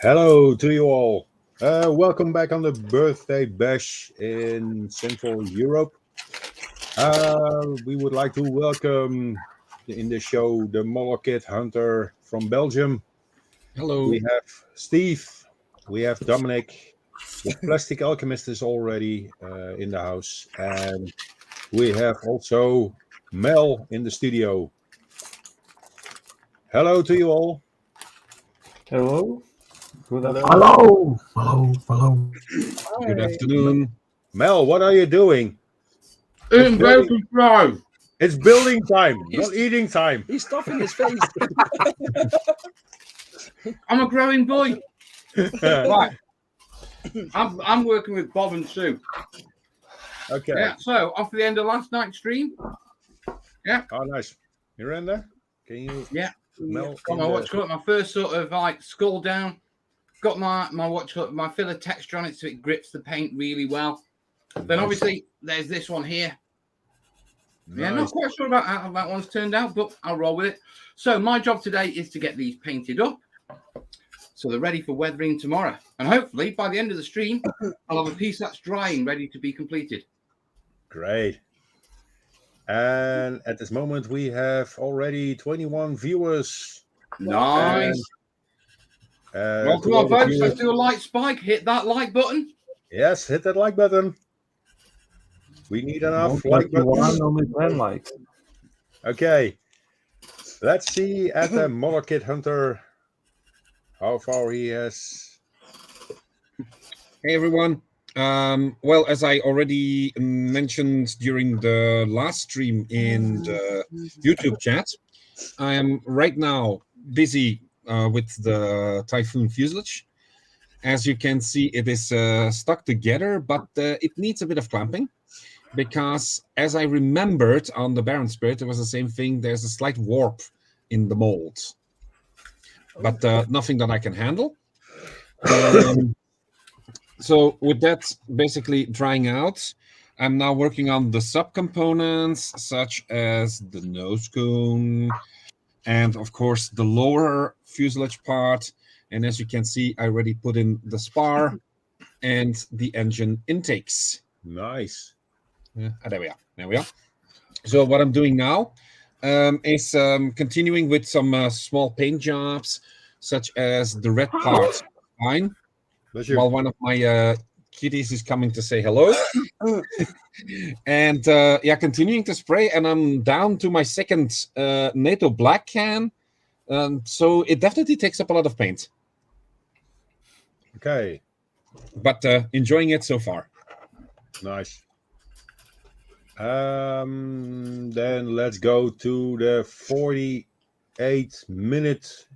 Hello to you all. Welcome back on the birthday bash in Central Europe. We would like to welcome in the show the Model Kit Hunter from Belgium. Hello. We have Steve. We have Dominic. The Plastic Alchemist is already in the house. And we have also Mel in the studio. Hello to you all. Hello. Good afternoon. Hello. Good afternoon. Mel, what are you doing? In Belgium Drive. It's building time, not eating time. He's stuffing his face. I'm a growing boy. Right. I'm working with Bob and Sue. Okay. Yeah. So after the end of last night's stream. Yeah. Oh, nice. You're in there? Can you? Yeah. Mel, Got my watch cut, my first sort of like skull down. Got my watch cut, my filler texture on it so it grips the paint really well. Then obviously there's this one here. Yeah, Nice. not quite sure about how that one's turned out, but I'll roll with it. So my job today is to get these painted up so they're ready for weathering tomorrow. And hopefully by the end of the stream, I'll have a piece that's drying ready to be completed. Great. And at this moment, we have already 21 viewers. Nice. And, Well, come to all on, the folks. viewers- Let's do a like spike. Hit that like button. Yes, hit that like button. We need enough Don't like let you buttons. on only 10 likes. Okay. Let's see at the Model Kit Hunter how far he has. Hey everyone. Well, as I already mentioned during the last stream in the YouTube chat, I am right now busy with the Typhoon fuselage. As you can see, it is stuck together, but it needs a bit of clamping because, as I remembered on the Baron Spirit, it was the same thing. There's a slight warp in the mold, but nothing that I can handle. So with that basically drying out, I'm now working on the subcomponents such as the nose cone and of course the lower fuselage part. And as you can see, I already put in the spar and the engine intakes. Nice. There we are. So what I'm doing now is continuing with some small paint jobs, such as the red part. Fine. While one of my kitties is coming to say hello. And continuing to spray, and I'm down to my second NATO black can. So it definitely takes up a lot of paint. Okay. But enjoying it so far. Nice. Then let's go to the 48-minute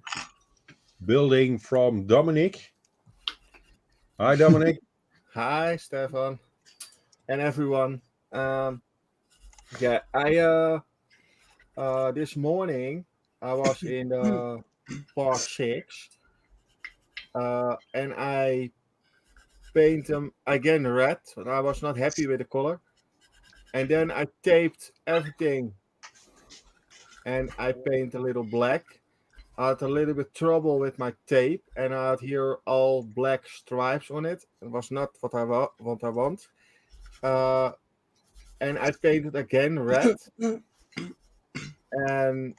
building from Dominic. Hi, Dominic. Hi, Stefan, and everyone. I this morning I was in the part 6, and I paint them again red. And I was not happy with the color, and then I taped everything, and I paint a little black. I had a little bit trouble with my tape, and I had here all black stripes on it. It was not what I want. And I painted again red, and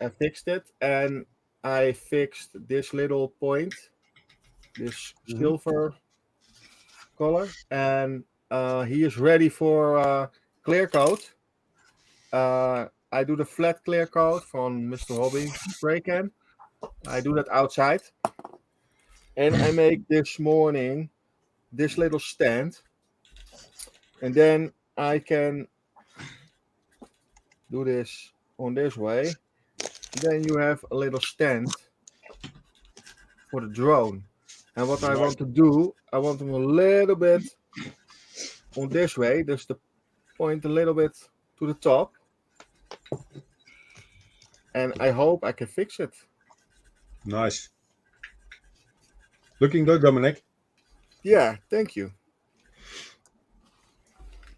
I fixed it. And I fixed this little point, this silver color, and he is ready for clear coat. I do the flat clear coat from Mr. Hobby spray can. I do that outside. And I make this morning this little stand. And then I can do this on this way. Then you have a little stand for the drone. And what I want to do, I want them a little bit on this way. Just the point a little bit to the top. And I hope I can fix it. Nice. Looking good, Dominic. Yeah, thank you.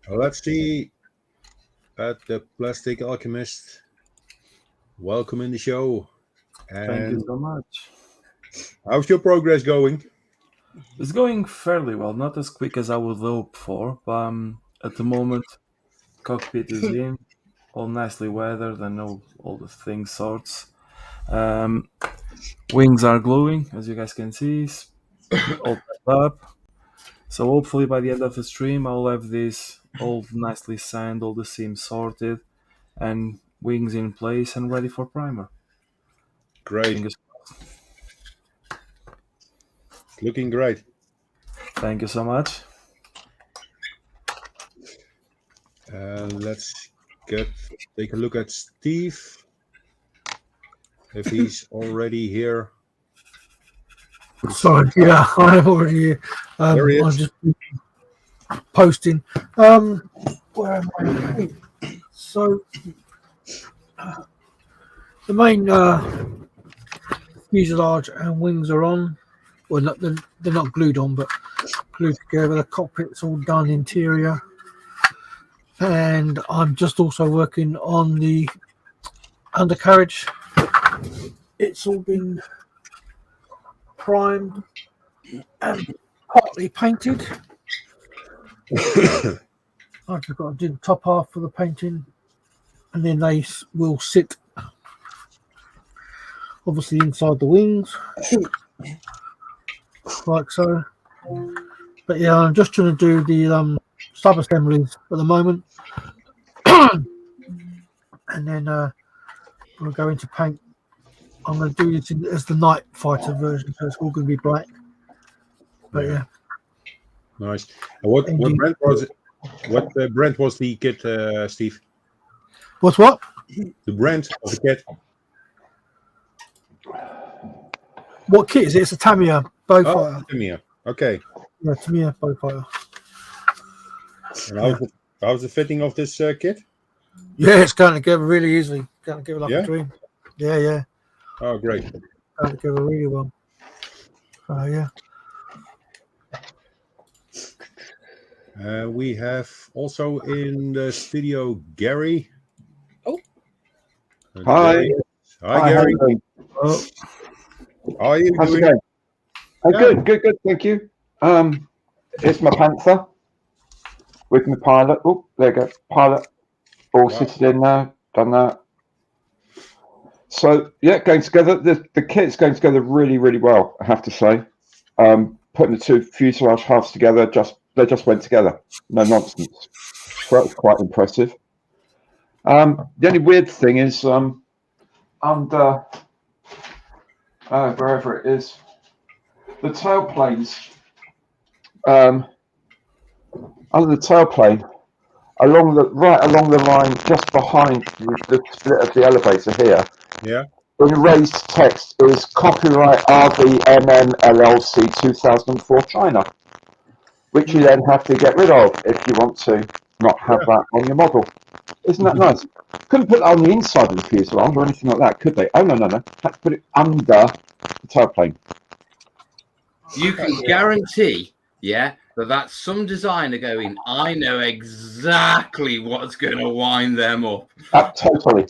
Let's see at the Plastic Alchemist. Welcome in the show. Thank you so much. How's your progress going? It's going fairly well, not as quick as I would hope for, but at the moment, cockpit is in, all nicely weathered, and all the things sorts. Wings are glowing, as you guys can see, all set up. So hopefully by the end of the stream, I'll have this all nicely sand, all the seams sorted, and wings in place and ready for primer. Great. Fingers- It's looking great. Thank you so much. Let's take a look at Steve. If he's already here. Sorry, yeah, I'm already here. There he is. I'm just posting. Where am I? So, the main fuselage and wings are on. Well, they're not glued on, but glued together. The cockpit's all done interior. And I'm just also working on the undercarriage. It's all been primed and partly painted. I've just got to do the top half for the painting, and then they will sit obviously inside the wings, like so. But yeah, I'm just trying to do the sub assemblies at the moment, and then we'll go into paint. I'm going to do this as the night fighter version, so it's all going to be black. But yeah. Nice. And what brand was it? What brand was the kit, Steve? What's what? The brand of the kit. What kit is it? It's a Tamiya Bowfighter. Tamiya. Okay. Yeah, Tamiya Bowfighter. And how's the fitting of this kit? Yeah, it's going together really easily. Going together like a dream. Yeah. Oh, great. Going together really well. Yeah. We have also in the studio Gary. Oh. Hi. Gary. Hi, Gary. Oh. How are you How's doing? it going? Oh, good, thank you. It's my Panther with my pilot. Oh, there you go. Pilot all sitting in there, done that. So yeah, going together. The kit's going together really, really well, I have to say. Putting the two fuselage halves together, they just went together. No nonsense. So that was quite impressive. The only weird thing is under wherever it is, the tail planes. Under the tailplane, right along the line, just behind the split of the elevator here. Yeah. In raised text is copyright RVMM LLC 2004 China, which you then have to get rid of if you want to not have that on your model. Isn't that nice? Couldn't put it on the inside of the fuselage or anything like that, could they? Oh, no. Had to put it under the tailplane. You can guarantee, that that's some designer going, I know exactly what's going to wind them up. Totally.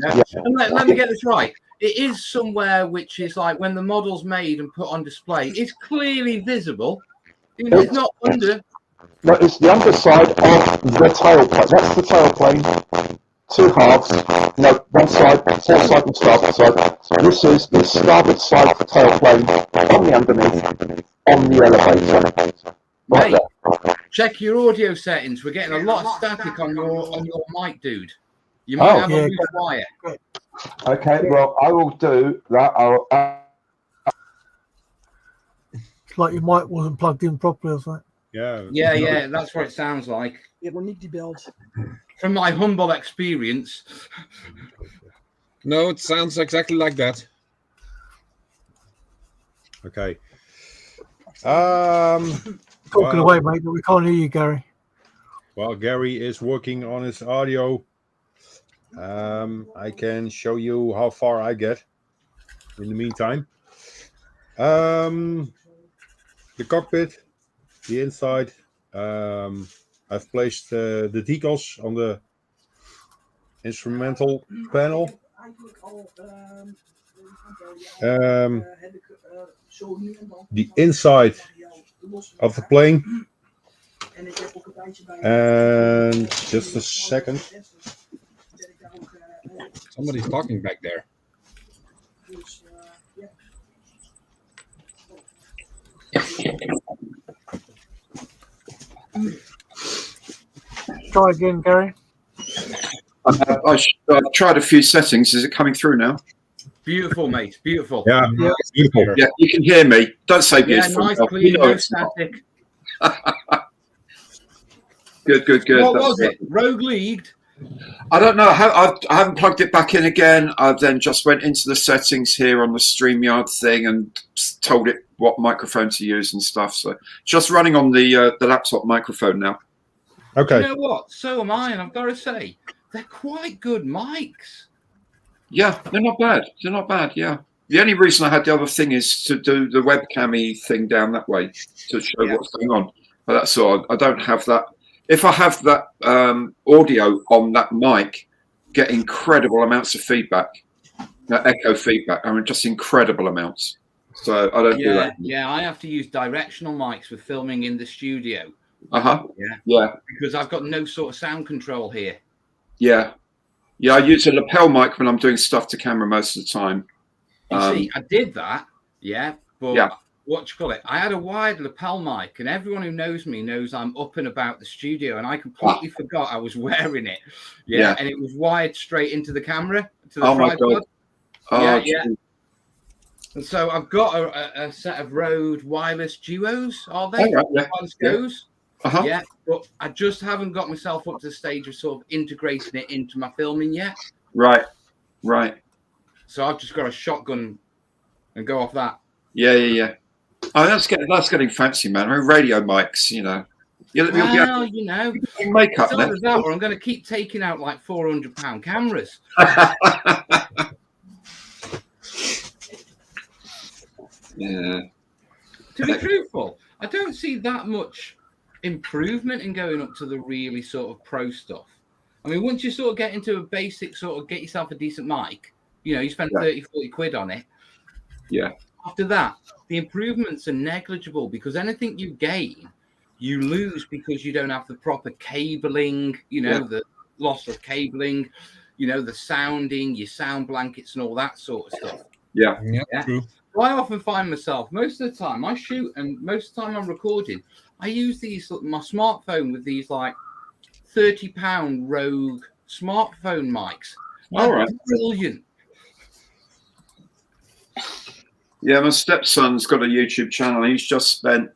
Yeah. And let me get this right. It is somewhere which is like when the model's made and put on display, it's clearly visible. It's not under. No, it's the underside of the tailplane. That's the tailplane. Two halves. No, one side, port side and starboard side. This is the starboard side of the tailplane on the underneath, on the elevator. Right Mate, check your audio settings. We're getting a lot of static on your mic, dude. You might have a loose wire. Okay, well, I will do that. It's like your mic wasn't plugged in properly or something. Yeah, that's what it sounds like. It will need to build. From my humble experience. No, it sounds exactly like that. Okay. Talking away, mate, but we can't hear you, Gary. Well, Gary is working on his audio. I can show you how far I get in the meantime. The cockpit, the inside. I've placed the decals on the instrumental panel. the inside of the plane. And just a second. Somebody's talking back there. Try again, Gary. I've tried a few settings. Is it coming through now? Beautiful, mate. Beautiful. Yeah, beautiful. Yeah, you can hear me. Don't say beautiful. Yeah, nice, clean, You know no it's not. static. Good. What That's was it? good. Rogue Leagued? I don't know. I haven't plugged it back in again. I then just went into the settings here on the StreamYard thing and told it what microphone to use and stuff. So just running on the laptop microphone now. Okay. You know what? So am I, and I've got to say, they're quite good mics. Yeah, they're not bad. They're not bad. Yeah. The only reason I had the other thing is to do the webcam-y thing down that way to show what's going on. But that's all. I don't have that. If I have that audio on that mic, get incredible amounts of feedback, echo feedback. I mean, just incredible amounts. So I don't do that. Yeah, I have to use directional mics for filming in the studio. Yeah. Because I've got no sort of sound control here. Yeah. I use a lapel mic when I'm doing stuff to camera most of the time. You see, I did that, but Yeah. what you call it? I had a wired lapel mic, and everyone who knows me knows I'm up and about the studio, and I completely forgot I was wearing it. Yeah, and it was wired straight into the camera, to the tripod. My God. Oh, yeah. And so I've got a set of Rode wireless duos, are they? Right, yeah. Wireless goes. Uh-huh. Yeah, but I just haven't got myself up to the stage of sort of integrating it into my filming yet. Right. So I've just got a shotgun and go off that. Yeah. Oh, that's getting fancy, man. I mean, radio mics, you know. You'll be able to make up it's either that or I'm going to keep taking out like £400 cameras. Yeah. To be truthful, I don't see that much improvement in going up to the really sort of pro stuff. I mean, once you sort of get into a basic sort of get yourself a decent mic, you know, you spend 30, 40 quid on it. Yeah. After that, the improvements are negligible because anything you gain, you lose because you don't have the proper cabling, you know, the loss of cabling, you know, the sounding, your sound blankets and all that sort of stuff. Yeah. True. So I often find myself, most of the time I shoot and most of the time I'm recording, I use my smartphone with these like £30 Rogue smartphone mics. All right. Brilliant. Yeah, my stepson's got a YouTube channel. He's just spent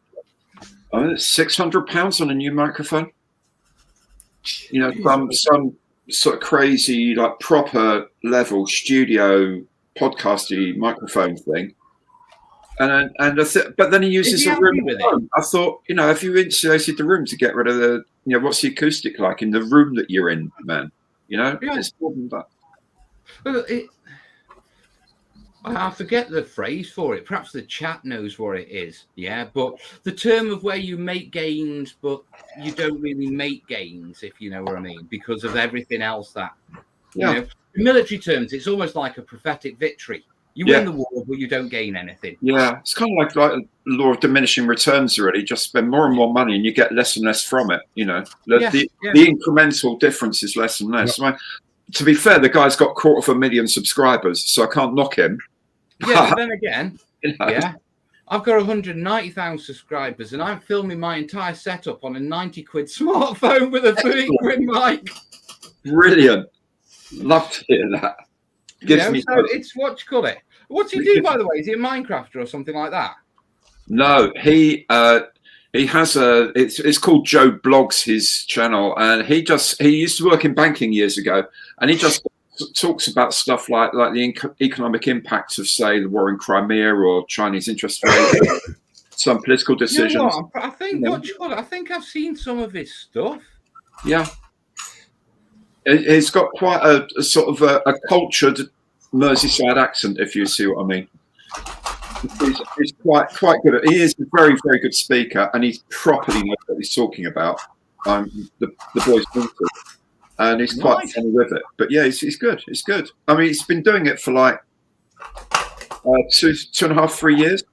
£600 on a new microphone. You know, some sort of crazy, like proper level studio podcasty microphone thing. But then he uses a room with it. I thought, you know, have you insulated the room to get rid of the, you know, what's the acoustic like in the room that you're in, man? You know, it's more than that. Well, I forget the phrase for it. Perhaps the chat knows what it is. Yeah, but the term of where you make gains, but you don't really make gains, if you know what I mean, because of everything else that, you know, in military terms, it's almost like a prophetic victory. You win the war, but you don't gain anything. Yeah, it's kind of like a law of diminishing returns, really. Just spend more and more money and you get less and less from it, you know. The incremental difference is less and less. Yeah. To be fair, the guy's got 250,000 subscribers, so I can't knock him. Yeah, but then again, I've got 190,000 subscribers and I'm filming my entire setup on a 90 quid smartphone with a 30 quid mic. Brilliant. Love to hear that. So it's what you call it. What's he do, by the way? Is he a Minecrafter or something like that? No, he has it's called Joe Blogs, his channel, and he used to work in banking years ago, and he just talks about stuff like the economic impacts of, say, the war in Crimea or Chinese interest rates, some political decisions. You know what? I think what you call it. I think I've seen some of his stuff. Yeah. He's got quite a sort of a cultured Merseyside accent, if you see what I mean. He's quite good. He is a very, very good speaker, and he properly knows what he's talking about. The boy's daughter, and he's quite funny with it. But yeah, he's good. He's good. I mean, he's been doing it for like 2, 2.5, 3 years.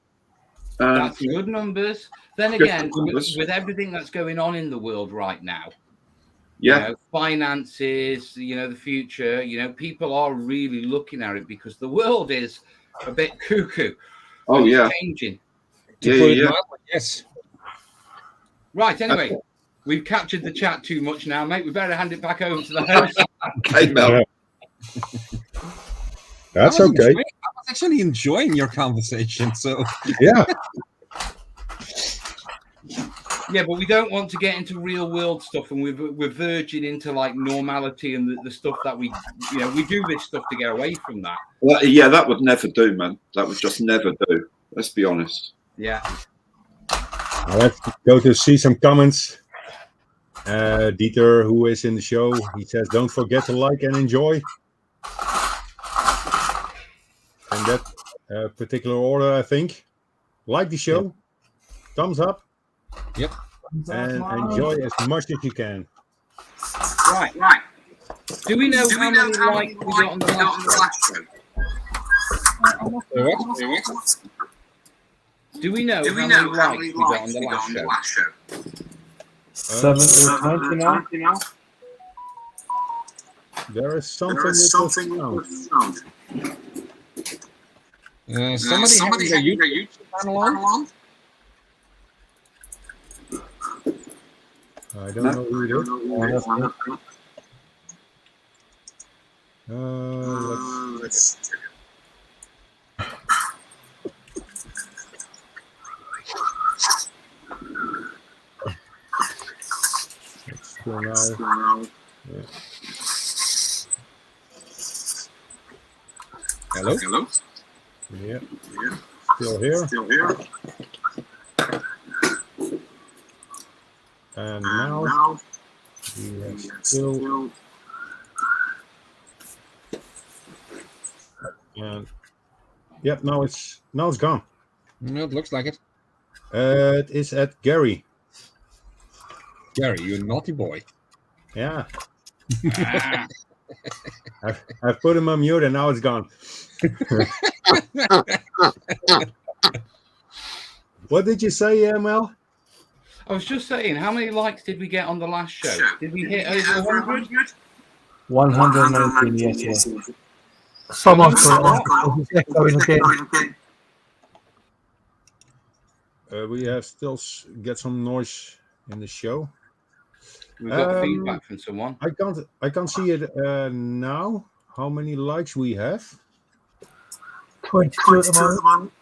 That's good numbers. Then again, with everything that's going on in the world right now, finances, the future, people are really looking at it because the world is a bit cuckoo. Oh, yeah. Changing. Yes. Right, anyway, we've captured the chat too much now, mate. We better hand it back over to the host. Okay, Mel. That's okay. I was actually enjoying your conversation, so... Yeah. Yeah, but we don't want to get into real world stuff, and we're verging into like normality and the stuff that we do this stuff to get away from that. Well, yeah, that would never do, man. That would just never do. Let's be honest. Yeah. Let's go to see some comments. Dieter, who is in the show, he says, "Don't forget to like and enjoy." And that particular order, I think. Like the show, thumbs up. Yep. And enjoy as much as you can. Right. Do we know how many likes we got on the last show? Do we know how many likes we got on the last show? 7 or 20 now. There is something with the sound. Somebody having their YouTube channel on? I don't know who it is. Let's check it. It's still now. Yeah. Hello? Yeah. Still here. And now we have still. And yep, now it's gone. No, it looks like it. It is at Gary. Gary, you naughty boy. Yeah. I've put him on mute and now it's gone. What did you say, Mel? I was just saying, how many likes did we get on the last show? Did we hit over 100? 119, yes. Someone put it echoing again. We have still get some noise in the show. We've got feedback from someone. I can't see it now. How many likes we have? 22 at the moment.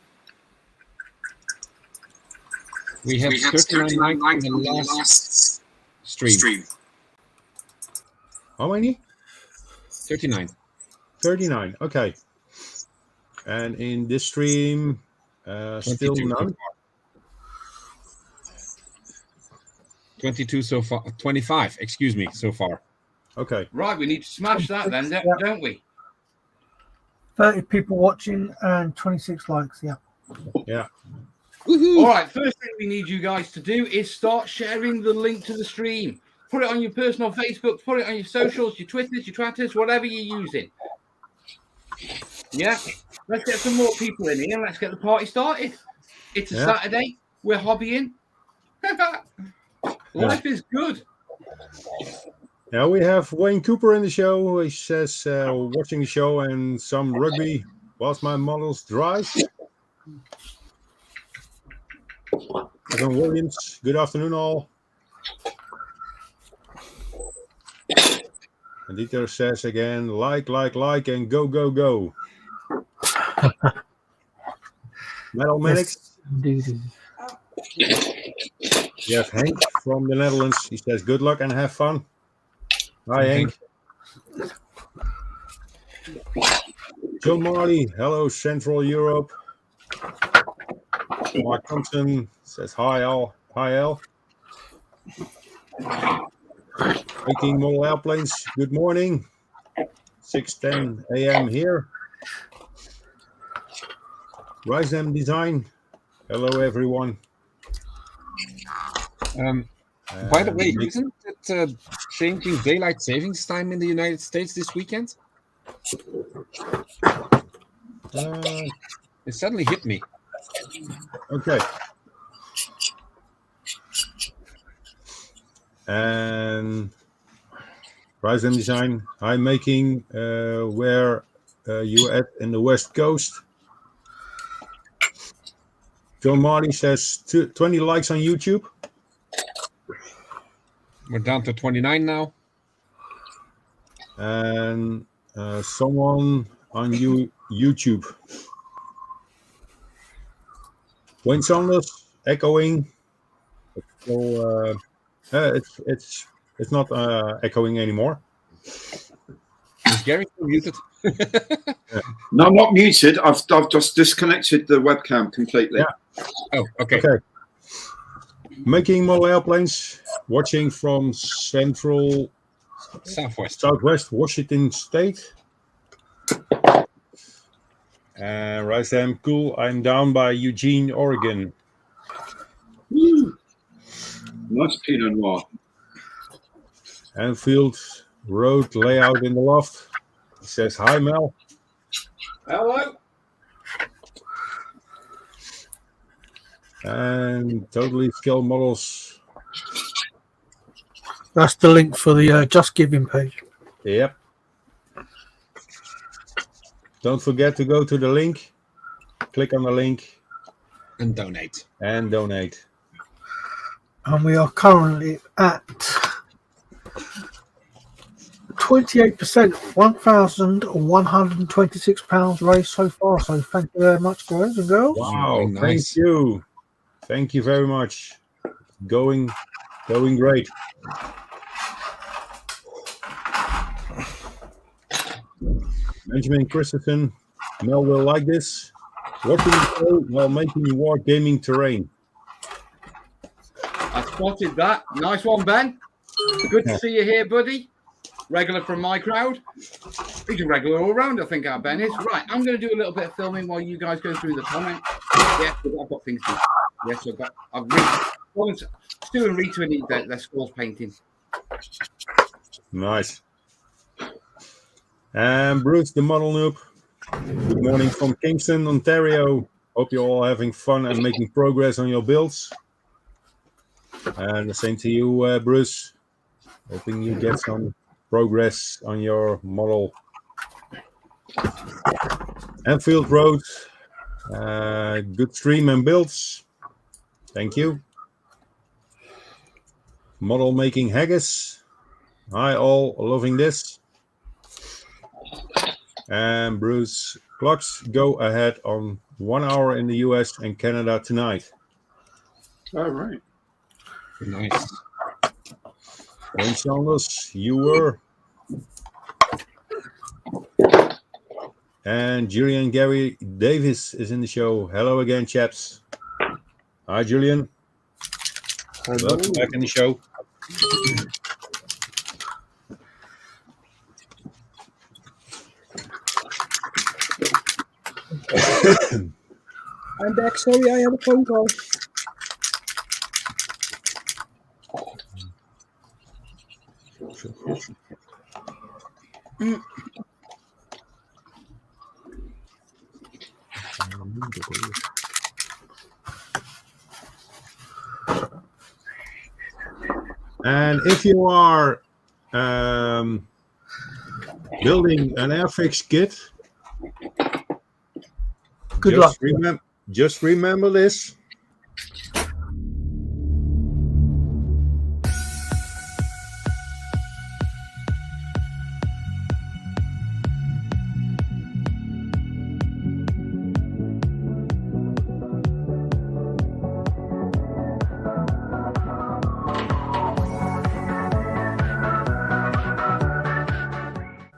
We have 39 likes in the last stream. How many? 39. 39. Okay. And in this stream, still none. 22 so far. 25. Excuse me. So far. Okay. Right. We need to smash that then, don't we? 30 people watching and 26 likes. Yeah. Yeah. Woo-hoo. All right. First thing we need you guys to do is start sharing the link to the stream. Put it on your personal Facebook. Put it on your socials, your Twitters, your Twitters, whatever you're using. Yeah. Let's get some more people in here. Let's get the party started. It's a Saturday. We're hobbying. Life is good. Now we have Wayne Cooper in the show. He says, watching the show and some rugby whilst my models dry. Evan Williams, good afternoon all. And Dieter says again, like, and go, go, go. Metal Medics. You have Henk from the Netherlands. He says, good luck and have fun. Hi, Henk. John Marley, hello, Central Europe. Mark Thompson says, hi, Al. Hi, Al. 18 model airplanes, good morning. 6:10 a.m. here. Rise Design, hello, everyone. By the way, isn't it changing daylight savings time in the United States this weekend? It suddenly hit me. Okay. And price and design. I'm making where you at in the West Coast. John Marty says 20 likes on YouTube. We're down to 29 now. And someone on YouTube. Wayne Saunders echoing. So it's not echoing anymore. Is Gary still muted? No, I'm not muted. I've just disconnected the webcam completely. Yeah. Oh, okay. Okay. Making model airplanes. Watching from Southwest Washington State. Right, I'm cool. I'm down by Eugene, Oregon. Woo. Nice Pinot Noir. Anfield Road layout in the loft. It says hi, Mel. Hello. And totally scale models. That's the link for the Just Giving page. Yep. Don't forget to go to the link. Click on the link. And donate. And donate. And we are currently at 28%, £1,126 raised so far. So thank you very much, guys and girls. Wow, Oh, nice. Thank you. Thank you very much. Going great. Benjamin Christensen, Mel will like this. Watching the show while making war gaming terrain. I spotted that. Nice one, Ben. Good to see you here, buddy. Regular from my crowd. He's a regular all round, I think, our Ben is. Right, I'm going to do a little bit of filming while you guys go through the comments. Yes, I've got things to do. Yes, I've read. Stu and Rita need their scores painting. Nice. And Bruce, the model noob. Good morning from Kingston, Ontario. Hope you're all having fun and making progress on your builds. And the same to you, Bruce. Hoping you get some progress on your model. Anfield Road. Good stream and builds. Thank you. Model making haggis. Hi all, loving this. And Bruce clocks go ahead on 1 hour in the US and Canada tonight. All right. Nice. Wayne Saunders, you were. And Julian Gary Davis is in the show. Hello again, chaps. Hi, Julian. Welcome back in the show. I'm back. Sorry, I had a phone call. And if you are building an Airfix kit, Good luck. Just remember this.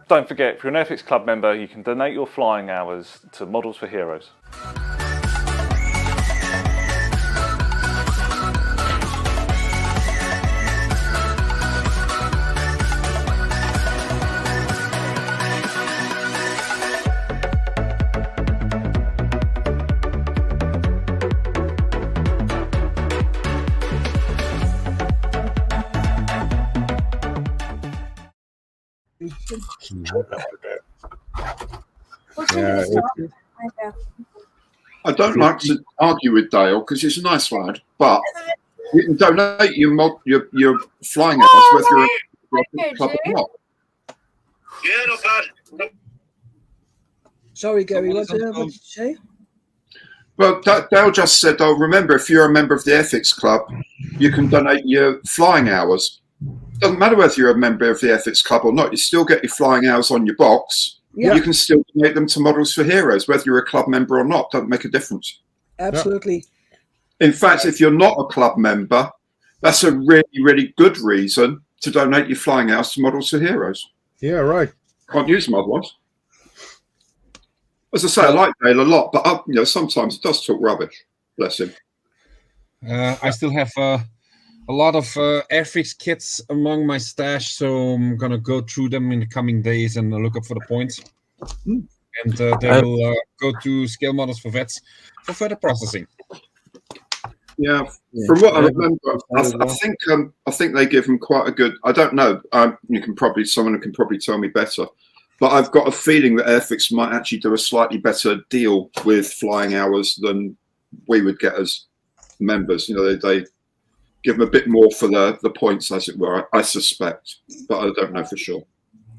Don't forget, if you're an Airfix Club member, you can donate your flying hours to Models for Heroes. I don't like to argue with Dale because he's a nice lad, but you can donate your flying hours whether you're a club or not. Yeah, not bad. Sorry, Gary, what did you say? Well, Dale just said, remember, if you're a member of the Airfix Club, you can donate your flying hours. Doesn't matter whether you're a member of the Airfix Club or not, you still get your flying hours on your box. Yeah. You can still donate them to Models for Heroes, whether you're a club member or not. Doesn't make a difference. Absolutely. In fact, if you're not a club member, that's a really, really good reason to donate your flying hours to Models for Heroes. Yeah, right. Can't use them otherwise. As I say, I like Dale a lot, but sometimes it does talk rubbish. Bless him. I still have a lot of Airfix kits among my stash, so I'm gonna go through them in the coming days and look up for the points. And they will go to Scale Models for Vets for further processing. Yeah, from what I remember, I think they give them quite a good. I don't know. Someone can probably tell me better. But I've got a feeling that Airfix might actually do a slightly better deal with flying hours than we would get as members. They give them a bit more for the points, as it were. I suspect, but I don't know for sure.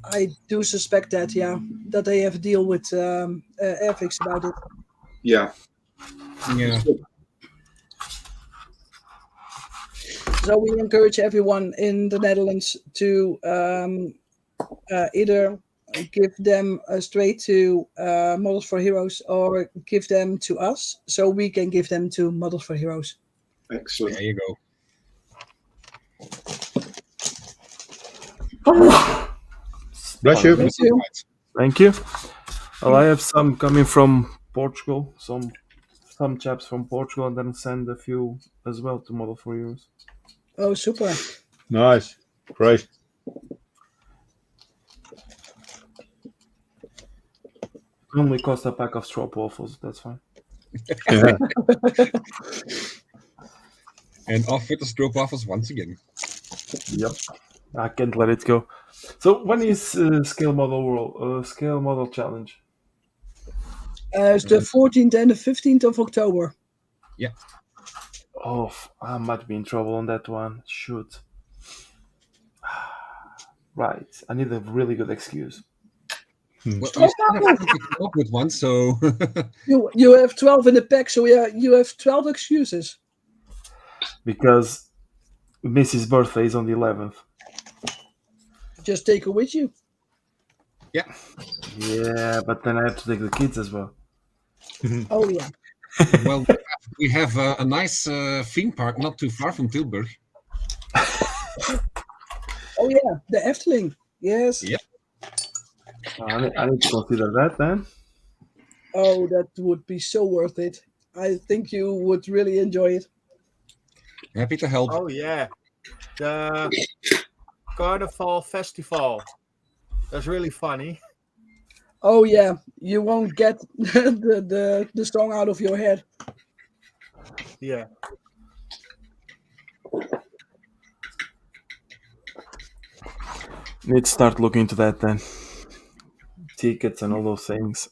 I do suspect that, that they have a deal with Airfix about it. Yeah. Yeah. So we encourage everyone in the Netherlands to either give them straight to Models for Heroes or give them to us so we can give them to Models for Heroes. Excellent. There you go. Bless you. Thank you. Thank you. Well, I have some coming from Portugal, some chaps from Portugal, and then send a few as well to Model for Heroes. Oh, super. Nice. Great. Only cost a pack of strop waffles, that's fine. Yeah. And off with the stroke waffles once again. Yep. I can't let it go. So when is Scale Model Challenge? It's the 14th and the 15th of October. Yeah. Oh, I might be in trouble on that one. Shoot. Right. I need a really good excuse. Well, you still have to come up with one, so you have 12 in the pack, so you have 12 excuses. Because Missy's birthday is on the 11th. Just take her with you. Yeah. Yeah, but then I have to take the kids as well. Oh, yeah. Well, we have a nice theme park not too far from Tilburg. Oh, yeah, the Efteling. Yes. Yep. I need to consider that then. Oh, that would be so worth it. I think you would really enjoy it. Happy to help. Oh, yeah. The Carnival Festival. That's really funny. Oh, yeah. You won't get the song out of your head. Yeah. Need to start looking into that then. Tickets and all those things.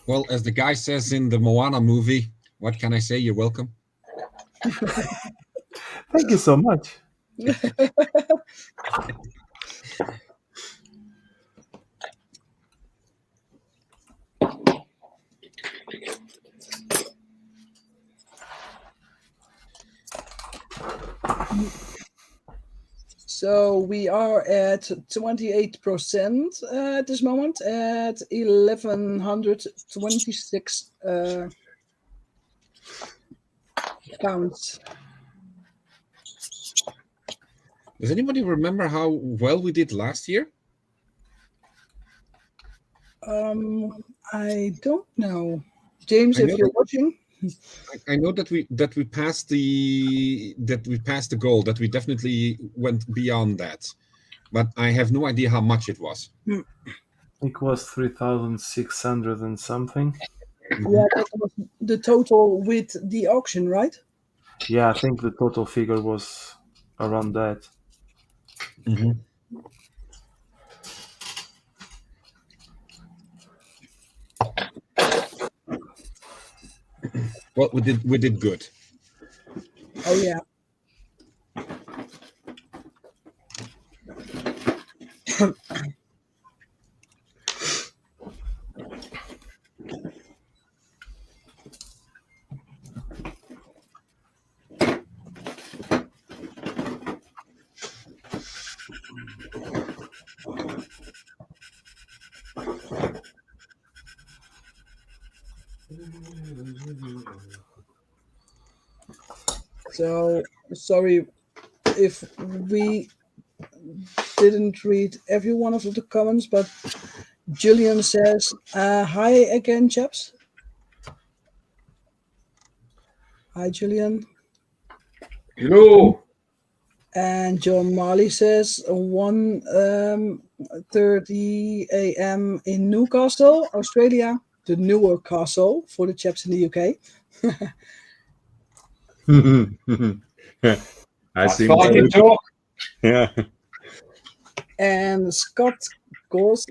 Well, as the guy says in the Moana movie, what can I say? You're welcome. Thank you so much. So we are at 28% at this moment at 1,126 pounds. Does anybody remember how well we did last year? I don't know. James, if you're watching. I know that we passed the goal, that we definitely went beyond that, but I have no idea how much it was. It was 3,600 and something. Yeah, that was the total with the auction, right? Yeah, I think the total figure was around that. Mm-hmm. Well, we did good. Oh yeah. So sorry if we didn't read every one of the comments, but Julian says, hi again, chaps. Hi, Julian. Hello. And John Marley says 1:30 a.m. in Newcastle, Australia, the newer castle for the chaps in the UK. I see. Talk. Yeah. And Scott Cross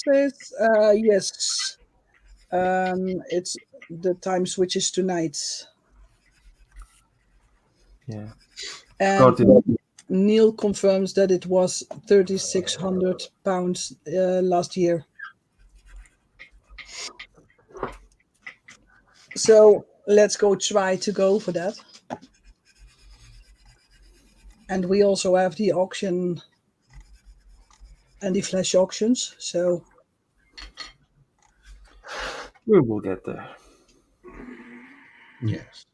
says, yes, it's the time switches tonight. Yeah. And Neil confirms that it was £3,600 last year. So let's try to go for that. And we also have the auction and the flash auctions. So we will get there. Yes.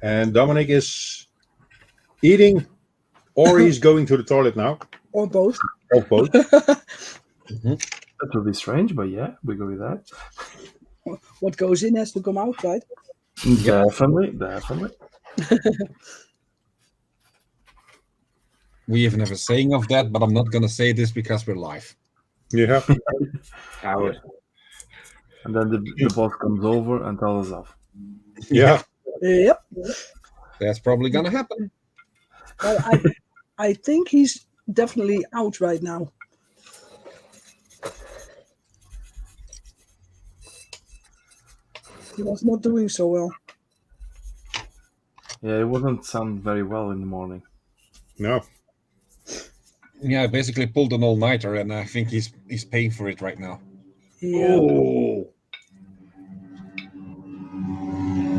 And Dominic is eating, or he's going to the toilet now. Or both. Or both. That would be strange, but yeah, we go with that. What goes in has to come out, right? Definitely. We even have a saying of that, but I'm not going to say this because we're live. Yeah. Howard. And then the boss comes over and tells us off. Yeah. Yep. That's probably going to happen. Well, I think he's definitely out right now. He was not doing so well. Yeah, it wouldn't sound very well in the morning. No. Yeah, I basically pulled an all-nighter, and I think he's paying for it right now. Yeah. Oh.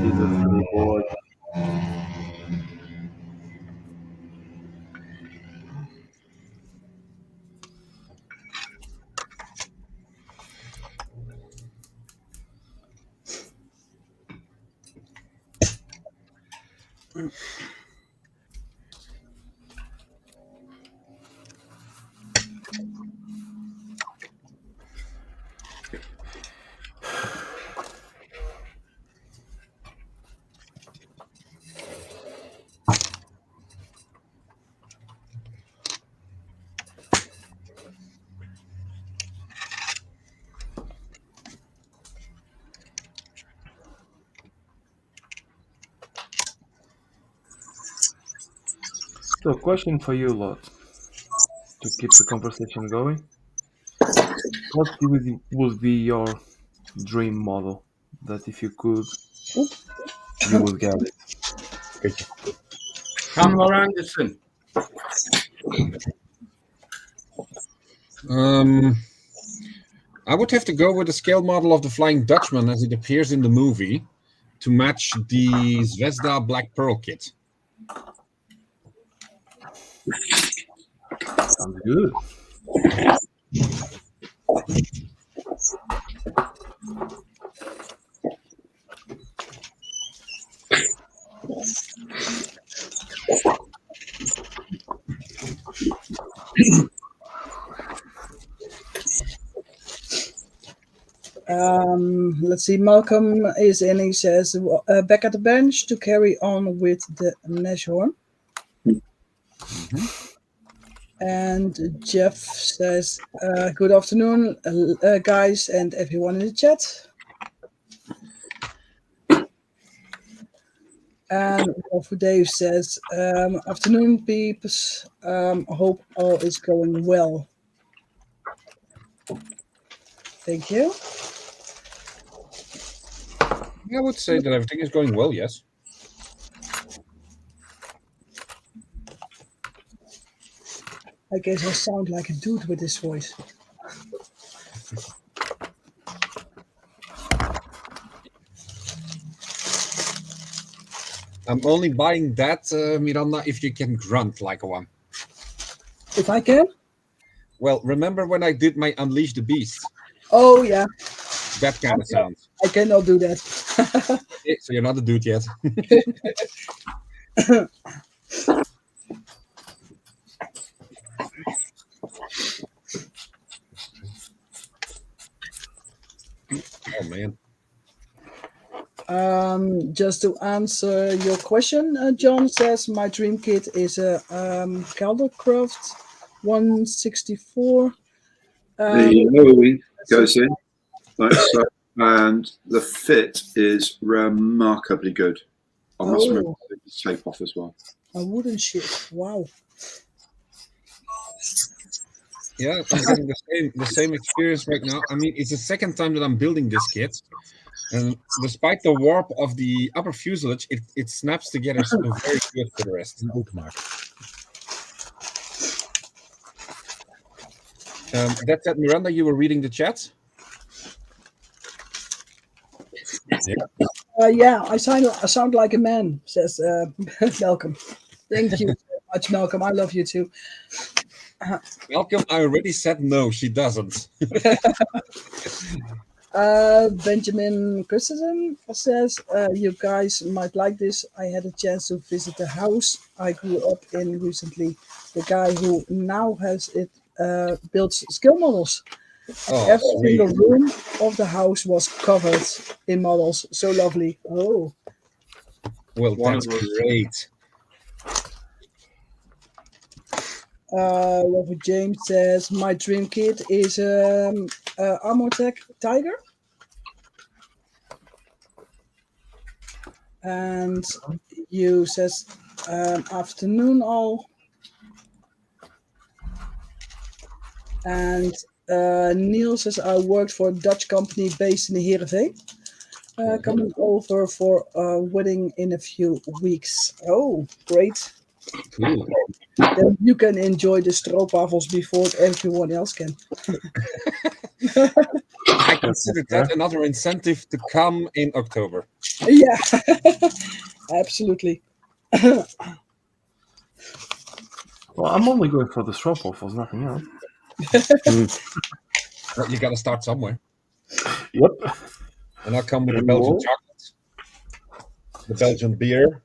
He's a silly boy. So, question for you, Lot, to keep the conversation going. What would be your dream model that if you could, you would get it? Pamela Anderson. I would have to go with the scale model of the Flying Dutchman as it appears in the movie to match the Zvezda Black Pearl kit. Sounds good. Let's see. Malcolm is in. He says, back at the bench to carry on with the Nashorn. And Jeff says, good afternoon, guys, and everyone in the chat. And Wolf Dave says, afternoon, peeps. Hope all is going well. Thank you. I would say that everything is going well, yes. I guess I sound like a dude with this voice. I'm only buying that, Miranda, if you can grunt like one. If I can? Well, remember when I did my Unleash the Beast? Oh, yeah. That kind of sound. I cannot do that. Okay, so you're not a dude yet. Oh, man. Just to answer your question, John says my dream kit is a Caldercraft 164. The Halloween goes in like so, and the fit is remarkably good. I must remember to take the tape off as well. A wooden shit. Wow. Yeah, I'm getting the same experience right now. I mean, it's the second time that I'm building this kit. And despite the warp of the upper fuselage, it snaps together so very good for the rest. That said, Miranda, you were reading the chat? Yeah, I sound like a man, says Malcolm. Thank you so much, Malcolm. I love you too. Malcolm, I already said no, she doesn't. Benjamin Christensen says, you guys might like this. I had a chance to visit the house I grew up in recently. The guy who now has it builds skill models. Every single room of the house was covered in models. So lovely. Oh. Well, that's great. Robert James says, my dream kit is Armortech Tiger. And you says, afternoon all. And Neil says, I worked for a Dutch company based in Heerenveen. Coming over for a wedding in a few weeks. Oh, great. Cool. Then you can enjoy the stroopwafels before everyone else can. I consider that another incentive to come in October. Yeah, absolutely. Well, I'm only going for the stroopwafels, nothing else. Well, you got to start somewhere. Yep. And I'll come with the Belgian chocolate, the Belgian beer.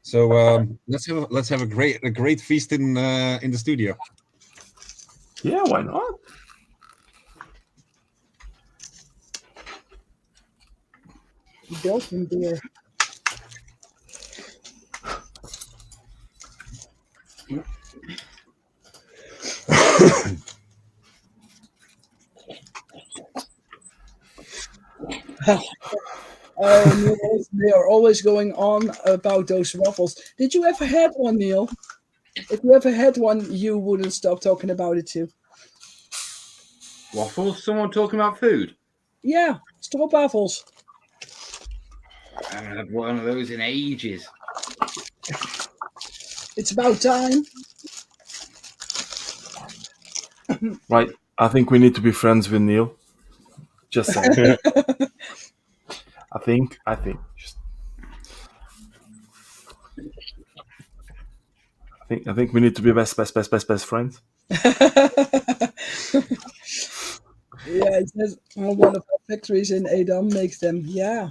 So let's have a great feast in the studio. Yeah, why not? Belgian beer. Oh, they are always going on about those waffles. Did you ever had one, Neil? If you ever had one, you wouldn't stop talking about it too. Waffles? Someone talking about food? Yeah, stroopwafels. I haven't had one of those in ages. It's about time. Right, I think we need to be friends with Neil. Just saying. I think. Just... I think we need to be best friends. Yeah, it says one of our factories in Edam makes them. Yeah.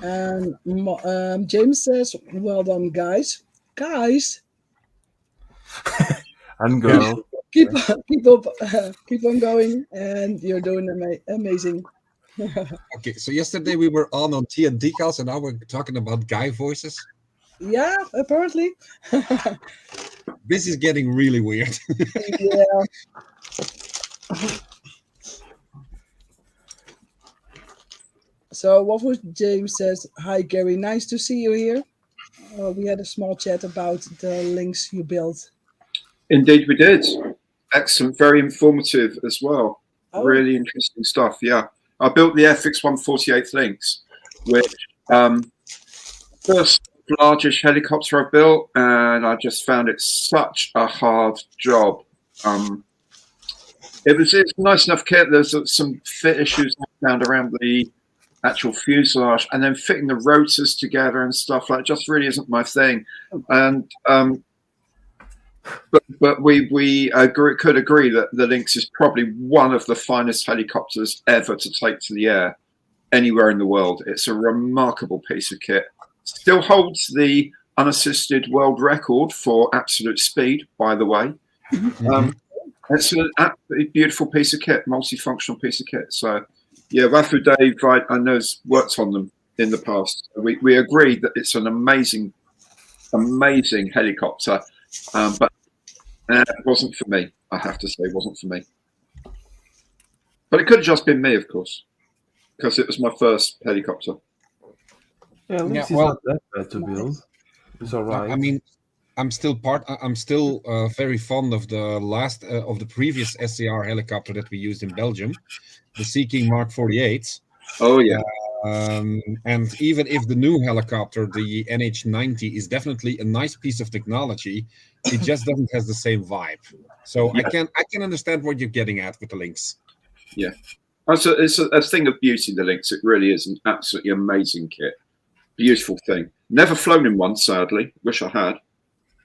And James says, "Well done, guys. Guys, And girl. keep on going, and you're doing amazing." Okay, so yesterday we were on tea and decals, and now we're talking about guy voices. Yeah, apparently. This is getting really weird. Yeah. So Waffle James says, "Hi Gary, nice to see you here." We had a small chat about the links you built. Indeed, we did. Excellent, very informative as well. Oh. Really interesting stuff. Yeah, I built the Airfix 148 links, which first largest helicopter I built, and I just found it such a hard job. It's a nice enough kit. There's some fit issues I found around the actual fuselage, and then fitting the rotors together and stuff like that just really isn't my thing. And but we could agree that the Lynx is probably one of the finest helicopters ever to take to the air anywhere in the world. It's a remarkable piece of kit. Still holds the unassisted world record for absolute speed, by the way. It's an absolutely beautiful piece of kit, multifunctional piece of kit. So yeah, Wafu Dave, I know, has worked on them in the past. We agree that it's an amazing helicopter, but it wasn't for me. I have to say, it wasn't for me. But it could have just been me, of course, because it was my first helicopter. Yeah, at least it's well, not that bad to build. It's all right. I mean, I'm still very fond of the previous SCR helicopter that we used in Belgium, the Sea King Mark 48. Oh yeah. And even if the new helicopter, the NH90, is definitely a nice piece of technology, it just doesn't have the same vibe. So Yeah. I can understand what you're getting at with the Lynx. Yeah. It's a thing of beauty, the Lynx. It really is an absolutely amazing kit. Beautiful thing. Never flown in one, sadly. Wish I had.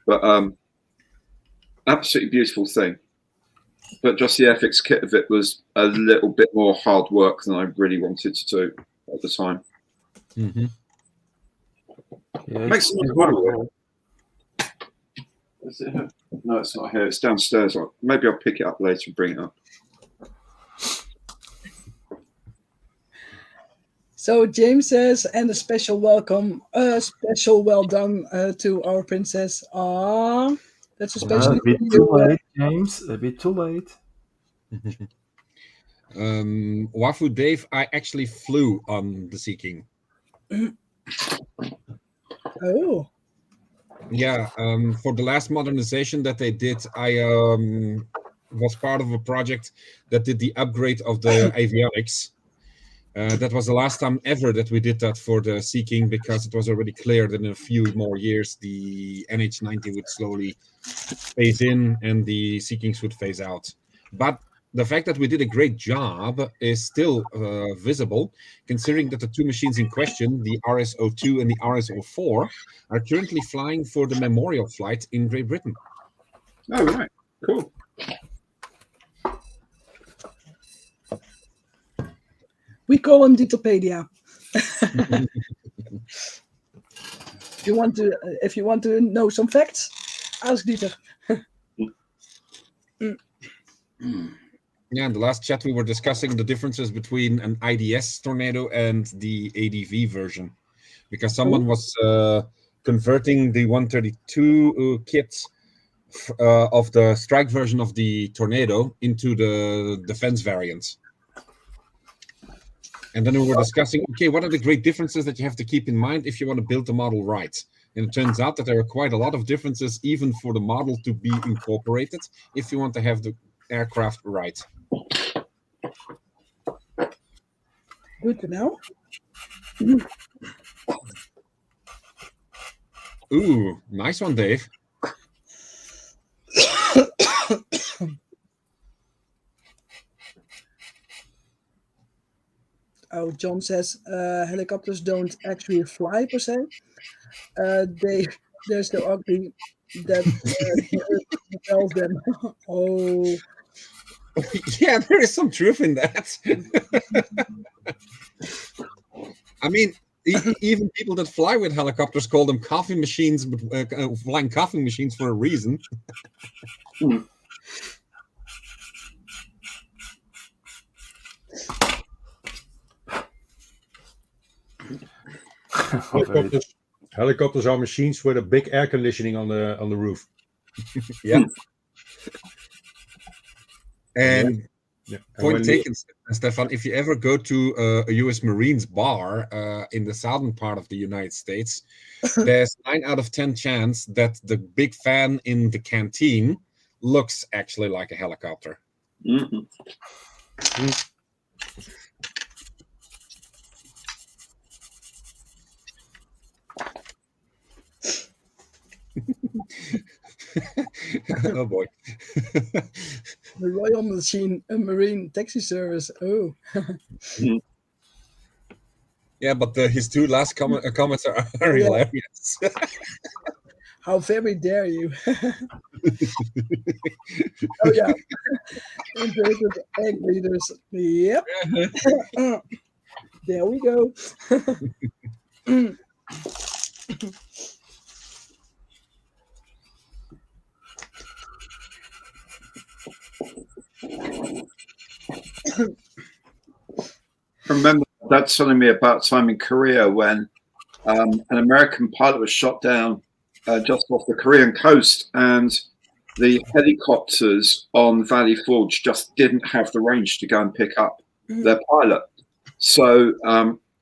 But absolutely beautiful thing. But just the Airfix kit of it was a little bit more hard work than I really wanted to do at the time. Mm-hmm. Yeah, Makes it work. Is it here? No, it's not here. It's downstairs. Maybe I'll pick it up later and bring it up. So James says, and a special welcome, special well done to our princess. Ah, that's especially a bit too late, James. A bit too late. Wafu Dave, I actually flew on the Sea King. Oh. Yeah, for the last modernization that they did, I was part of a project that did the upgrade of the avionics. That was the last time ever that we did that for the Sea King, because it was already clear that in a few more years the NH90 would slowly phase in and the Sea Kings would phase out. But the fact that we did a great job is still visible, considering that the two machines in question, the RS-02 and the RS-04, are currently flying for the memorial flight in Great Britain. Oh, right. Cool. We call him Ditopedia. If you want to know some facts, ask Dieter. Yeah, in the last chat we were discussing the differences between an IDS Tornado and the ADV version, because someone was converting the 132 kit of the strike version of the Tornado into the defense variant. And then we were discussing, okay, what are the great differences that you have to keep in mind if you want to build the model right? And it turns out that there are quite a lot of differences even for the model to be incorporated if you want to have the aircraft right. Good to know. Ooh, nice one, Dave. Oh, John says helicopters don't actually fly per se. They're so ugly that tells them. Oh. Yeah, there is some truth in that. I mean, Even people that fly with helicopters call them coffee machines, but flying coffee machines for a reason. Helicopters are machines with a big air conditioning on the roof. Yeah. And point when taken, Stefan. If you ever go to a U.S. Marines bar in the southern part of the United States, there's 9 out of 10 chance that the big fan in the canteen looks actually like a helicopter. Oh boy. The Royal Marine Taxi Service. Oh. Yeah, but his 2 last comments are hilarious. How very dare you? Oh yeah. Inverted egg readers. Yep. There we go. Remember Dad telling me about time in Korea when an American pilot was shot down just off the Korean coast, and the helicopters on Valley Forge just didn't have the range to go and pick up their pilot. So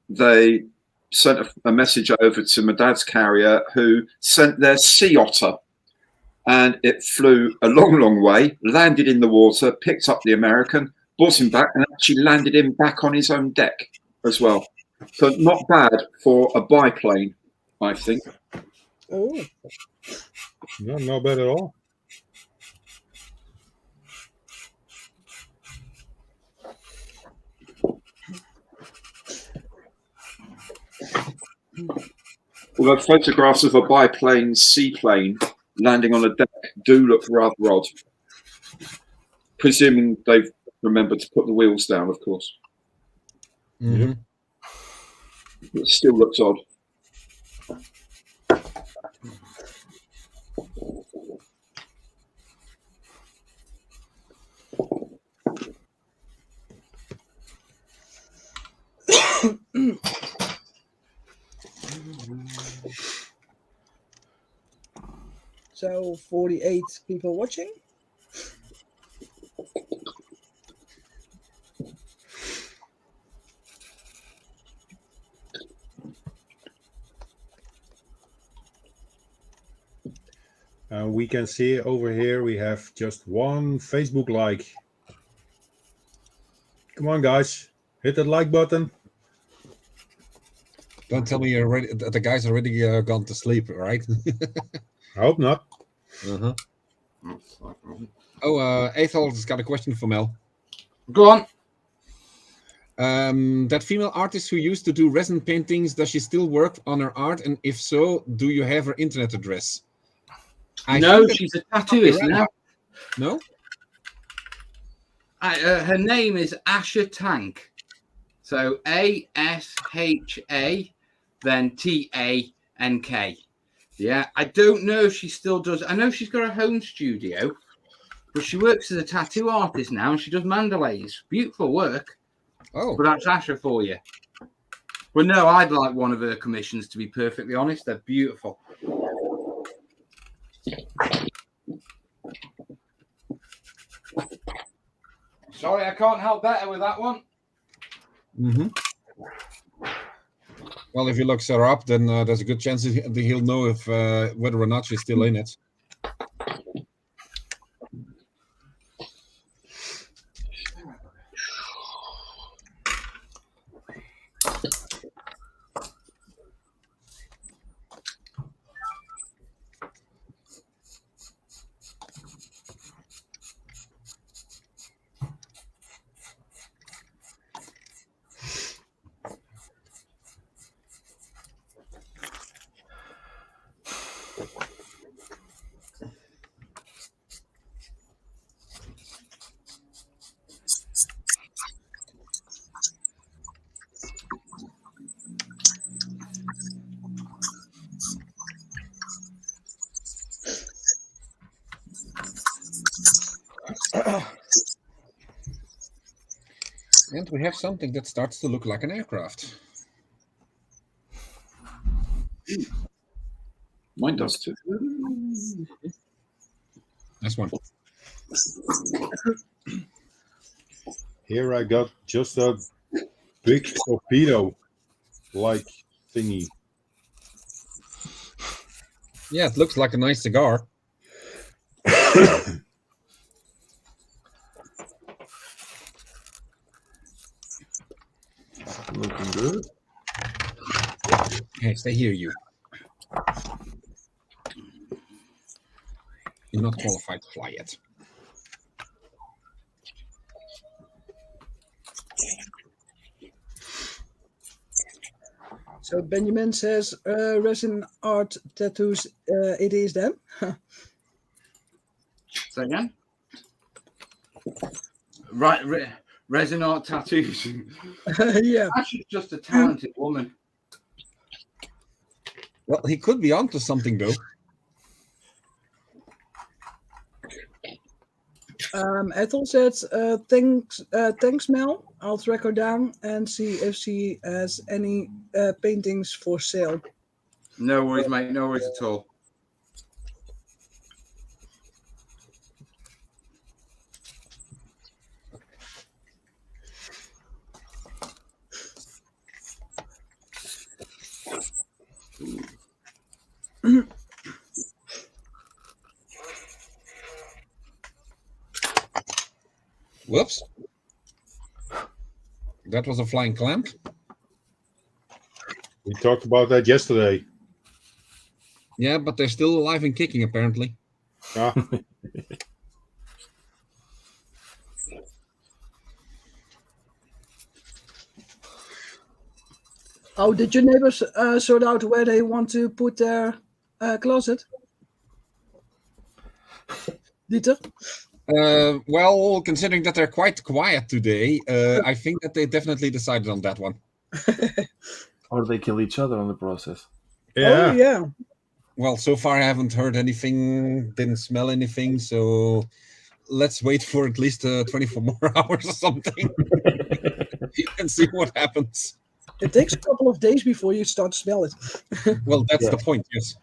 they sent a message over to my dad's carrier, who sent their Sea Otter, and it flew a long, long way, landed in the water, picked up the American, brought him back, and actually landed him back on his own deck as well. So not bad for a biplane, I think. Oh. No, not bad at all. Although photographs of a biplane seaplane landing on a deck do look rather odd. Presuming they've remembered to put the wheels down, of course. Mm-hmm. It still looks odd. So 48 people watching. We can see over here we have just 1 Facebook like. Come on, guys, hit that like button. Don't tell me you're already, the guy's already gone to sleep, right? I hope not. Uh-huh. Oh, Ethel's got a question for Mel. Go on. That female artist who used to do resin paintings, does she still work on her art? And if so, do you have her internet address? No, she's a tattooist now. No? Her name is Asha Tank. So ASHA, then TANK. Yeah, I don't know if she still does. I know she's got a home studio, but she works as a tattoo artist now, and she does mandalays. Beautiful work. Oh. But that's Asha for you. Well, no, I'd like one of her commissions, to be perfectly honest. They're beautiful. Sorry, I can't help better with that one. Mm-hmm. Well, if he looks her up, then there's a good chance that he'll know if whether or not she's still in it. And we have something that starts to look like an aircraft. Mine does too. Nice one. Here I got just a big torpedo-like thingy. Yeah, it looks like a nice cigar. Looking good. Hey, stay here, you. You're not qualified to fly yet. So Benjamin says resin art tattoos. It is them. Say again? Right, resin art tattoos. Yeah. She's just a talented woman. Well, he could be onto something, though. Ethel says, thanks, Mel. I'll track her down and see if she has any paintings for sale. No worries, mate. No worries at all. Whoops. That was a flying clamp. We talked about that yesterday. Yeah, but they're still alive and kicking, apparently. Ah. Oh, did your neighbors sort out where they want to put their closet? Dieter? Well, considering that they're quite quiet today, I think that they definitely decided on that one. Or they kill each other on the process. Yeah. Oh, yeah. Well, so far I haven't heard anything, didn't smell anything, so let's wait for at least 24 more hours or something and see what happens. It takes a couple of days before you start to smell it. Well, that's the point, yes.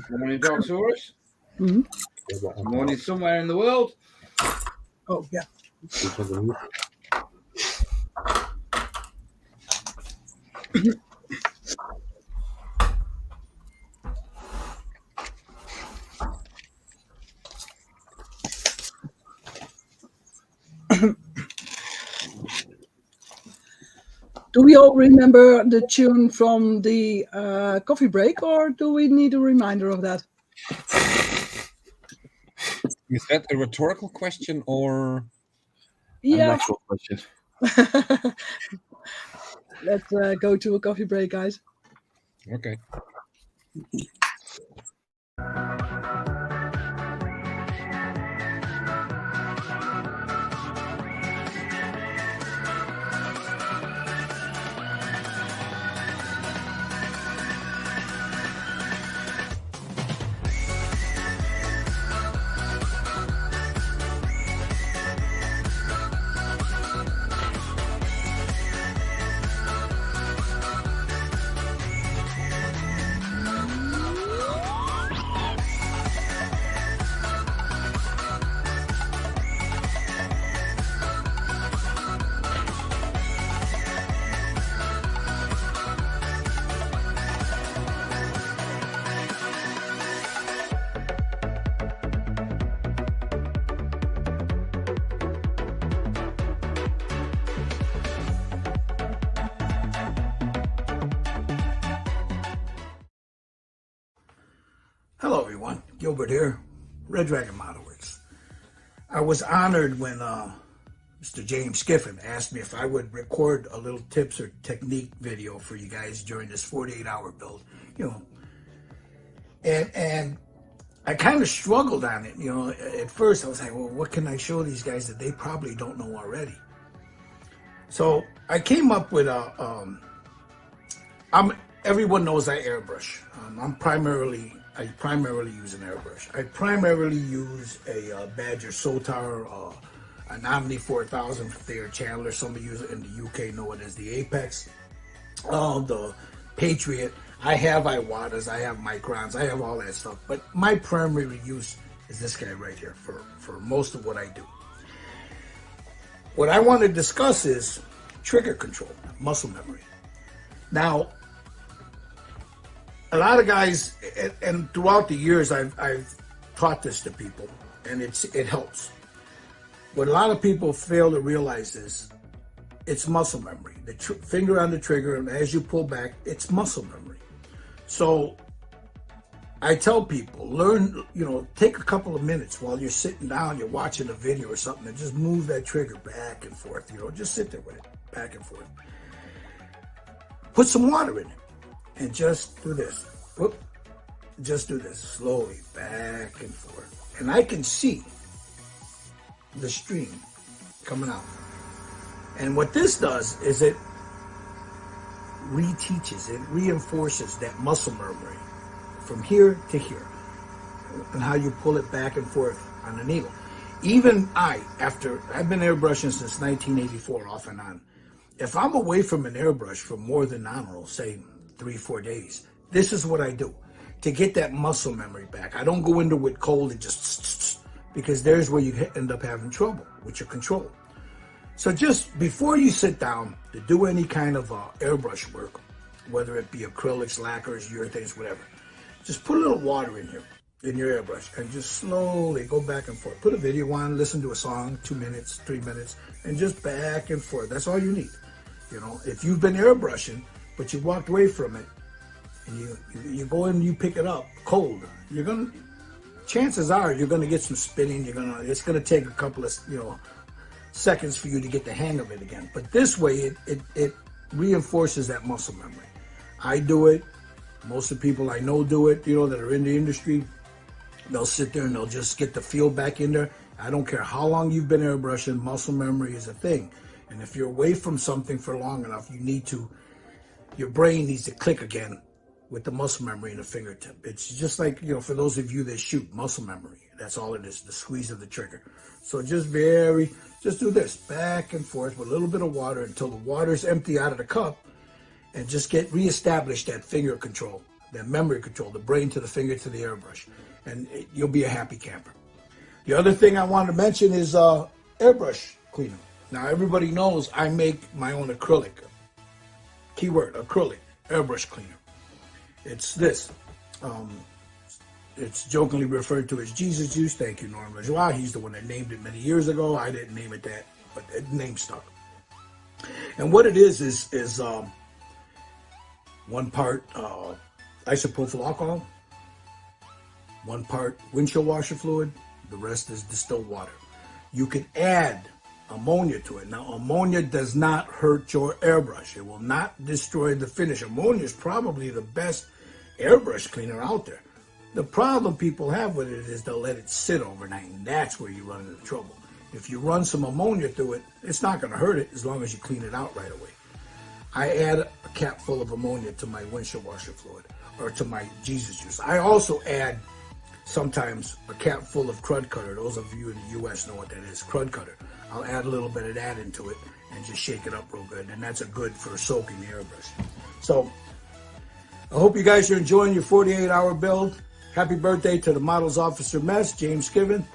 Morning, Dogsaurus. Morning somewhere in the world. Oh, yeah. Do we all remember the tune from the coffee break, or do we need a reminder of that? Is that a rhetorical question or An Yeah. actual question? Let's go to a coffee break, guys. okay? Hello, everyone. Gilbert here, Red Dragon Model Works. I was honored when Mr. James Skiffen asked me if I would record a little tips or technique video for you guys during this 48-hour build. And I kind of struggled on it. At first I was like, well, what can I show these guys that they probably don't know already? So I came up with everyone knows I airbrush. I primarily use an airbrush. I primarily use a Badger Sotar, an Omni 4000 for their Chandler. Some use it in the UK, know it as the Apex. The Patriot. I have Iwatas, I have Microns, I have all that stuff. But my primary use is this guy right here for most of what I do. What I want to discuss is trigger control, muscle memory. Now, a lot of guys, and throughout the years, I've taught this to people, and it helps. What a lot of people fail to realize is it's muscle memory. The finger on the trigger, and as you pull back, it's muscle memory. So I tell people, take a couple of minutes while you're sitting down, you're watching a video or something, and just move that trigger back and forth. Just sit there with it, back and forth. Put some water in it. And just do this. Whoop. Just do this slowly, back and forth. And I can see the stream coming out. And what this does is it reteaches, it reinforces that muscle memory from here to here, and how you pull it back and forth on the needle. Even I've been airbrushing since 1984 off and on. If I'm away from an airbrush for more than, I don't know, say 3-4 days, this is what I do to get that muscle memory back. I don't go into it cold and just, because there's where you end up having trouble with your control. So just before you sit down to do any kind of airbrush work, whether it be acrylics, lacquers, urethanes, whatever, just put a little water in here, in your airbrush, and just slowly go back and forth. Put a video on, listen to a song, 2 minutes, 3 minutes, and just back and forth. That's all you need. If you've been airbrushing, but you walked away from it, and you go in and you pick it up cold, chances are you're gonna get some spinning. It's gonna take a couple of seconds for you to get the hang of it again. But this way, it reinforces that muscle memory. I do it. Most of the people I know do it. That are in the industry, they'll sit there and they'll just get the feel back in there. I don't care how long you've been airbrushing. Muscle memory is a thing. And if you're away from something for long enough, your brain needs to click again with the muscle memory in the fingertip. It's just like, for those of you that shoot, muscle memory. That's all it is, the squeeze of the trigger. So just do this, back and forth with a little bit of water until the water's empty out of the cup, and just reestablish that finger control, that memory control, the brain to the finger to the airbrush, and you'll be a happy camper. The other thing I wanted to mention is airbrush cleaner. Now, everybody knows I make my own acrylic. Keyword, acrylic, airbrush cleaner. It's this. It's jokingly referred to as Jesus Juice. Thank you, Norm LaJoie. He's the one that named it many years ago. I didn't name it that, but the name stuck. And what it is 1 part isopropyl alcohol, 1 part windshield washer fluid, the rest is distilled water. You can add ammonia to it. Now, ammonia does not hurt your airbrush. It will not destroy the finish. Ammonia is probably the best airbrush cleaner out there. The problem people have with it is they'll let it sit overnight, and that's where you run into trouble. If you run some ammonia through it, it's not going to hurt it as long as you clean it out right away. I add a cap full of ammonia to my windshield washer fluid or to my Jesus juice. I also add sometimes a cap full of crud cutter. Those of you in the U.S. know what that is, crud cutter. I'll add a little bit of that into it and just shake it up real good, and that's a good for soaking the airbrush. So I hope you guys are enjoying your 48-hour build. Happy birthday to the Models Officer Mess, James Skiven.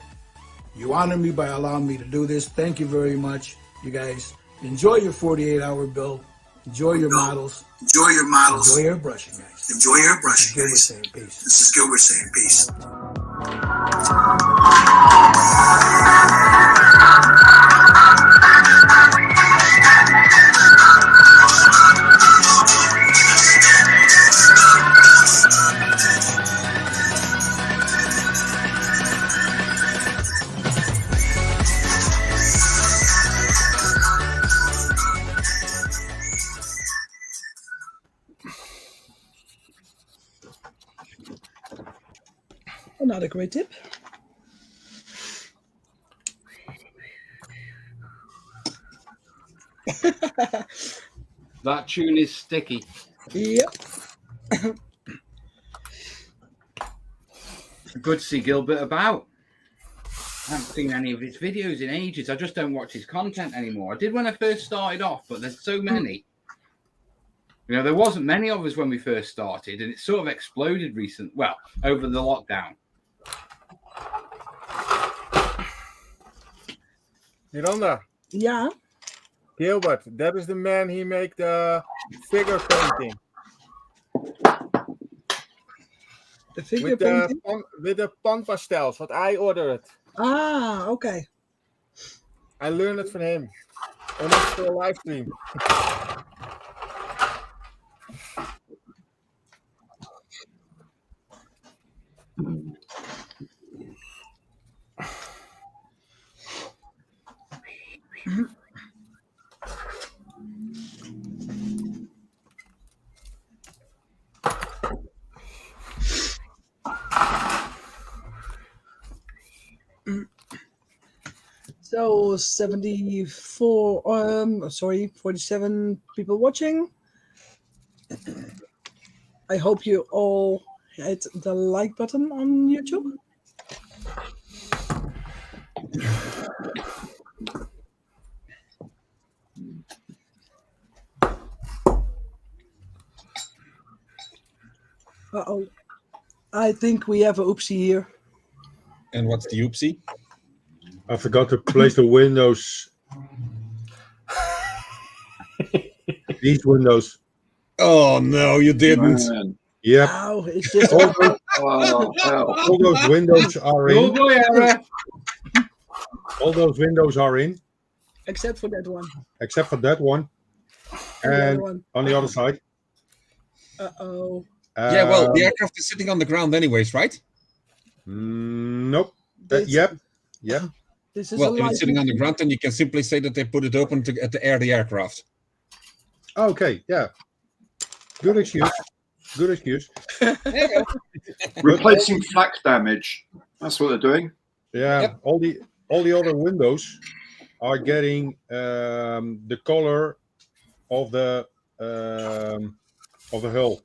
You honor me by allowing me to do this. Thank you very much. You guys enjoy your 48-hour build. Enjoy your models. Enjoy your models. Enjoy airbrushing, guys. Enjoy airbrushing, guys. This is Gilbert saying peace. Another great tip. That tune is sticky. Yep. Good to see Gilbert about. I haven't seen any of his videos in ages. I just don't watch his content anymore. I did when I first started off, but there's so many. You know, there wasn't many of us when we first started, and it sort of exploded over the lockdown. Miranda. Yeah. Gilbert, that is the man he make the figure painting. The figure painting? With the pan pastels, what I ordered. Ah, okay. I learned it from him. And it's for a live stream. So 47 people watching. I hope you all hit the like button on YouTube. Uh-oh. I think we have a oopsie here. And what's the oopsie? I forgot to place the windows. These windows. Oh no, you didn't. Man. Yep. Ow, it's just All those windows are in. All those windows are in. except for that one. Except for that one. And on the other side. Uh-oh. Yeah, well, the aircraft is sitting on the ground anyways, right? Nope. Yep. This is well, if it's sitting on the ground, then you can simply say that they put it open to air the aircraft. Okay, yeah. Good excuse. Replacing flak damage. That's what they're doing. Yeah, Yep. all the other windows are getting the color of the hull,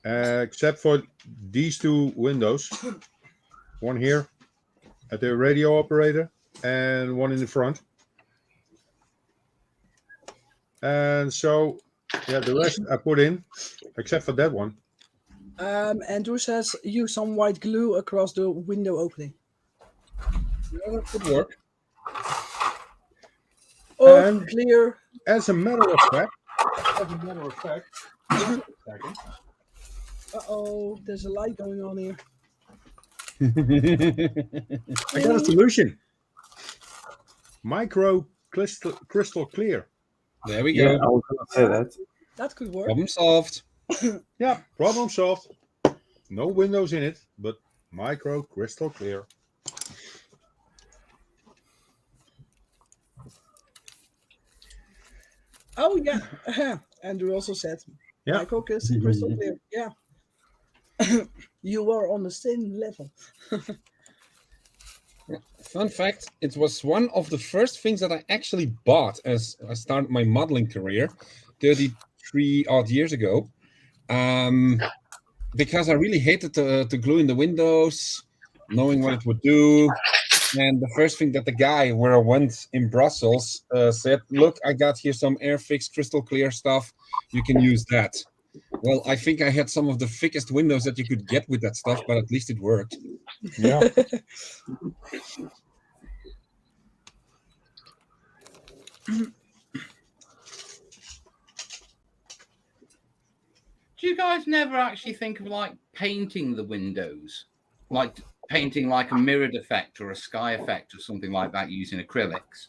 except for these two windows. One here at the radio operator, and one in the front. And so, yeah, the rest I put in, except for that one. Andrew says use some white glue across the window opening. Yeah, that could work. Oh, And- clear. As a matter of fact, Uh-oh, there's a light going on here. I got a solution. Micro crystal clear. There we Yeah, go. I was going to say that. That could work. Problem solved. Yeah, problem solved. No windows in it, but micro crystal clear. Oh yeah, Andrew also said, Yeah. Michael crystal clear. Yeah, you are on the same level. Fun fact, it was one of the first things that I actually bought as I started my modeling career 33 odd years ago. Because I really hated to glue in the windows, knowing what it would do. And the first thing that the guy where I went in Brussels said, look, I got here some Airfix crystal clear stuff. You can use that. Well, I think I had some of the thickest windows that you could get with that stuff, but at least it worked. Yeah. Do you guys never actually think of like painting the windows? Like painting like a mirrored effect or a sky effect or something like that using acrylics?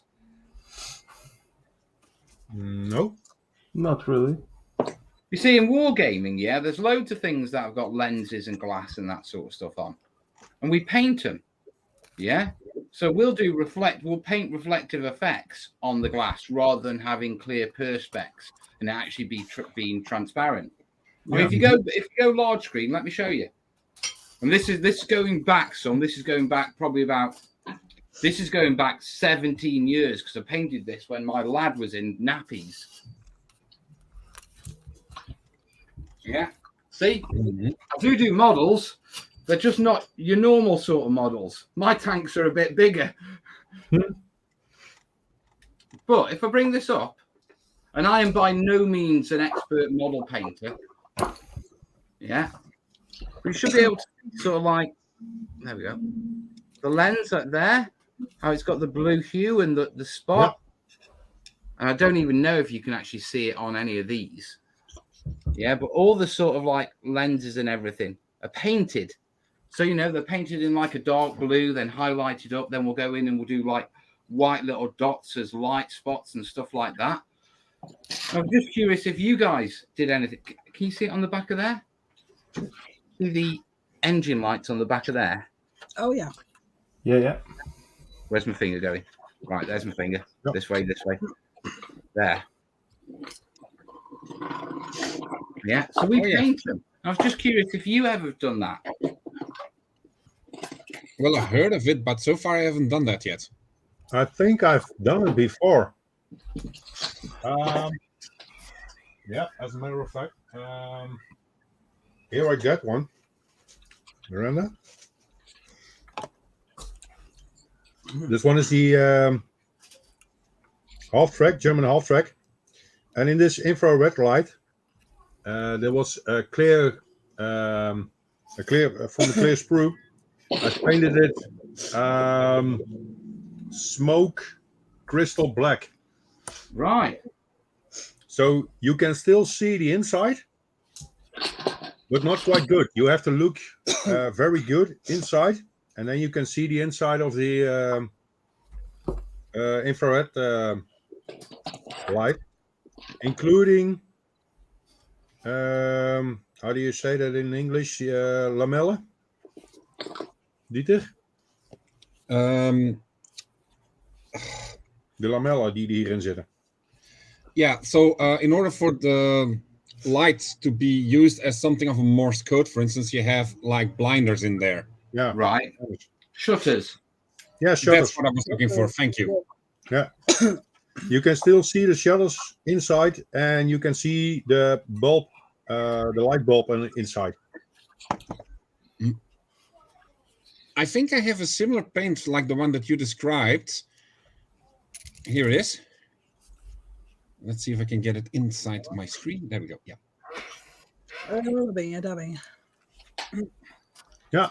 No. Not really. You see, in wargaming, yeah, there's loads of things that have got lenses and glass and that sort of stuff on. And we paint them. Yeah. So we'll paint reflective effects on the glass rather than having clear perspex and actually being transparent. I mean, if you go large screen, let me show you. And this is going back some. This is going back This is going back 17 years because I painted this when my lad was in nappies. Yeah. See, I do models. They're just not your normal sort of models. My tanks are a bit bigger. But if I bring this up, and I am by no means an expert model painter, yeah, we should be able to sort of like, there we go. The lens right there, how it's got the blue hue and the spot. Yeah. And I don't even know if you can actually see it on any of these. Yeah, but all the sort of like lenses and everything are painted. So, you know, they're painted in like a dark blue, then highlighted up. Then we'll go in and we'll do like white little dots as light spots and stuff like that. I'm just curious if you guys did anything. Can you see it on the back of there? See the engine lights on the back of there? Oh, yeah. Yeah. Where's my finger going? Right, there's my finger. Yep. This way. There. Yeah, so we paint them. I was just curious if you ever have done that. Well, I heard of it, but so far I haven't done that yet. I think I've done it before. Yeah, as a matter of fact. Here I got one. Miranda? This one is the German half track. And in this infrared light, there was a clear from the clear sprue. I painted it smoke crystal black. Right. So you can still see the inside, but not quite good. You have to look very good inside, and then you can see the inside of the infrared light, including how do you say that in English? Lamellen? Dieter? De lamellen die hierin zitten. Yeah, so in order for the light to be used as something of a Morse code, for instance, you have like blinders in there. Yeah. Right. Shutters. Yeah, shutters. That's what I was looking for. Thank you. Yeah. You can still see the shutters inside, and you can see the bulb, the light bulb inside. I think I have a similar paint like the one that you described. Here it is. Let's see if I can get it inside my screen. There we go. Yeah. Yeah.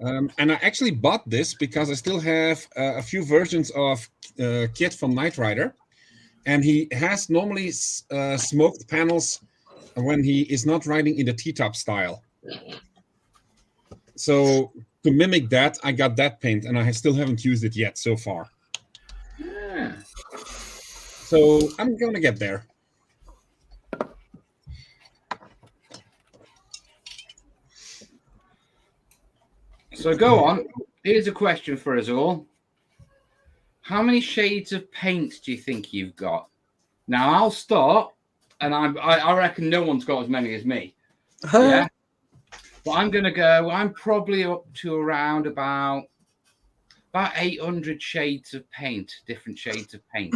And I actually bought this because I still have a few versions of Kit from Knight Rider. And he has normally smoked panels when he is not riding in the T-top style. So to mimic that, I got that paint, and I still haven't used it yet so far. Yeah. So I'm gonna get there. So go on. Here's a question for us all. How many shades of paint do you think you've got? Now I'll start, and I reckon no one's got as many as me. Yeah. But I'm gonna go. I'm probably up to around about 800 shades of paint, different shades of paint.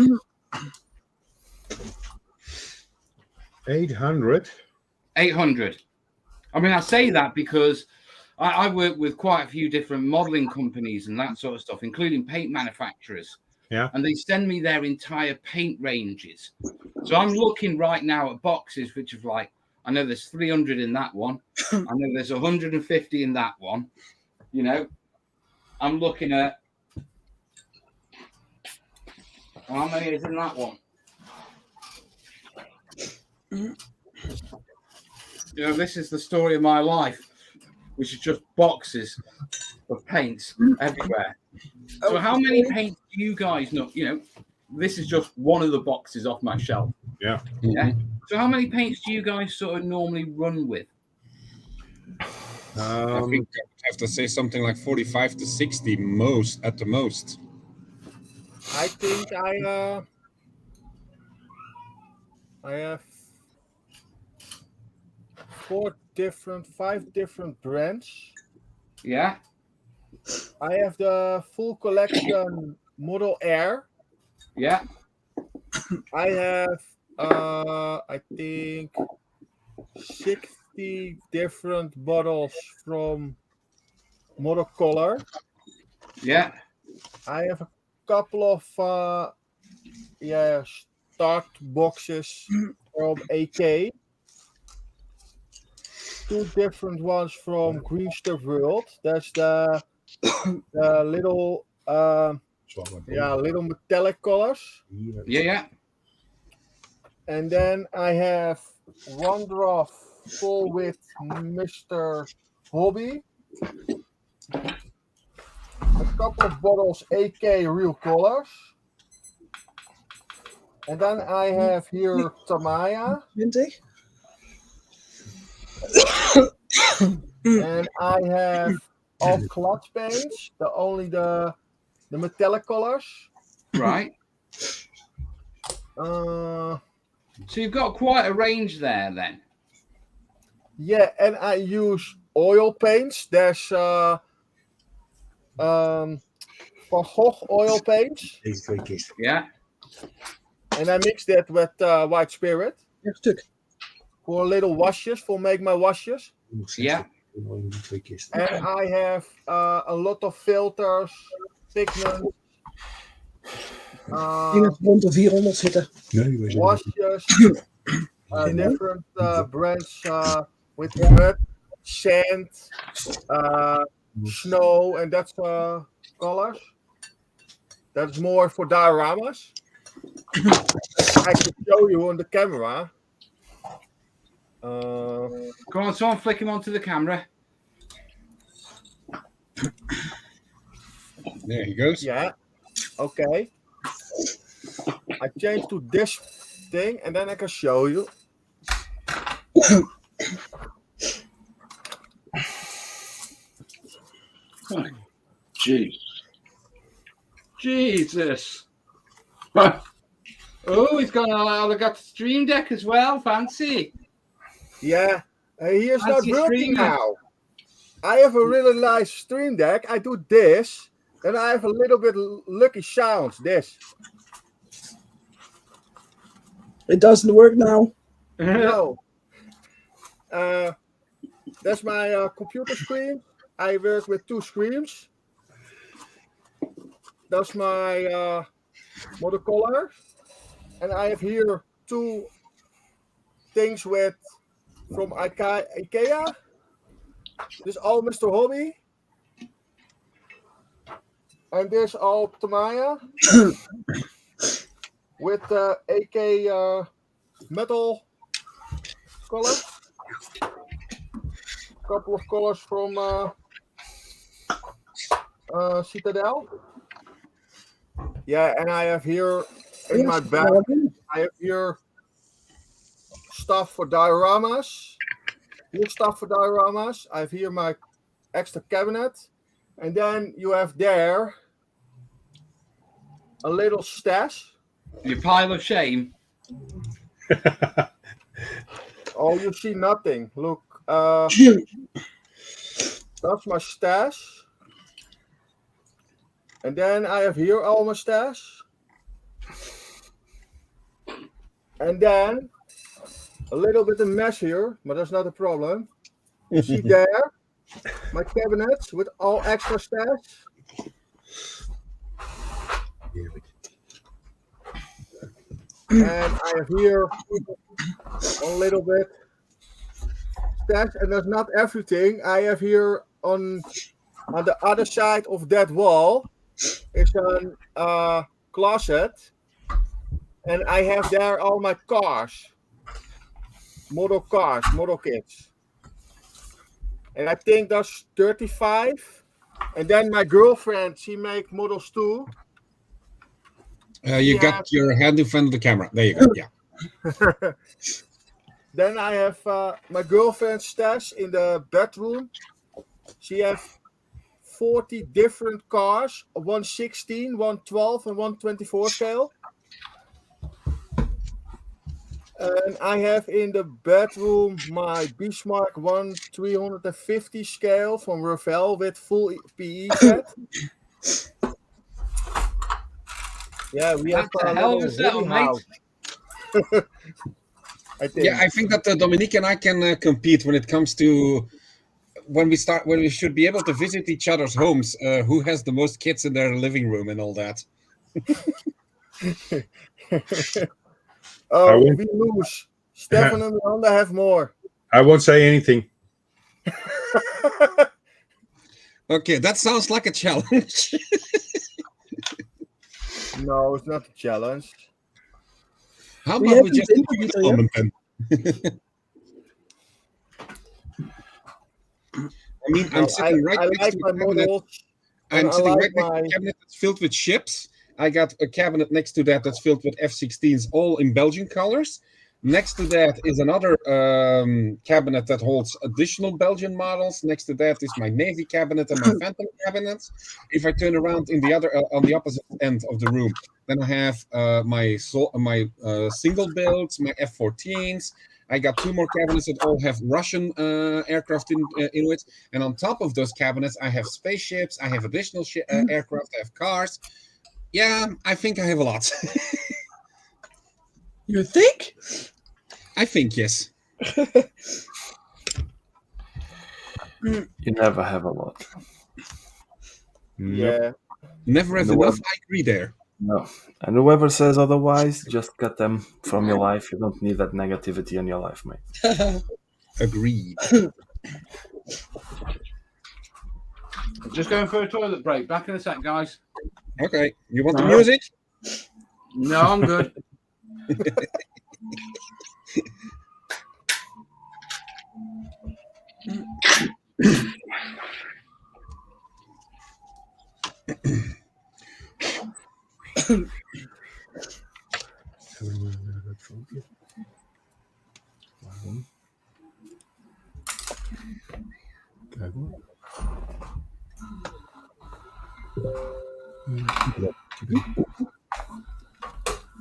800. 800. I mean, I say that because I work with quite a few different modeling companies and that sort of stuff, including paint manufacturers. Yeah. And they send me their entire paint ranges. So I'm looking right now at boxes which have like, I know there's 300 in that one. I know there's 150 in that one. You know, I'm looking at how many is in that one. You know, this is the story of my life, which is just boxes of paints everywhere. So how many paints do you guys know? You know, this is just one of the boxes off my shelf. Yeah. Yeah. So how many paints do you guys sort of normally run with? I think I would have to say something like 45 to 60 at the most. I think I have 5 different brands. Yeah. I have the full collection Model Air. Yeah. I have I think 60 different bottles from Model Color. Yeah. I have a couple of start boxes from AK. 2 different ones from Green Stuff World. That's the little little metallic colors. Yeah. And then I have 1 drawer full with Mr. Hobby. A couple of bottles AK Real Colors. And then I have here Tamaya. 20. And I have all clutch paints, the metallic colors. Right. So you've got quite a range there then. Yeah, and I use oil paints. There's Van Gogh oil paints. Yeah. And I mix that with white spirit. For little washes, for make my washes. Yeah. And I have a lot of filters, pigments. Ik denk dat rond de 400 zitten. Washes, different brands with mud, sand, snow, and that's colors. That's more for dioramas. I can show you on the camera. Go on, someone flick him onto the camera. There he goes. Yeah. Okay. I change to this thing and then I can show you. Jeez. Jesus. Oh, he's got the stream deck as well. Fancy. Yeah. He is not Fancy working streamer. now. I have a really nice stream deck. I do this. And I have a little bit lucky sounds. This. It doesn't work now. No. That's my computer screen. I work with 2 screens. That's my model color. And I have here 2 things from IKEA. This all Mr. Hobby. And this all Tamaya. With AK metal color. Couple of colors from Citadel. Yeah, and I have here in my bag, I have here stuff for dioramas. Here's stuff for dioramas. I have here my extra cabinet. And then you have there a little stash. Your pile of shame. Oh, you see nothing. Look, that's my stash. And then I have here all my stash. And then a little bit of mess here, but that's not a problem. You see there my cabinets with all extra stash. And I have here a little bit stash, and that's not everything. I have here on the other side of that wall is a closet, and I have there all my cars, model kits. And I think that's 35. And then my girlfriend, she make models too. You got your hand in front of the camera. There you go. Yeah. Then I have my girlfriend's stash in the bedroom. She has 40 different cars, 116, 112, and 124 scale. And I have in the bedroom my Bismarck 350 scale from Revell with full PE set. Yeah, we have a hell of a setup, mate. I think that Dominique and I can compete when it comes to when we should be able to visit each other's homes. Who has the most kids in their living room and all that? Oh, we lose. Stefan and Miranda have more. I won't say anything. Okay, that sounds like a challenge. No, it's not a challenge. How about we just interview Solomon then? I mean, I'm sitting right next to a cabinet. I'm sitting right next to a cabinet that's filled with ships. I got a cabinet next to that that's filled with F-16s, all in Belgian colors. Next to that is another cabinet that holds additional Belgian models. Next to that is my Navy cabinet and my Phantom cabinets. If I turn around in the other on the opposite end of the room, then I have my single builds, my F-14s. I got two more cabinets that all have Russian aircraft in it. And on top of those cabinets, I have spaceships. I have additional aircraft. I have cars. Yeah, I think I have a lot. You think? I think, yes. You never have a lot. Yeah. Never have enough, I agree there. No. And whoever says otherwise, just cut them from your life. You don't need that negativity in your life, mate. Agreed. Just going for a toilet break. Back in a sec, guys. Okay. You want the music? No, I'm good.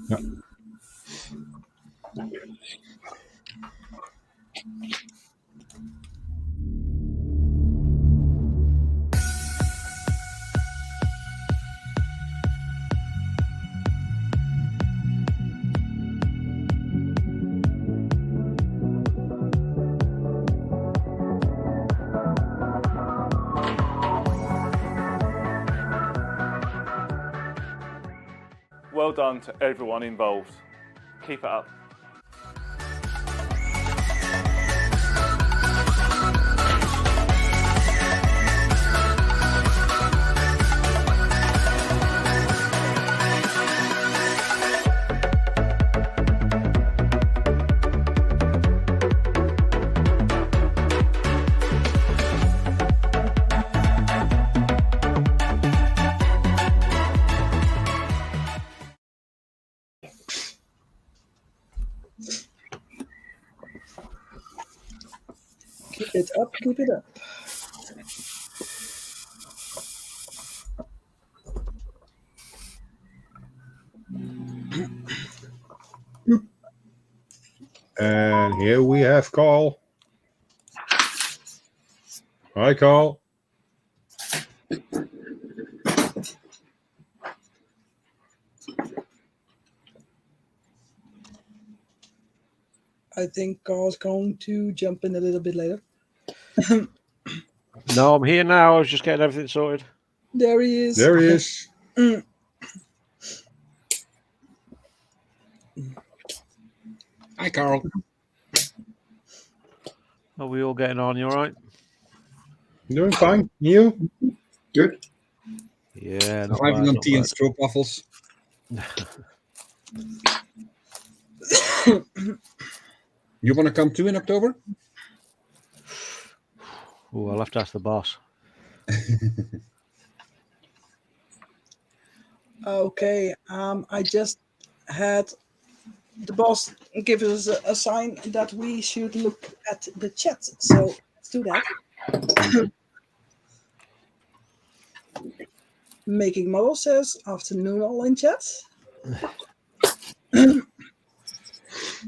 Ja. Well done to everyone involved. Keep it up. Keep it up, keep it up. And here we have Carl. Hi, Carl. I think Carl's going to jump in a little bit later. No, I'm here now. I was just getting everything sorted. There he is. There he is. Hi, Carl. Are we all getting on? You all right? Doing fine. You? Good. Yeah. Not Surviving bad, on not tea and bad. stroopwafels. You want to come too in October? Oh, I'll have to ask the boss. Okay, I just had the boss give us a sign that we should look at the chat. So let's do that. Making Model says, afternoon all in chat.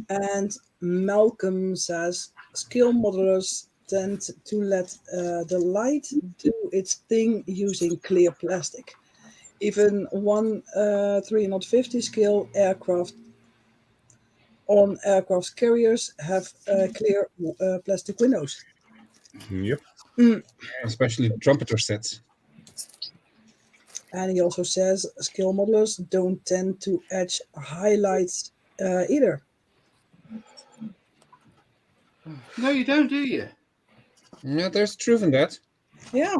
And Malcolm says, skill modelers tend to let the light do its thing using clear plastic. Even one 350 scale aircraft on aircraft carriers have clear plastic windows. Yep. Especially trumpeter sets. And he also says skill modelers don't tend to etch highlights either. No, you don't, do you? Yeah, there's truth in that. Yeah.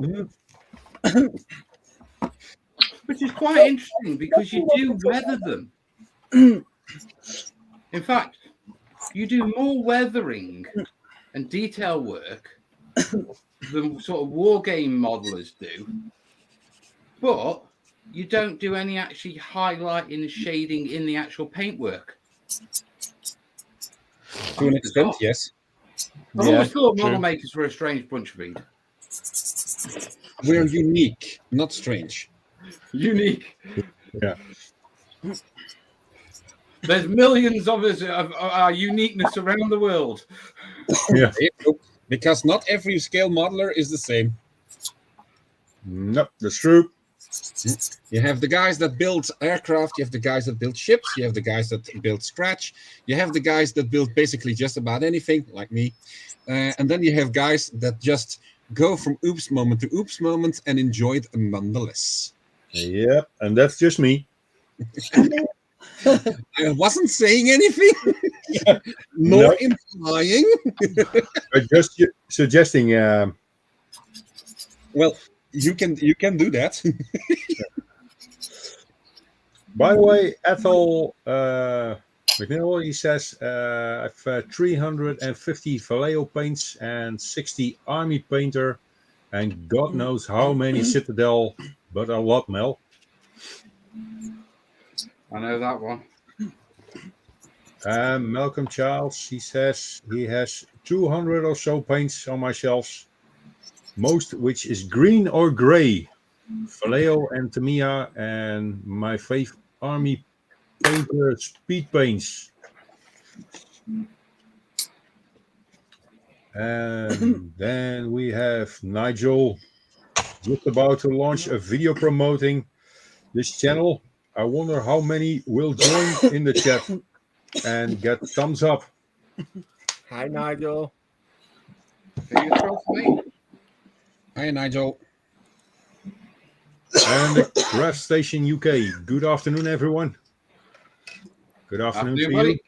Which is quite interesting because you do weather them. In fact, you do more weathering and detail work than sort of war game modelers do, but you don't do any actually highlighting and shading in the actual paintwork. To an extent, yes. I've always thought model makers were a strange bunch of breed. We're unique, not strange. Unique. Yeah. There's millions of us of our uniqueness around the world. Yeah. Because not every scale modeler is the same. Nope, that's true. You have the guys that build aircraft, you have the guys that build ships, you have the guys that build Scratch, you have the guys that build basically just about anything, like me. And then you have guys that just go from oops moment to oops moment and enjoy it nonetheless. Yep, and that's just me. I wasn't saying anything, nor implying. But just suggesting. Well, you can do that. By the way, Ethel McNeil, he says, I've 350 Vallejo paints and 60 Army painter, and God knows how many Citadel, but a lot, Mel. I know that one. Malcolm Charles, he says he has 200 or so paints on my shelves, most which is green or gray. Vallejo and Tamiya, and my favorite Army painter speed paints. And then we have Nigel just about to launch a video promoting this channel. I wonder how many will join in the chat and get thumbs up. Hi, Nigel. Hi, Nigel. And the Craft Station UK. Good afternoon, everyone. Good afternoon to you.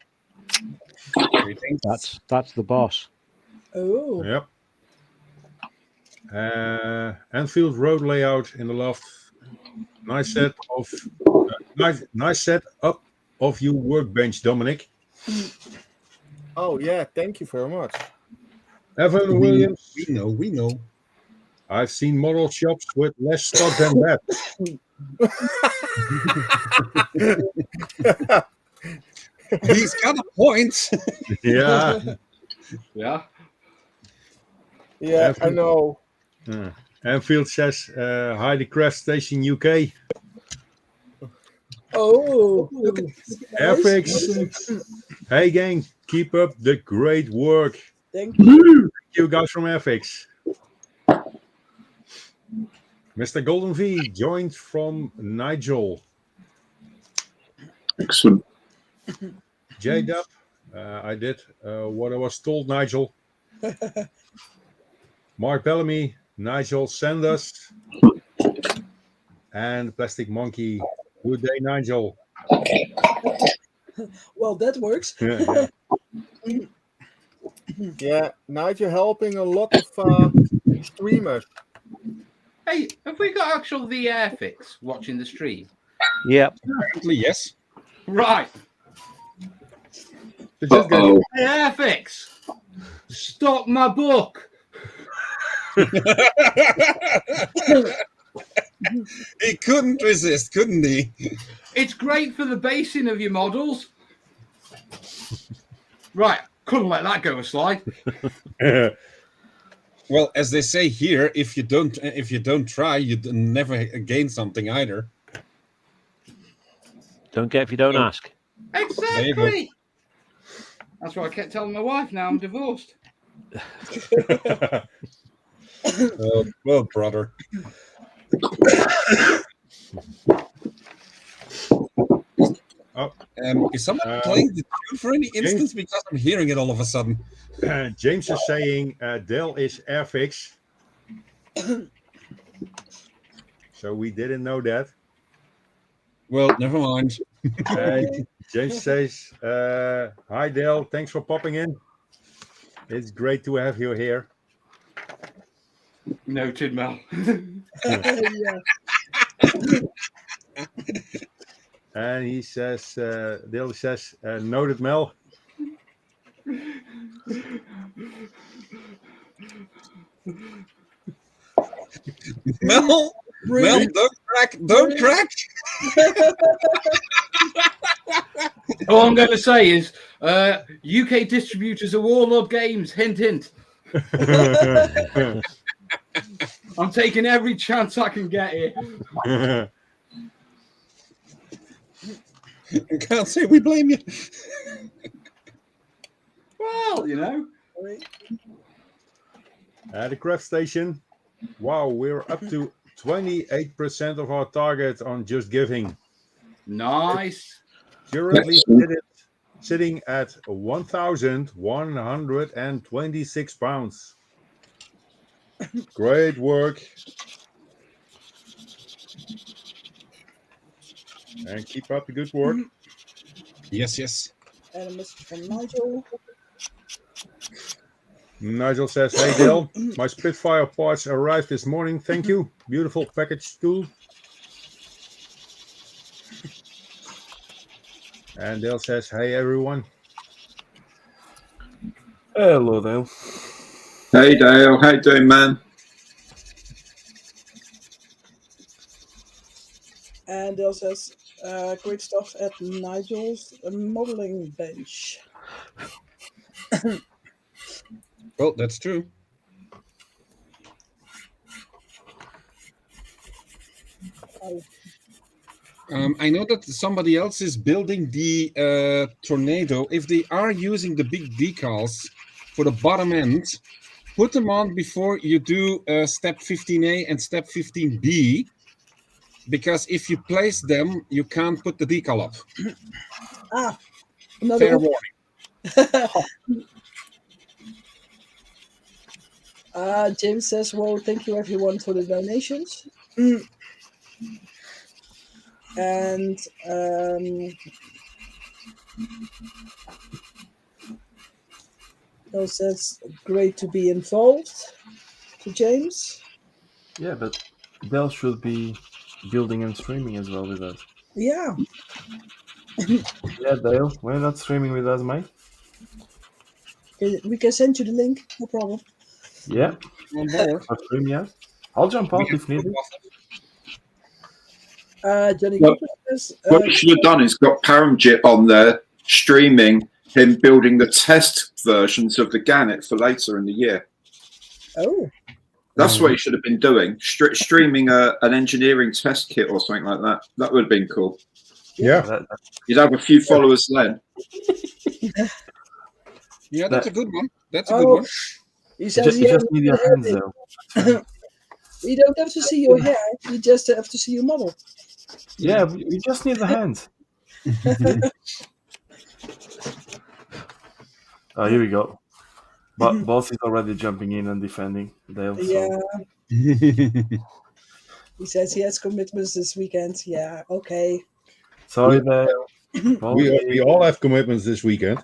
That's the boss. Oh. Yep. Anfield Road layout in the loft. Nice set up of your workbench, Dominic. Oh yeah, thank you very much. Evan Williams. We know. I've seen model shops with less stock than that. He's got a point. Yeah. Yeah. Yeah, I know. Anfield says, hi, the Craft Station UK. Oh, look at Airfix. Hey, gang, keep up the great work. Thank you. Thank you guys from Airfix. Mr. Golden V joined from Nigel. Excellent. J-Dub, I did what I was told, Nigel. Mark Bellamy, Nigel Sanders, and Plastic Monkey. Good day, Nigel. Well, that works. Yeah, Nigel helping a lot of streamers. Hey, have we got actual the Airfix watching the stream? Yep. Apparently, yes. Right. Uh-oh. Hey, Airfix, stop my book. He couldn't resist, couldn't he? It's great for the basing of your models. Right, couldn't let that go aside. Well, as they say here, if you don't try, you never gain something either. Don't get if you don't ask. Exactly. That's what I kept telling my wife. Now I'm divorced. Well, brother. Is someone playing the tune for any instance? Because I'm hearing it all of a sudden. James is saying Dell is Airfix. So we didn't know that. Well, never mind. James says, hi Dell, thanks for popping in. It's great to have you here. Noted, Mel. And he says, Dale says, noted, Mel. Mel, don't crack. All I'm going to say is UK distributors of Warlord Games, hint, hint. I'm taking every chance I can get here. I can't say we blame you. Well, you know. At the craft station, wow, we're up to 28% of our target on Just Giving. Nice. Currently sitting at 1,126 pounds. Great work. And keep up the good work. Yes. And a message from Nigel. Nigel says, hey Dale, my Spitfire parts arrived this morning. Thank you. Beautiful package tool. And Dale says, hey everyone. Hello, Dale. Hey Dale, how you doing, man? And Dale says, great stuff at Nigel's modeling bench. Well, that's true. I know that somebody else is building the Tornado. If they are using the big decals for the bottom end, put them on before you do step 15A and step 15B, because if you place them, you can't put the decal up. Fair warning. James says, well, thank you everyone for the donations. And Bill says, great to be involved to James. Yeah, but Dell should be building and streaming as well with us. Yeah. Yeah, Dale, why not streaming with us, mate? We can send you the link, no problem. Yeah. I'll stream, yeah. I'll jump out if needed. Johnny Well, says, what you should have done is got Paramjit on there streaming him building the test versions of the Gannet for later in the year. Oh. That's what he should have been doing. Streaming an engineering test kit or something like that. That would have been cool. Yeah. You'd have a few followers then. Yeah, that's a good one. That's a Oh. good one. He says You just need your hands though. You don't have to see your hair. You just have to see your model. Yeah, you just need the hands. Oh, here we go. But Boss is already jumping in and defending Dale. So. Yeah. He says he has commitments this weekend. Yeah, okay. Sorry, Dale. We all have commitments this weekend.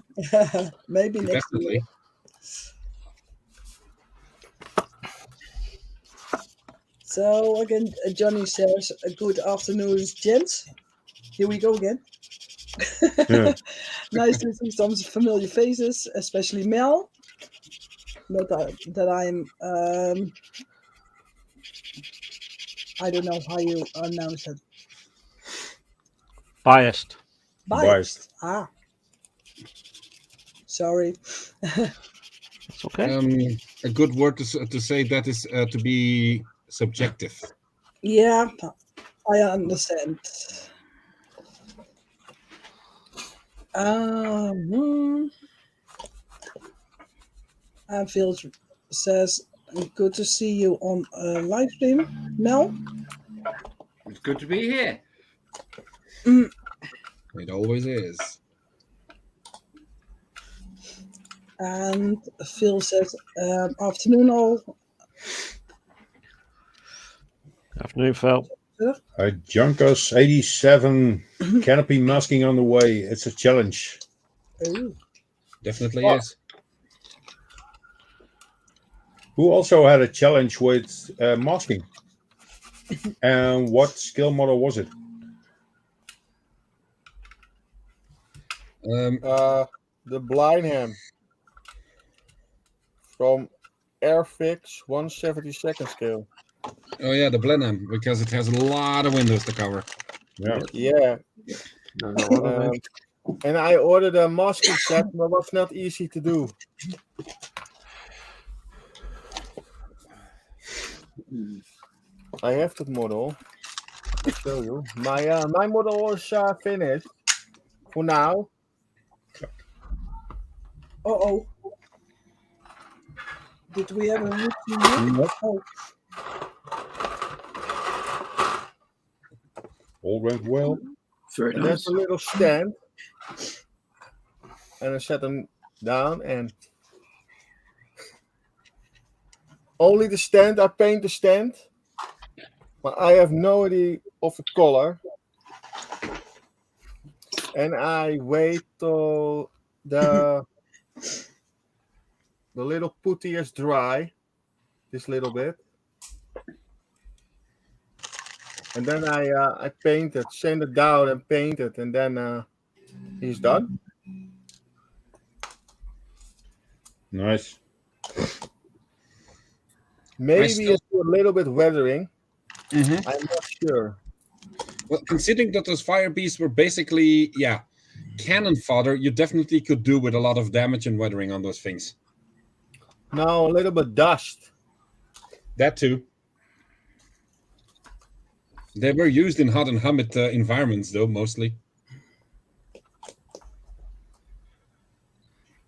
Maybe next Definitely. week. So again, Johnny says, "Good afternoon, gents." Here we go again. Yeah. Nice to see some familiar faces, especially Mel. Not that I'm. I don't know how you announce it. Biased. Biased. Ah. Sorry. It's okay. A good word to say that is to be subjective. Yeah, I understand. Phil says, "Good to see you on live stream, Mel." It's good to be here. It always is. And Phil says, "Afternoon, all." Afternoon, Phil. Junkers 87 canopy masking on the way. It's a challenge. Ooh. Definitely is. Who also had a challenge with masking? And what skill model was it? The Blindham from Airfix 172nd scale. Oh yeah, the Blenheim, because it has a lot of windows to cover. Yeah. And I ordered a masking set, but it was not easy to do. I have that model. I'll show you. My model is finished for now. Uh-oh. Did we have a routine? Nope. Oh. All went well. Very And nice. there's a little stand. And I set them down and only the stand, I paint the stand. But I have no idea of the color. And I wait till the little putty is dry. This little bit. And then I paint it, sand it down and paint it, and then he's done. Nice. Maybe it's a little bit weathering. I'm not sure. Well, considering that those fire beasts were basically, cannon fodder, you definitely could do with a lot of damage and weathering on those things. No, a little bit dust. That too. They were used in hot and humid environments, though, mostly.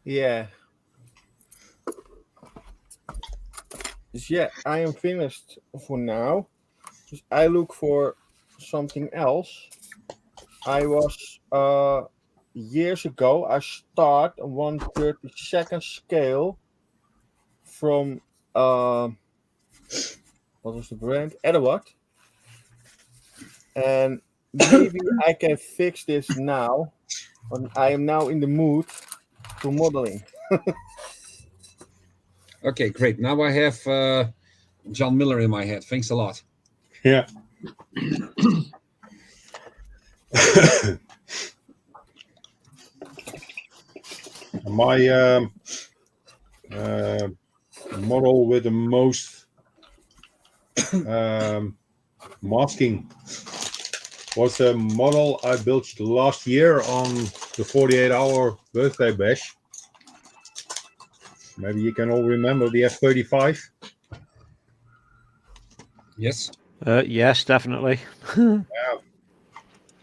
Yeah. Yeah, I am finished for now. Just I look for something else. I was years ago. I start a 1/32 scale from what was the brand? Edward. And maybe I can fix this now. I am now in the mood for modeling. Okay, great. Now I have John Miller in my head. Thanks a lot. Yeah. My model with the most masking was a model I built last year on the 48-hour birthday bash. Maybe you can all remember the F-35. Yes. Yes, definitely. Yeah.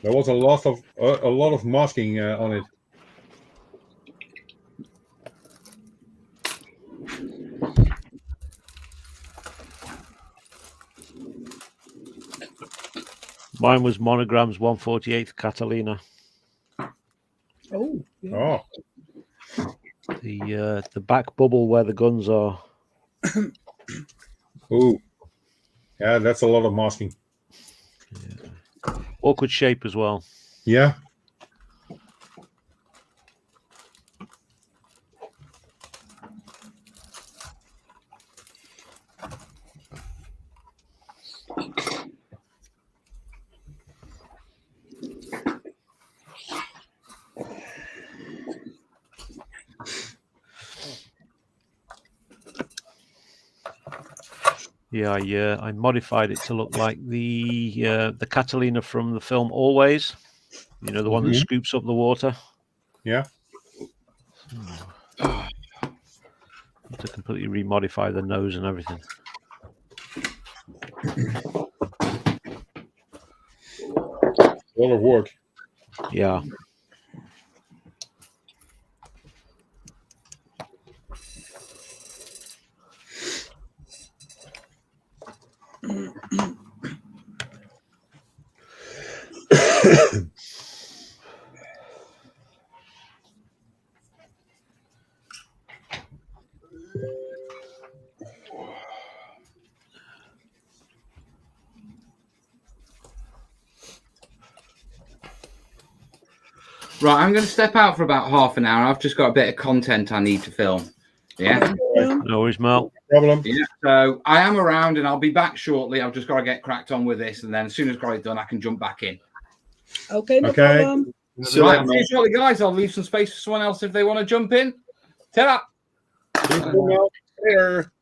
There was a lot of masking on it. Mine was Monogram's 148th Catalina. Oh, yeah. Oh, The back bubble where the guns are. ooh, yeah, that's a lot of masking. Awkward shape as well. Yeah. Yeah, I modified it to look like the Catalina from the film Always. You know, the one that scoops up the water. Yeah. To completely remodify the nose and everything. A lot of work. Yeah. Right, I'm going to step out for about half an hour. I've just got a bit of content I need to film. Yeah. No worries, Mel. Problem. Yeah. So I am around and I'll be back shortly. I've just got to get cracked on with this, and then as soon as I've got it done, I can jump back in. Okay, no Okay. problem. See you Right, later, see you mate. shortly, guys. I'll leave some space for someone else if they want to jump in. Ta-da. Later.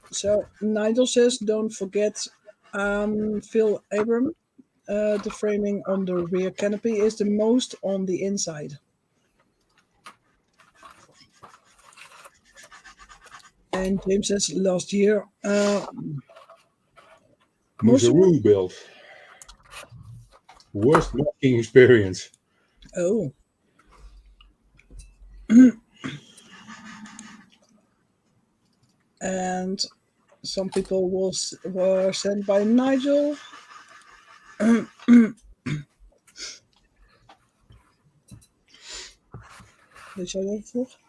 So Nigel says, don't forget, Phil Abram, the framing on the rear canopy is the most on the inside. And James says, last year, Moosaroo build. Worst masking experience. oh. And some people were sent by Nigel. Weet jij dat voor?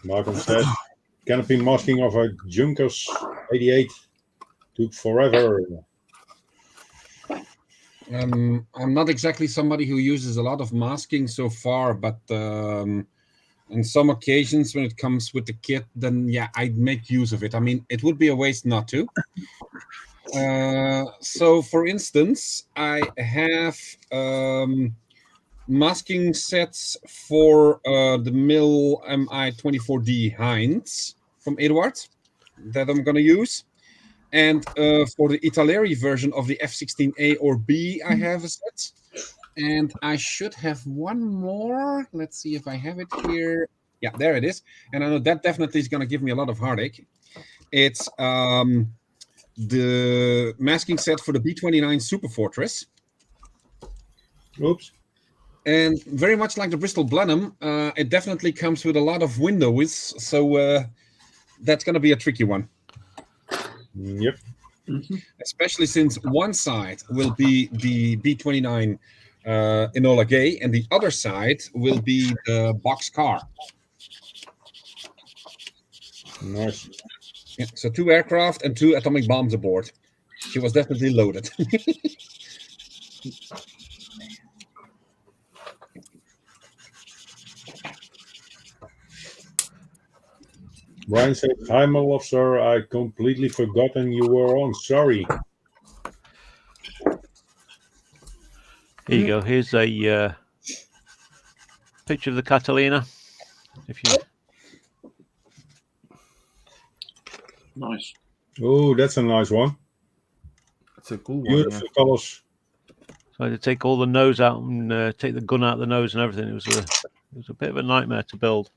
Malcolm said, canopy masking of a Junkers 88 took forever. I'm not exactly somebody who uses a lot of masking so far, but on some occasions when it comes with the kit, then yeah, I'd make use of it. I mean, it would be a waste not to. So for instance, I have masking sets for the Mill MI24D Heinz from Eduard that I'm going to use. And for the Italeri version of the F16A or B, I have a set. And I should have one more. Let's see if I have it here. Yeah, there it is. And I know that definitely is going to give me a lot of heartache. It's the masking set for the B29 Super Fortress. Oops. And very much like the Bristol Blenheim, it definitely comes with a lot of windows. So that's going to be a tricky one. Yep. Especially since one side will be the B29 Enola Gay and the other side will be the box car. Nice. Yeah, so 2 aircraft and 2 atomic bombs aboard. She was definitely loaded. Brian said, hi, my love, sir. I completely forgotten you were on. Sorry. Here you go. Here's a picture of the Catalina. If you Nice. Oh, that's a nice one. It's a cool one. Beautiful colors. So I had to take all the nose out and take the gun out of the nose and everything. It was a bit of a nightmare to build.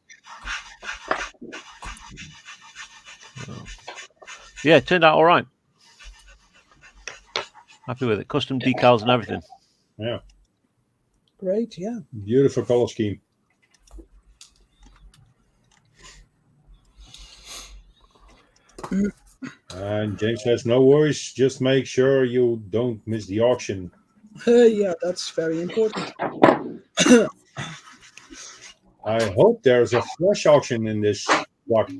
Yeah, it turned out all right. Happy with it. Custom decals and everything. Yeah. Great, yeah. Beautiful color scheme. And James says, no worries, just make sure you don't miss the auction. Yeah, that's very important. I hope there's a flash auction in this block.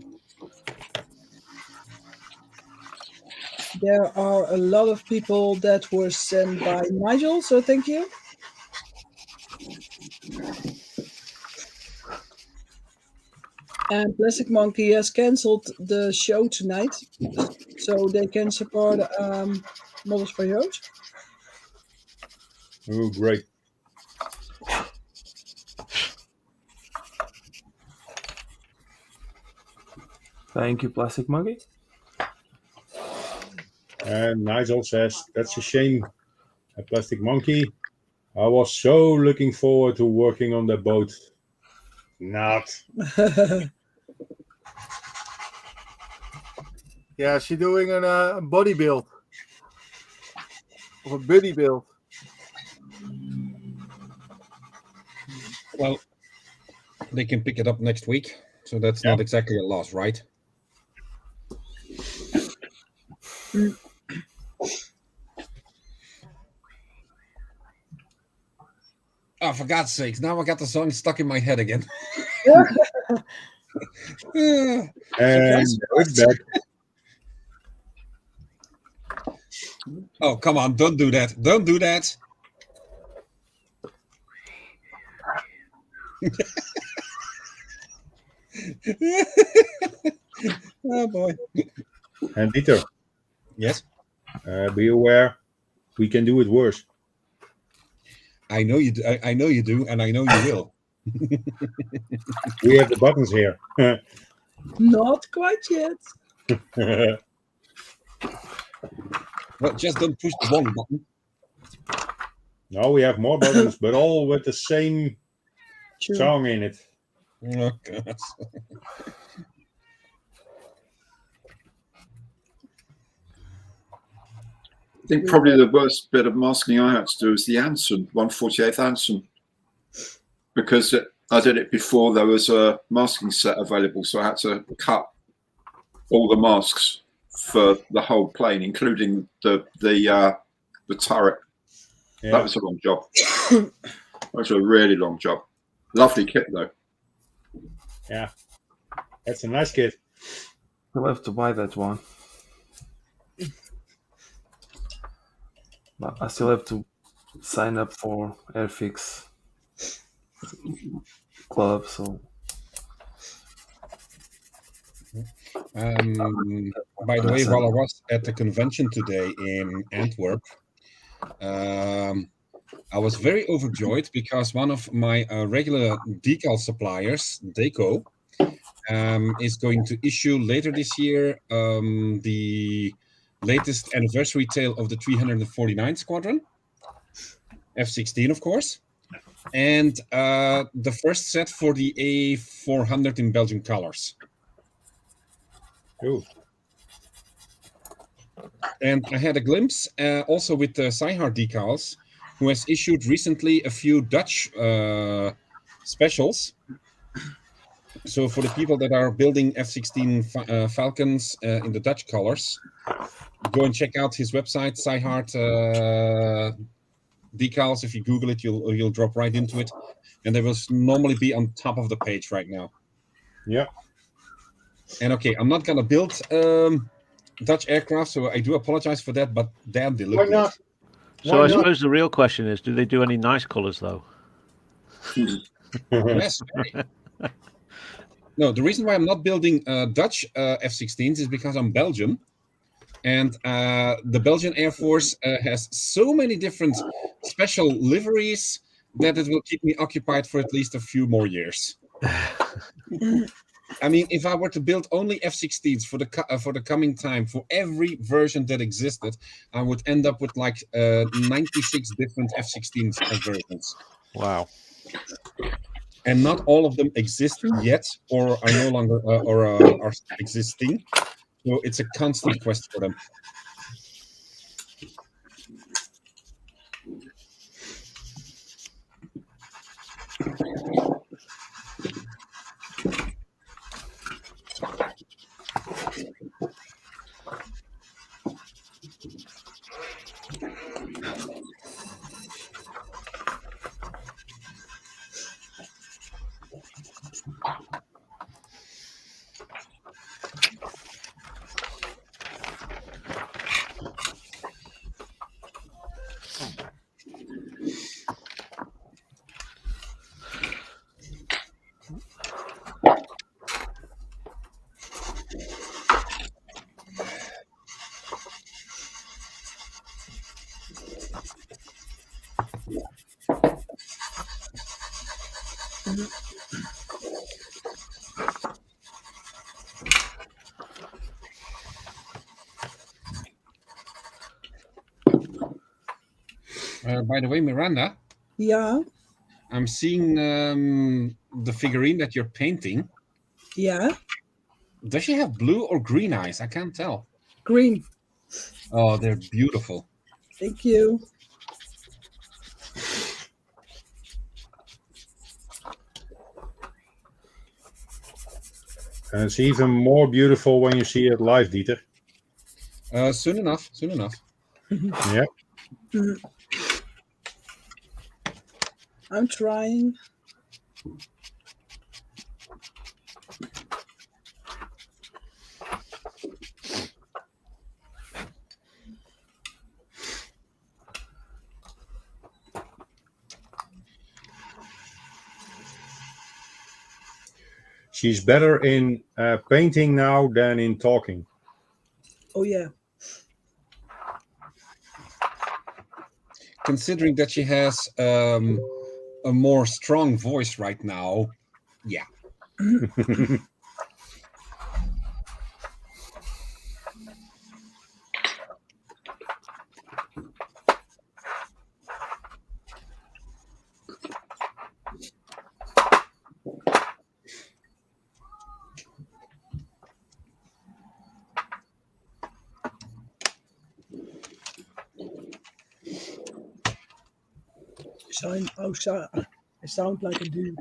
There are a lot of people that were sent by Nigel, so thank you. And Plastic Monkey has cancelled the show tonight, so they can support Models for Heroes. Oh, great. Thank you, Plastic Monkey. And Nigel says, that's a shame, a Plastic Monkey. I was so looking forward to working on the boat. Not. Yeah, she's doing a body build. Of a buddy build. Well, they can pick it up next week, so that's not exactly a loss, right? Oh, for God's sakes, now I got the song stuck in my head again. And it's back. Oh, come on, don't do that. Don't do that. Oh, boy. And Dieter. Yes? Be aware, we can do it worse. I know you do, I know you do, and I know you will. We have the buttons here. Not quite yet. Well, just don't push the wrong button. No, we have more buttons, but all with the same song in it. Oh, God. I think probably the worst bit of masking I had to do is the Anson, 1/48th Anson, because I did it before there was a masking set available, so I had to cut all the masks for the whole plane, including the turret. Yeah. That was a long job. That was a really long job. Lovely kit though. Yeah, that's a nice kit. I'll have to buy that one. But I still have to sign up for Airfix Club, so. By the way, while I was at the convention today in Antwerp, I was very overjoyed because one of my regular decal suppliers, Decal, is going to issue later this year the latest anniversary tale of the 349 Squadron, F-16, of course, and the first set for the A400 in Belgian colors. Ooh. And I had a glimpse also with the Cyhard decals, who has issued recently a few Dutch specials. So for the people that are building F-16 Falcons in the Dutch colors, go and check out his website, Cyhard decals. If you Google it, you'll drop right into it, and they will normally be on top of the page right now. Yeah. And okay, I'm not gonna build Dutch aircraft, so I do apologize for that. But damn, they look Why not? good. So I suppose the real question is, do they do any nice colours though? Yes. No, the reason why I'm not building Dutch F-16s is because I'm Belgian, and the Belgian Air Force has so many different special liveries that it will keep me occupied for at least a few more years. I mean, if I were to build only F-16s for the coming time, for every version that existed, I would end up with like 96 different F-16 versions. Wow. and not all of them exist yet, or are no longer, are existing. So it's a constant quest for them. By the way, Miranda, Yeah, I'm seeing the figurine that you're painting. yeah, Does she have blue or green eyes? I can't tell. green. Oh, they're beautiful. Thank you. And it's even more beautiful when you see it live, Dieter. Soon enough. Soon enough. Yeah. I'm trying. She's better in painting now than in talking. Oh yeah. Considering that she has a more strong voice right now, yeah. I sound like a dude.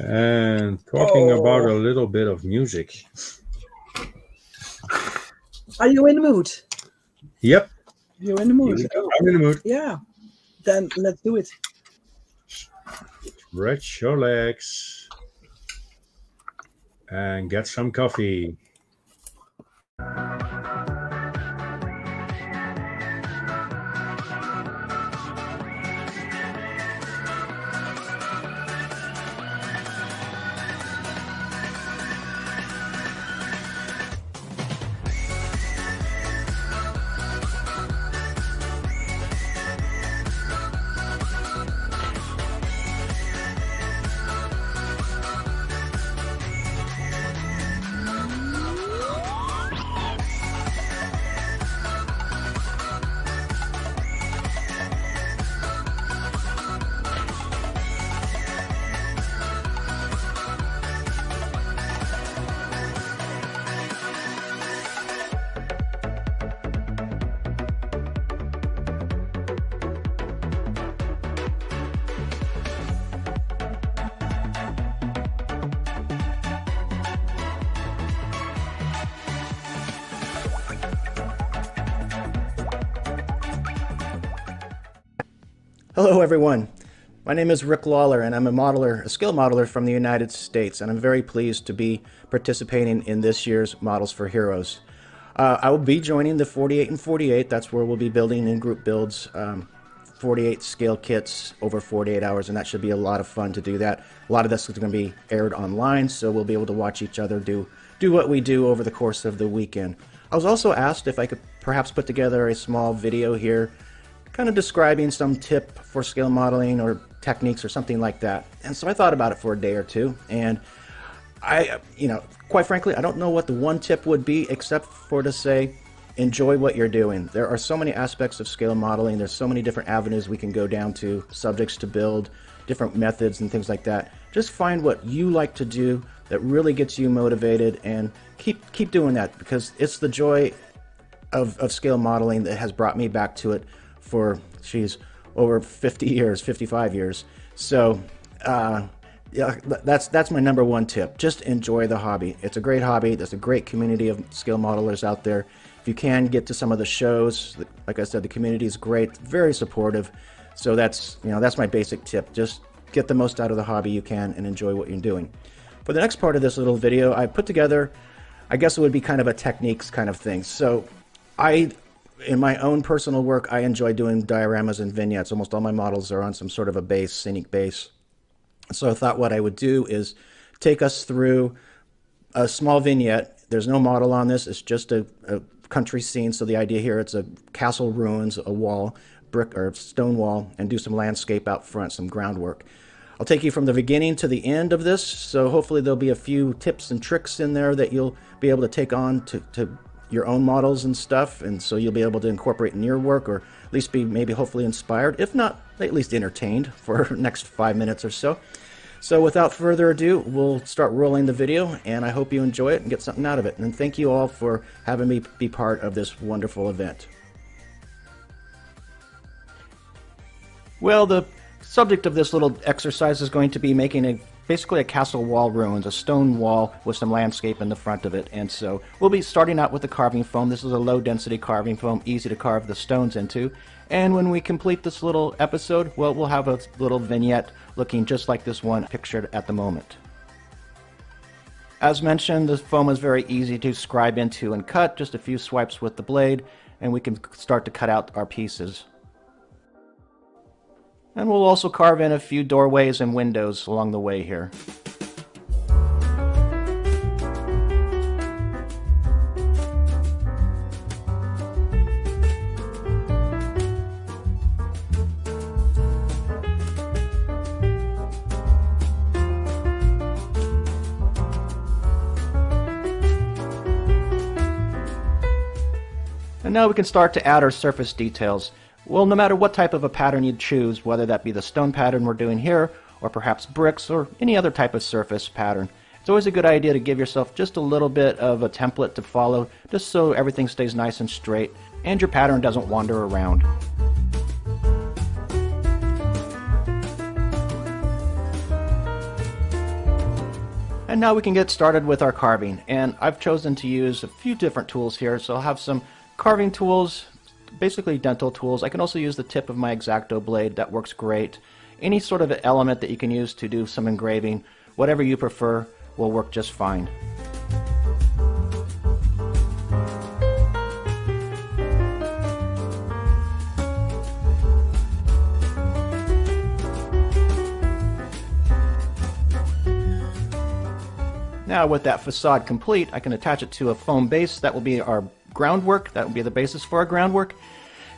And talking about a little bit of music. Are you in the mood? Yep. You're in the mood. I'm in the mood. Yeah. Then let's do it. Stretch your legs and get some coffee. Hello, everyone. My name is Rick Lawler, and I'm a skill modeler from the United States, and I'm very pleased to be participating in this year's Models for Heroes. I will be joining the 48 and 48. That's where we'll be building in group builds, 48 scale kits over 48 hours, and that should be a lot of fun to do that. A lot of this is going to be aired online, so we'll be able to watch each other do what we do over the course of the weekend. I was also asked if I could perhaps put together a small video here kind of describing some tip for scale modeling or techniques or something like that. And so I thought about it for a day or two, and quite frankly, I don't know what the one tip would be except for to say, enjoy what you're doing. There are so many aspects of scale modeling. There's so many different avenues we can go down to, subjects to build, different methods and things like that. Just find what you like to do that really gets you motivated, and keep doing that, because it's the joy of scale modeling that has brought me back to it for, over 50 years, 55 years. So, yeah, that's my number one tip. Just enjoy the hobby. It's a great hobby. There's a great community of scale modelers out there. If you can get to some of the shows, like I said, the community is great, very supportive. So that's my basic tip. Just get the most out of the hobby you can and enjoy what you're doing. For the next part of this little video, I put together, I guess it would be kind of a techniques kind of thing. So in my own personal work, I enjoy doing dioramas and vignettes. Almost all my models are on some sort of a base, scenic base. So I thought what I would do is take us through a small vignette. There's no model on this. It's just a country scene. So the idea here, it's a castle ruins, a wall, brick or stone wall, and do some landscape out front, some groundwork. I'll take you from the beginning to the end of this. So hopefully there'll be a few tips and tricks in there that you'll be able to take on to your own models and stuff, and so you'll be able to incorporate in your work, or at least be maybe hopefully inspired, if not at least entertained for the next 5 minutes or so. So without further ado, we'll start rolling the video, and I hope you enjoy it and get something out of it. And thank you all for having me be part of this wonderful event. Well, the subject of this little exercise is going to be making basically a castle wall ruins, a stone wall with some landscape in the front of it. And so we'll be starting out with the carving foam. This is a low density carving foam, easy to carve the stones into. And when we complete this little episode, well, we'll have a little vignette looking just like this one pictured at the moment. As mentioned, the foam is very easy to scribe into and cut, just a few swipes with the blade, and we can start to cut out our pieces. And we'll also carve in a few doorways and windows along the way here. And now we can start to add our surface details. Well, no matter what type of a pattern you choose, whether that be the stone pattern we're doing here, or perhaps bricks, or any other type of surface pattern, it's always a good idea to give yourself just a little bit of a template to follow, just so everything stays nice and straight, and your pattern doesn't wander around. And now we can get started with our carving, and I've chosen to use a few different tools here, so I'll have some carving tools, basically dental tools. I can also use the tip of my X-Acto blade. That works great. Any sort of element that you can use to do some engraving, whatever you prefer, will work just fine. Now with that facade complete, I can attach it to a foam base. That will be our groundwork. That will be the basis for our groundwork.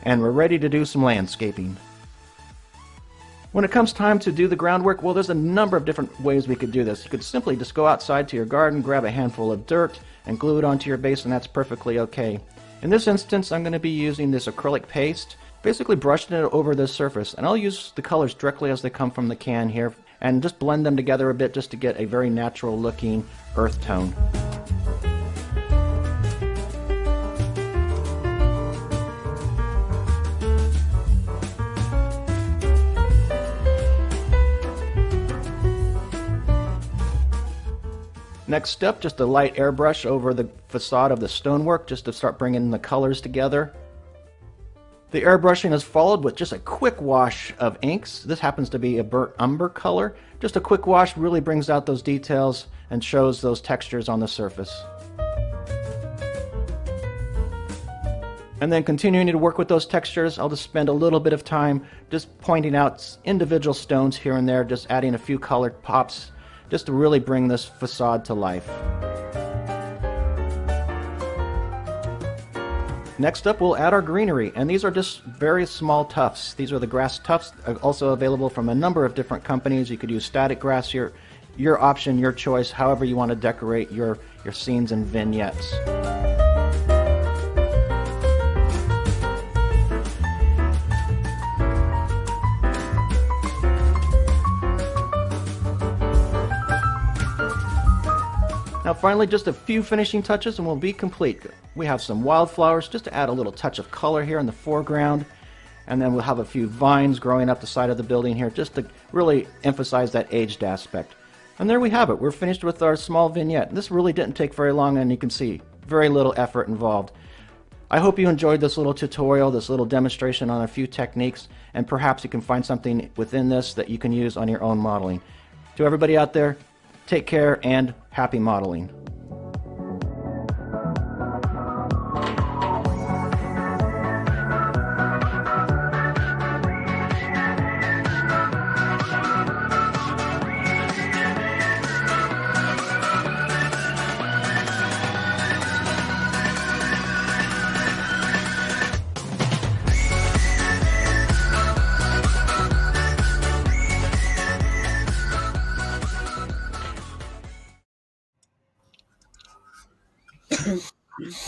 And we're ready to do some landscaping. When it comes time to do the groundwork, well, there's a number of different ways we could do this. You could simply just go outside to your garden, grab a handful of dirt, and glue it onto your base, and that's perfectly okay. In this instance, I'm going to be using this acrylic paste, basically brushing it over the surface, and I'll use the colors directly as they come from the can here, and just blend them together a bit just to get a very natural looking earth tone. Next step, just a light airbrush over the facade of the stonework just to start bringing the colors together. The airbrushing is followed with just a quick wash of inks. This happens to be a burnt umber color. Just a quick wash really brings out those details and shows those textures on the surface. And then continuing to work with those textures, I'll just spend a little bit of time just pointing out individual stones here and there, just adding a few colored pops, just to really bring this facade to life. Next up, we'll add our greenery, and these are just very small tufts. These are the grass tufts, also available from a number of different companies. You could use static grass, your option, your choice, however you want to decorate your scenes and vignettes. Now finally, just a few finishing touches and we'll be complete. We have some wildflowers just to add a little touch of color here in the foreground. And then we'll have a few vines growing up the side of the building here just to really emphasize that aged aspect. And there we have it. We're finished with our small vignette. This really didn't take very long, and you can see very little effort involved. I hope you enjoyed this little tutorial, this little demonstration on a few techniques, and perhaps you can find something within this that you can use on your own modeling. To everybody out there, take care and happy modeling.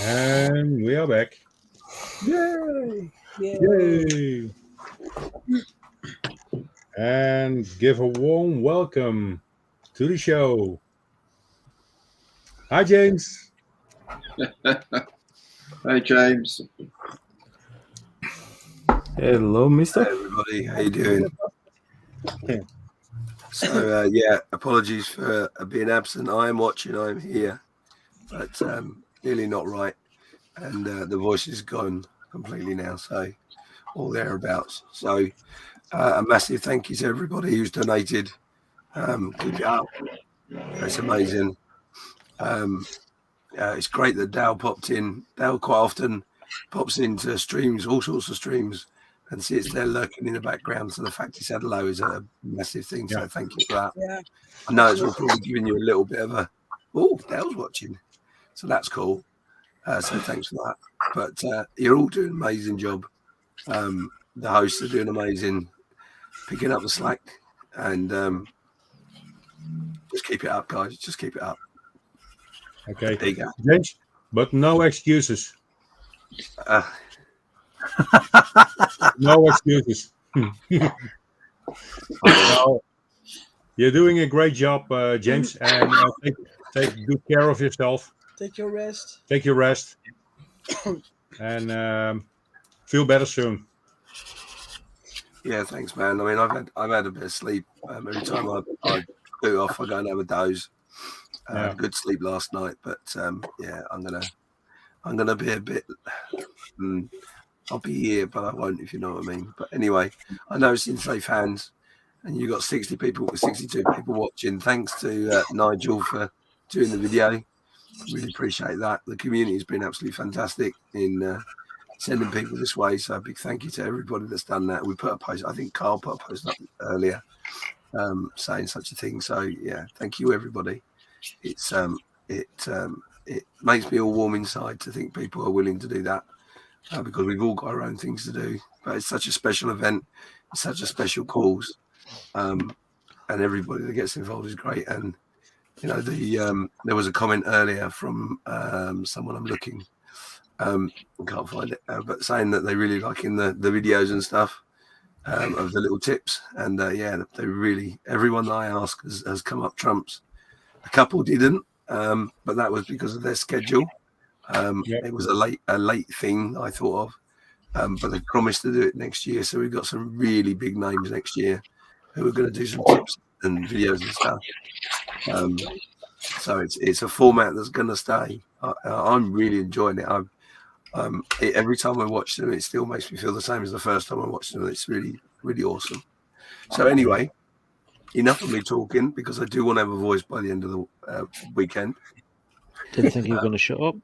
And we are back. Yay! Yay! And give a warm welcome to the show. Hi, James. Hey, James. Hello, mister. Hey, everybody. How you doing? So, apologies for being absent. I am watching. I'm here. But nearly not right. And the voice is gone completely now. So, all thereabouts. So, a massive thank you to everybody who's donated. Keep it up. It's amazing. It's great that Dale popped in. Dale quite often pops into streams, all sorts of streams, and sits there lurking in the background. So the fact he said hello is a massive thing. So thank you for that. Yeah. I know it's all probably giving you a little bit of a, oh, Dale's watching. So that's cool. So thanks for that. But you're all doing an amazing job. The hosts are doing amazing, picking up the slack, and just keep it up, guys. Just keep it up. Okay. There you go. James, but no excuses. No excuses. Well, you're doing a great job, James, and take good care of yourself. Take your rest. Take your rest, and feel better soon. Yeah, thanks, man. I mean, I've had a bit of sleep. Every time I boot off, I go and have a doze. Good sleep last night, but I'm gonna be a bit. I'll be here, but I won't, if you know what I mean. But anyway, I know it's in safe hands, and you got 62 people watching. Thanks to Nigel for doing the video. Really appreciate that. The community has been absolutely fantastic in sending people this way. So a big thank you to everybody that's done that. We put a post. I think Carl put a post up earlier saying such a thing. So yeah, thank you everybody. It's it makes me all warm inside to think people are willing to do that. Because we've all got our own things to do, but it's such a special event, it's such a special cause, and everybody that gets involved is great. And you know, there was a comment earlier from someone I'm looking, I can't find it, but saying that they really liking the videos and stuff of the little tips, and they really, everyone that I ask has come up trumps. A couple didn't, but that was because of their schedule. It was a late thing I thought of, but they promised to do it next year. So we've got some really big names next year who are going to do some tips and videos and stuff. So it's a format that's going to stay. I'm really enjoying it. every time I watch them, it still makes me feel the same as the first time I watched them. It's really, really awesome. So anyway, enough of me talking, because I do want to have a voice by the end of the weekend. Didn't think you were going to shut up.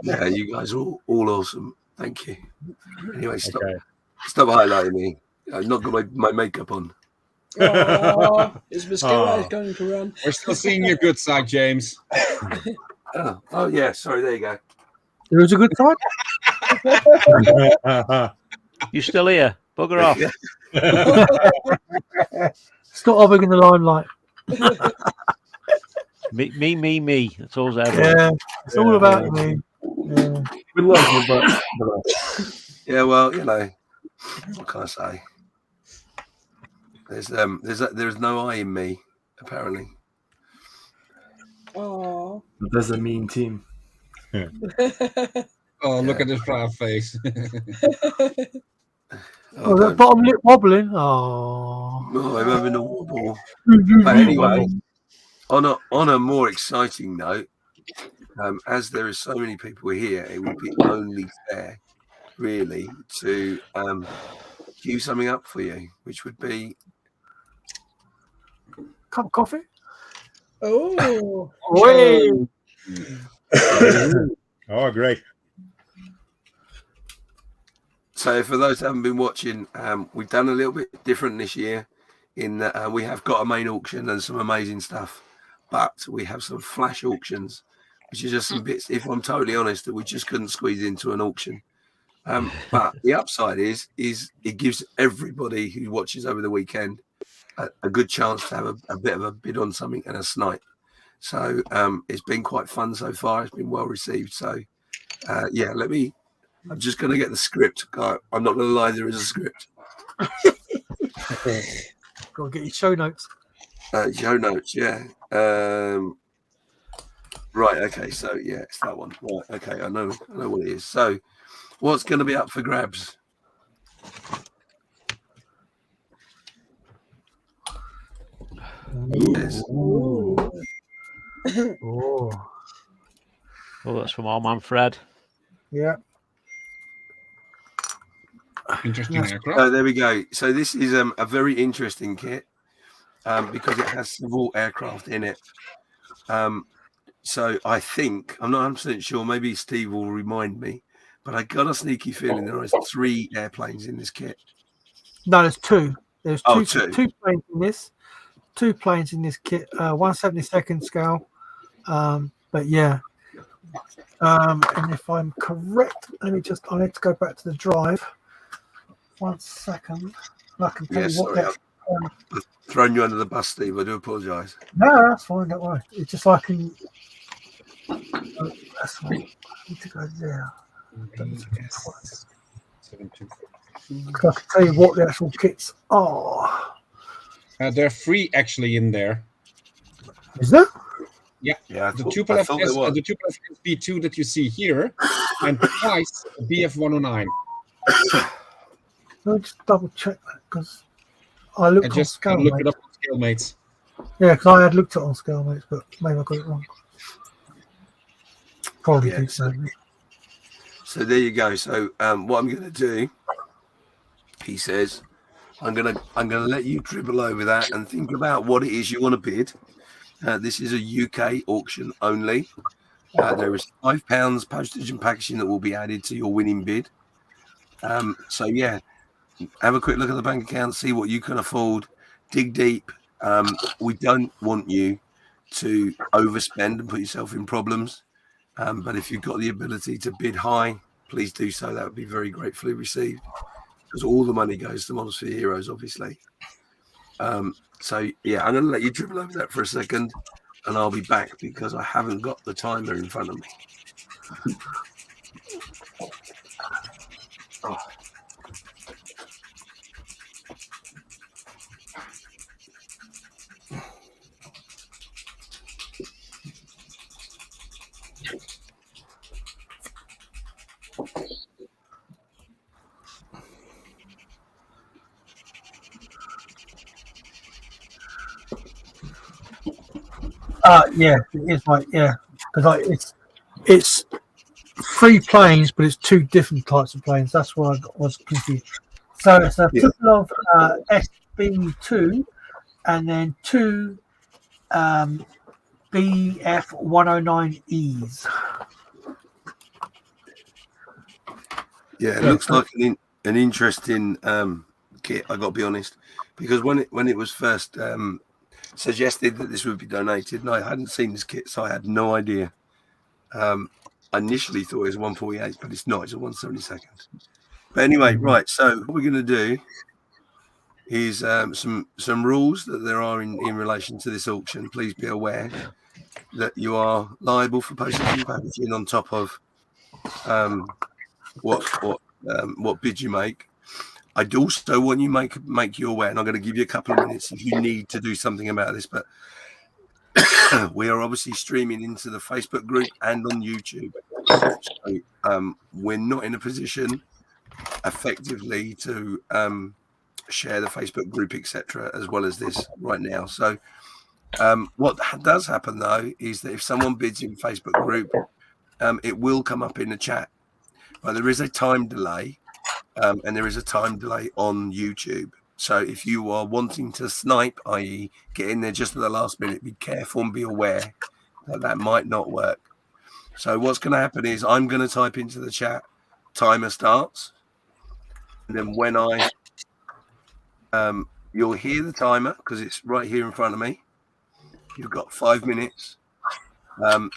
Yeah, you guys are all awesome. Thank you. Anyway, stop highlighting me. I've not got my makeup on. Oh, is mascara going to run? We're still seeing your good side, James. Oh yeah, sorry. There you go. There was a good side. You still here? Bugger off. Stop hovering in the limelight. Me. That's all that. Yeah, it's all about me. Yeah. We love you, but Yeah, well, you know, what can I say? There's no I in me, apparently. Oh. there's a mean team. Oh, look at his proud face. Oh, that bottom lip wobbling. Oh, I'm having a wobble. But anyway, on a more exciting note, as there are so many people here, it would be only fair, really, to queue something up for you, which would be cup of coffee. Oh, Oh, great. So for those that haven't been watching, we've done a little bit different this year in that we have got a main auction and some amazing stuff, but we have some flash auctions, which is just some bits, if I'm totally honest, that we just couldn't squeeze into an auction. But the upside is it gives everybody who watches over the weekend a good chance to have a bit of a bid on something and a snipe. So it's been quite fun so far. It's been well received. So yeah, I'm just going to get the script. I'm not going to lie, there is a script. Got to get your show notes. Show notes, yeah. Right, okay, so yeah, it's that one. Right, okay, I know what it is. So what's going to be up for grabs? Yes. Oh, that's from our man Fred. Yeah. Interesting aircraft. Oh, there we go. So this is a very interesting kit because it has several aircraft in it. So I think, I'm not 100% sure, maybe Steve will remind me, but I got a sneaky feeling there is 3 airplanes in this kit. No, there's 2. There's two, two. 2 planes in this. 2 planes in this kit. 1/72 scale. But yeah. And if I'm correct, I need to go back to the drive. 1 second. I can tell you what sorry, I've thrown you under the bus, Steve. I do apologise. No, that's fine. Don't worry. It's just I can. That's fine. I need to go there. Because I can tell you what the actual kits are. There are 3 actually in there. Is there? Yeah. The Tupolev SB2 that you see here, and twice BF109. Let me just double check that because I looked I on just scale looked it up on ScaleMates. Yeah, because I had looked at it on scale mates, but maybe I got it wrong. Probably did so. So there you go. So what I'm going to do, he says, I'm going to let you dribble over that and think about what it is you want to bid. This is a UK auction only. There is £5 postage and packaging that will be added to your winning bid. So yeah, have a quick look at the bank account, see what you can afford, dig deep. We don't want you to overspend and put yourself in problems. But if you've got the ability to bid high, please do so. That would be very gratefully received, because all the money goes to Models for Heroes, obviously. So yeah, I'm going to let you dribble over that for a second, and I'll be back because I haven't got the timer in front of me. Oh. Yeah, it is right. Yeah, because it's 3 planes, but it's 2 different types of planes. That's why I was confused. So it's a triple of SB2 and then 2 BF109Es. Yeah, it looks like an interesting kit. I got to be honest, because when it was first suggested that this would be donated, and I hadn't seen this kit, so I had no idea. I initially thought it was 148, but it's not. It's a 172nd. But anyway, right. So what we're going to do is some rules that there are in relation to this auction. Please be aware that you are liable for postage and packaging on top of what bid you make. I do also want you make you aware, and I'm going to give you a couple of minutes if you need to do something about this. But we are obviously streaming into the Facebook group and on YouTube. So, we're not in a position effectively to share the Facebook group, etc., as well as this right now. So what does happen though is that if someone bids in Facebook group, it will come up in the chat, but there is a time delay, and there is a time delay on YouTube. So if you are wanting to snipe, i.e. get in there just at the last minute, be careful and be aware that might not work. So what's going to happen is I'm going to type into the chat, timer starts, and then when I you'll hear the timer because it's right here in front of me. You've got 5 minutes, and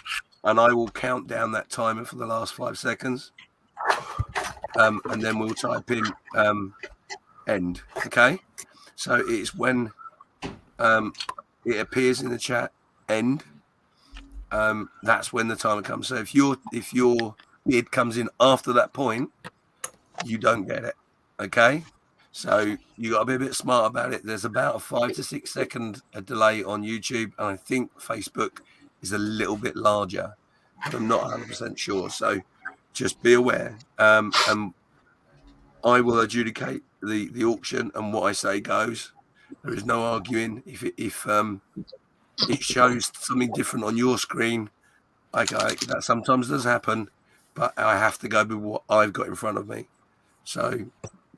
I will count down that timer for the last 5 seconds, and then we'll type in end. Okay, so it's when it appears in the chat end. That's when the timer comes. So if your bid comes in after that point, you don't get it. Okay. So you got to be a bit smart about it. There's about a 5 to 6 second delay on YouTube, and I think Facebook is a little bit larger, but I'm not 100% sure. So just be aware. And I will adjudicate the auction, and what I say goes. There is no arguing. If it shows something different on your screen, okay, that sometimes does happen, but I have to go with what I've got in front of me. So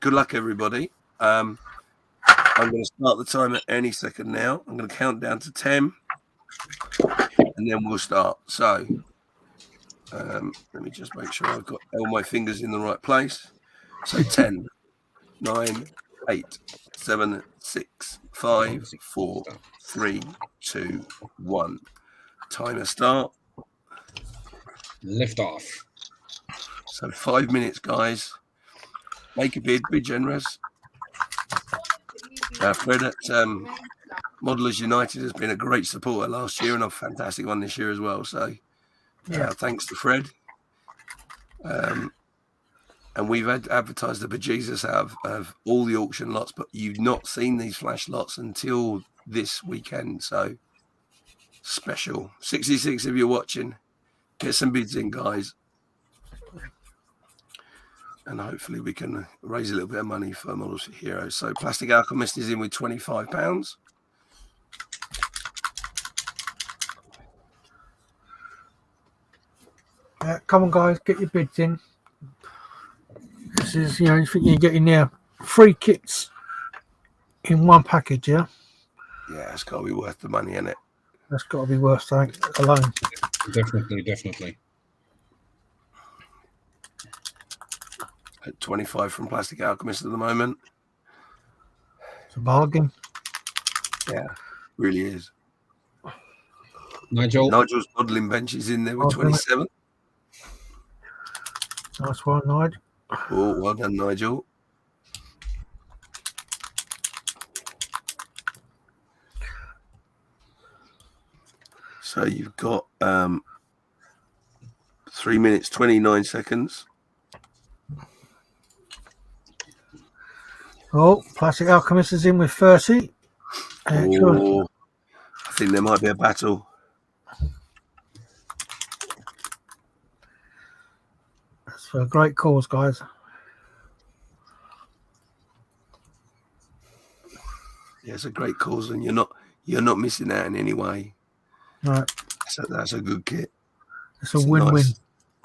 good luck, everybody. I'm going to start the timer any second now. I'm going to count down to 10, and then we'll start. So let me just make sure I've got all my fingers in the right place. So 10, 9, 8, 7, 6, 5, 4, 3, 2, 1. Timer start. Lift off. So 5 minutes, guys. Make a bid. Be generous. Fred at Modelers United has been a great supporter last year and a fantastic one this year as well. So thanks to Fred. And we've advertised the bejesus out of all the auction lots, but you've not seen these flash lots until this weekend. So special. 66 if you're watching. Get some bids in, guys. And hopefully we can raise a little bit of money for Models for Heroes. So Plastic Alchemist is in with £25. Come on, guys, get your bids in. This is, you think you're getting there 3 kits in one package, yeah? Yeah, it's got to be worth the money, isn't it? That's got to be worth that alone. Definitely. At 25 from Plastic Alchemist at the moment. It's a bargain. Yeah, really is. Nigel's modelling bench is in there with 27. Nice one, Nigel. Oh, well done, Nigel. So you've got 3 minutes, 29 seconds. Oh, Plastic Alchemist is in with 30. Oh, I think there might be a battle. That's for a great cause, guys. Yeah, it's a great cause, and you're not missing out in any way. Right. So that's a good kit. It's a win-win. Nice.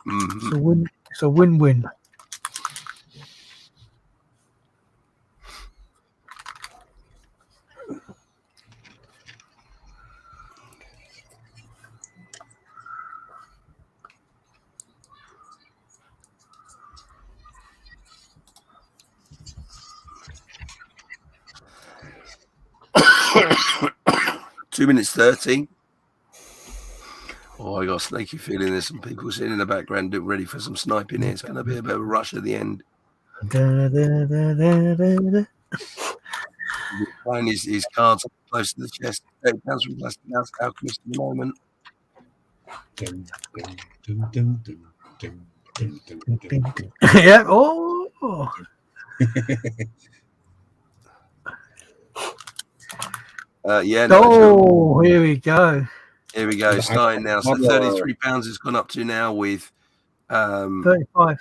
It's a win. It's a win-win. Two minutes 30. Oh, I got a snaky feeling there's some people sitting in the background getting ready for some sniping here. It's going to be a bit of a rush at the end. Playing his cards close to the chest. It comes from Plastic Posse Alchemist at the moment. Yeah. Oh. Yeah. No, here we go. Here we go. Starting now. So £33 has gone up to now with 35.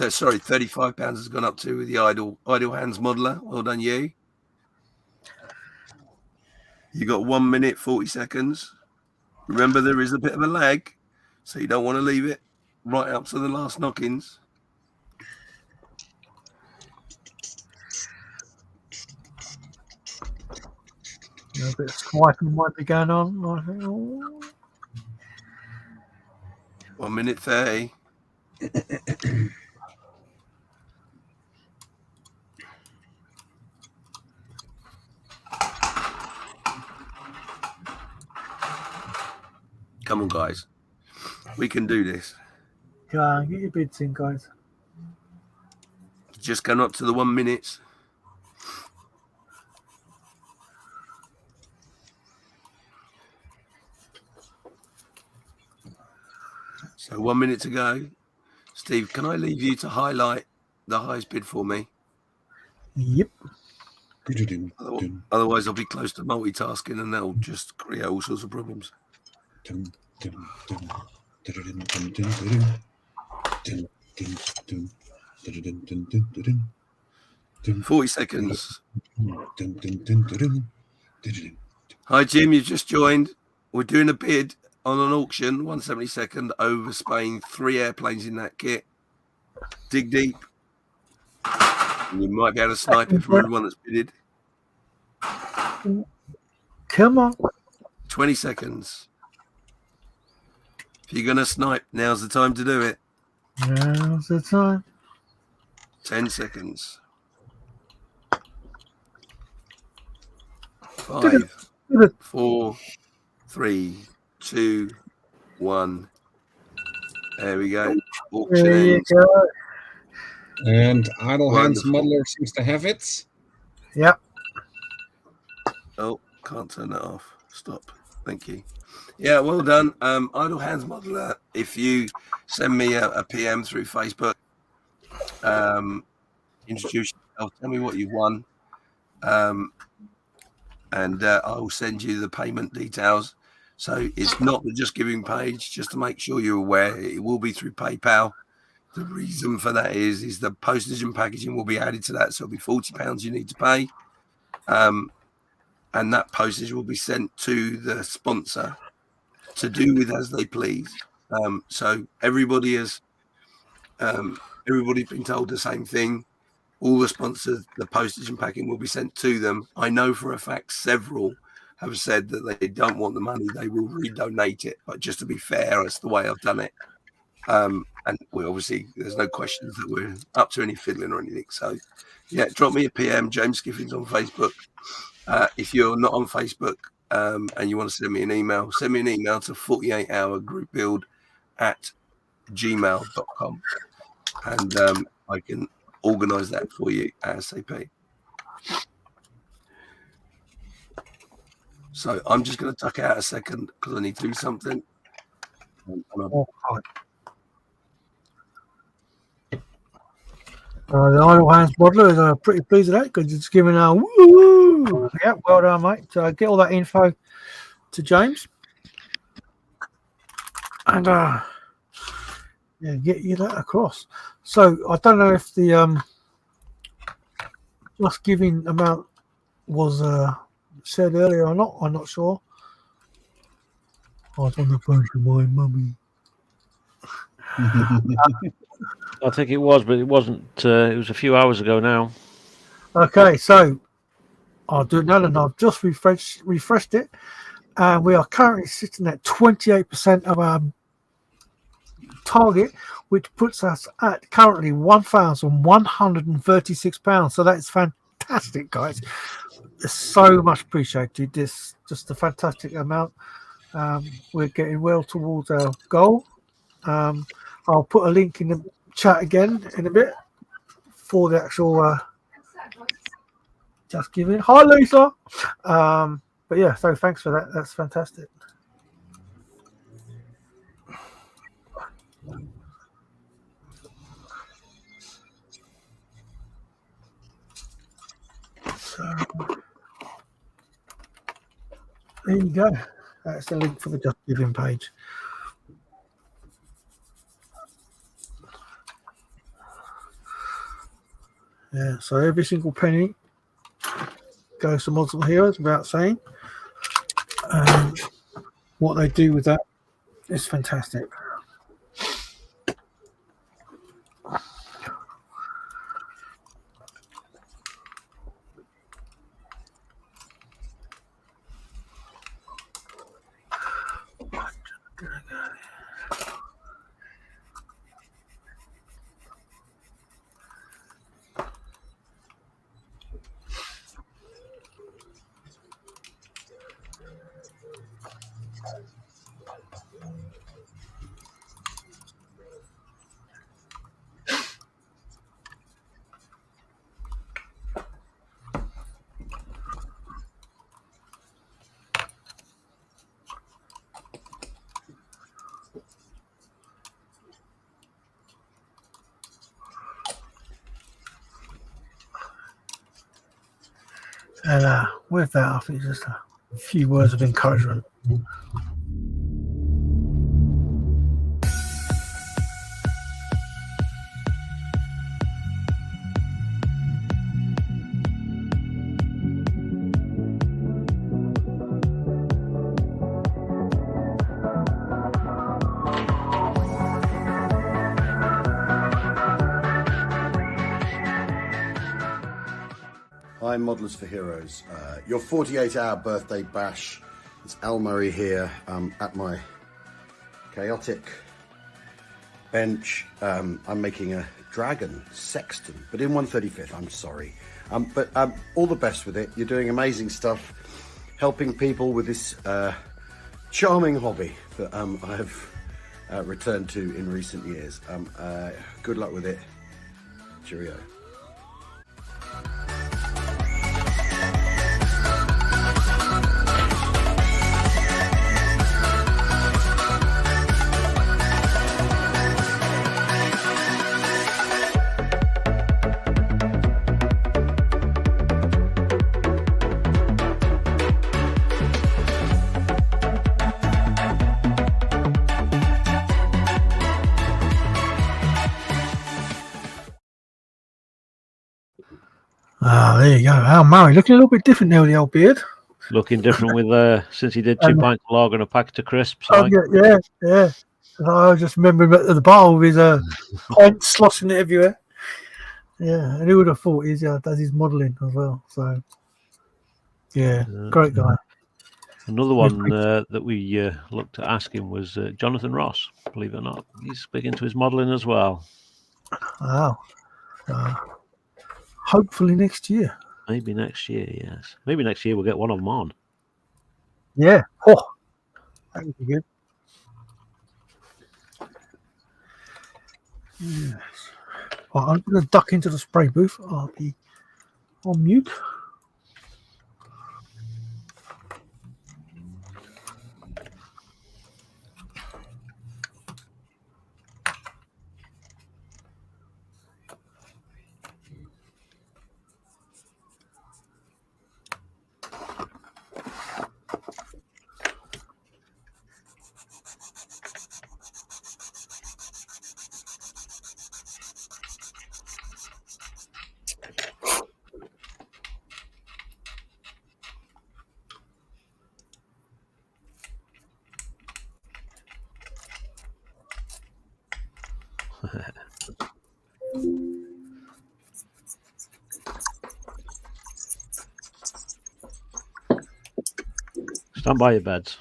Sorry, £35 has gone up to with the idle hands modeler. Well done, you. You got 1 minute 40 seconds. Remember, there is a bit of a lag, so you don't want to leave it right up to the last knock-ins. A bit of swiping might be going on. I think. Oh. 1 minute 30. Come on, guys. We can do this. Come on, get your bids in, guys. Just come up to the 1 minute. So 1 minute to go. Steve, can I leave you to highlight the highest bid for me? Yep. Otherwise, I'll be close to multitasking and that'll just create all sorts of problems. 40 seconds. Hi, Jim. You've just joined. We're doing a bid on an auction, 1/72 over Spain. 3 airplanes in that kit. Dig deep. You might be able to snipe it from everyone that's bidded. Come on. 20 seconds. If you're going to snipe, now's the time to do it. Now's the time. 10 seconds. 5, 4, 3, 2, 1. There we go. Auction There you ends. go. And Idle Hands Wonderful. Modeler seems to have it. Yep. Oh, can't turn that off. Stop. Thank you. Yeah, well done. Idle Hands Modeler, if you send me a PM through Facebook, introduce yourself, tell me what you've won, and I'll send you the payment details. So it's not the Just Giving page, just to make sure you're aware. It will be through PayPal. The reason for that is the postage and packaging will be added to that. So it'll be £40 you need to pay. And that postage will be sent to the sponsor to do with as they please. So everybody's been told the same thing. All the sponsors, the postage and packing will be sent to them. I know for a fact several have said that they don't want the money, they will redonate it. But just to be fair, that's the way I've done it. And we obviously, there's no questions that we're up to any fiddling or anything. So yeah, drop me a PM, James Giffins on Facebook. If you're not on Facebook and you want to send me an email to 48hourgroupbuild@gmail.com, and I can organize that for you ASAP. So I'm just going to tuck out a second because I need to do something. The Idle Hands Modeler is pretty pleased with that because it's given a woo. Yeah, well done, mate. So get all that info to James. And yeah, get you that across. So I don't know if the Just Giving amount was said earlier or not. I'm not sure. I was on the phone to my mummy. I think it was, but it wasn't. It was a few hours ago now. Okay, so I'll do it now, and I've just refreshed it, and we are currently sitting at 28% of our target, which puts us at currently £1,136. So that's fantastic, guys. It's so much appreciated. This just a fantastic amount. We're getting well towards our goal. I'll put a link in the chat again in a bit for the actual just giving. Hi, Lisa. But yeah, so thanks for that. That's fantastic. So there you go. That's the link for the Just Giving page. Yeah, so every single penny goes to Muslim Heroes without saying. What they do with that is fantastic. And with that, I think just a few words of encouragement. Hi, Modelers for Heroes. Your 48-hour birthday bash. It's Al Murray here at my chaotic bench. I'm making a dragon sexton, but in 1/35th. I'm sorry. But all the best with it. You're doing amazing stuff, helping people with this charming hobby that I have returned to in recent years. Good luck with it. Cheerio. There you go. Al Murray looking a little bit different now with the old beard. Looking different with since he did 2 pints of lager and a packet of crisps. Oh, yeah. And I just remember him at the bar with his pints sloshing it everywhere. Yeah, and who would have thought he does his modelling as well. So, yeah, great guy. Another one that we looked at asking was Jonathan Ross, believe it or not. He's big into his modelling as well. Wow. Hopefully next year. Maybe next year, yes. Maybe next year we'll get one of them on. Yeah. Oh, that would be good. Yes. Well, I'm going to duck into the spray booth. I'll be on mute. Stand by your beds.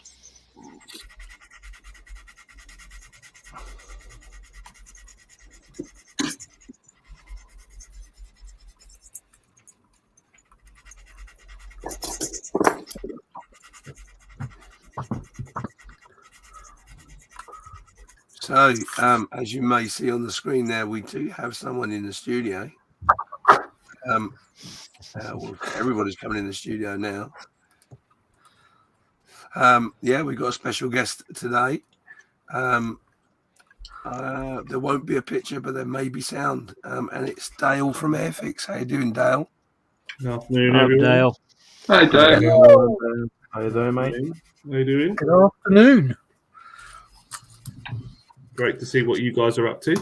So, as you may see on the screen there, we do have someone in the studio. Well, everybody's coming in the studio now. Yeah, we've got a special guest today. There won't be a picture, but there may be sound. And it's Dale from Airfix. How you doing, Dale? Good afternoon, Hi, everyone. Dale. Hi, Dale. How you doing, mate? How you doing? Good afternoon. Great to see what you guys are up to.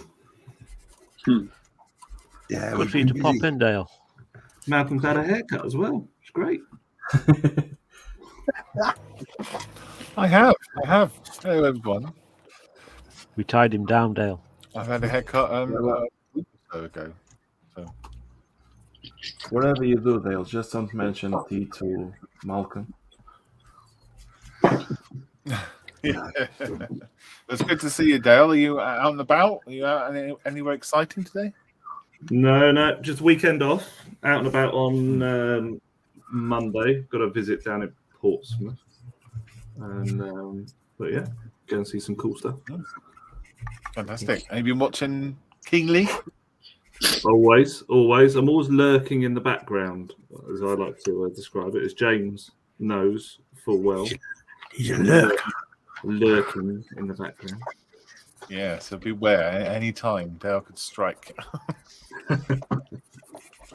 Yeah, Good for you to pop in, Dale. Malcolm's had a haircut as well. It's great. I have. Hello, everyone. We tied him down, Dale. I've had a haircut a week or so ago. So. Whatever you do, Dale, just don't mention T to Malcolm. Yeah. It's good to see you, Dale. Are you out and about? Are you out anywhere exciting today? No, just weekend off. Out and about on Monday. Got a visit down at Portsmouth. And but yeah, go and see some cool stuff. Fantastic. Have you been watching keenly? Always. I'm always lurking in the background, as I like to describe it, as James knows full well. He's a lurker. Lurking in the background. Yeah, so beware. Any time Dale could strike.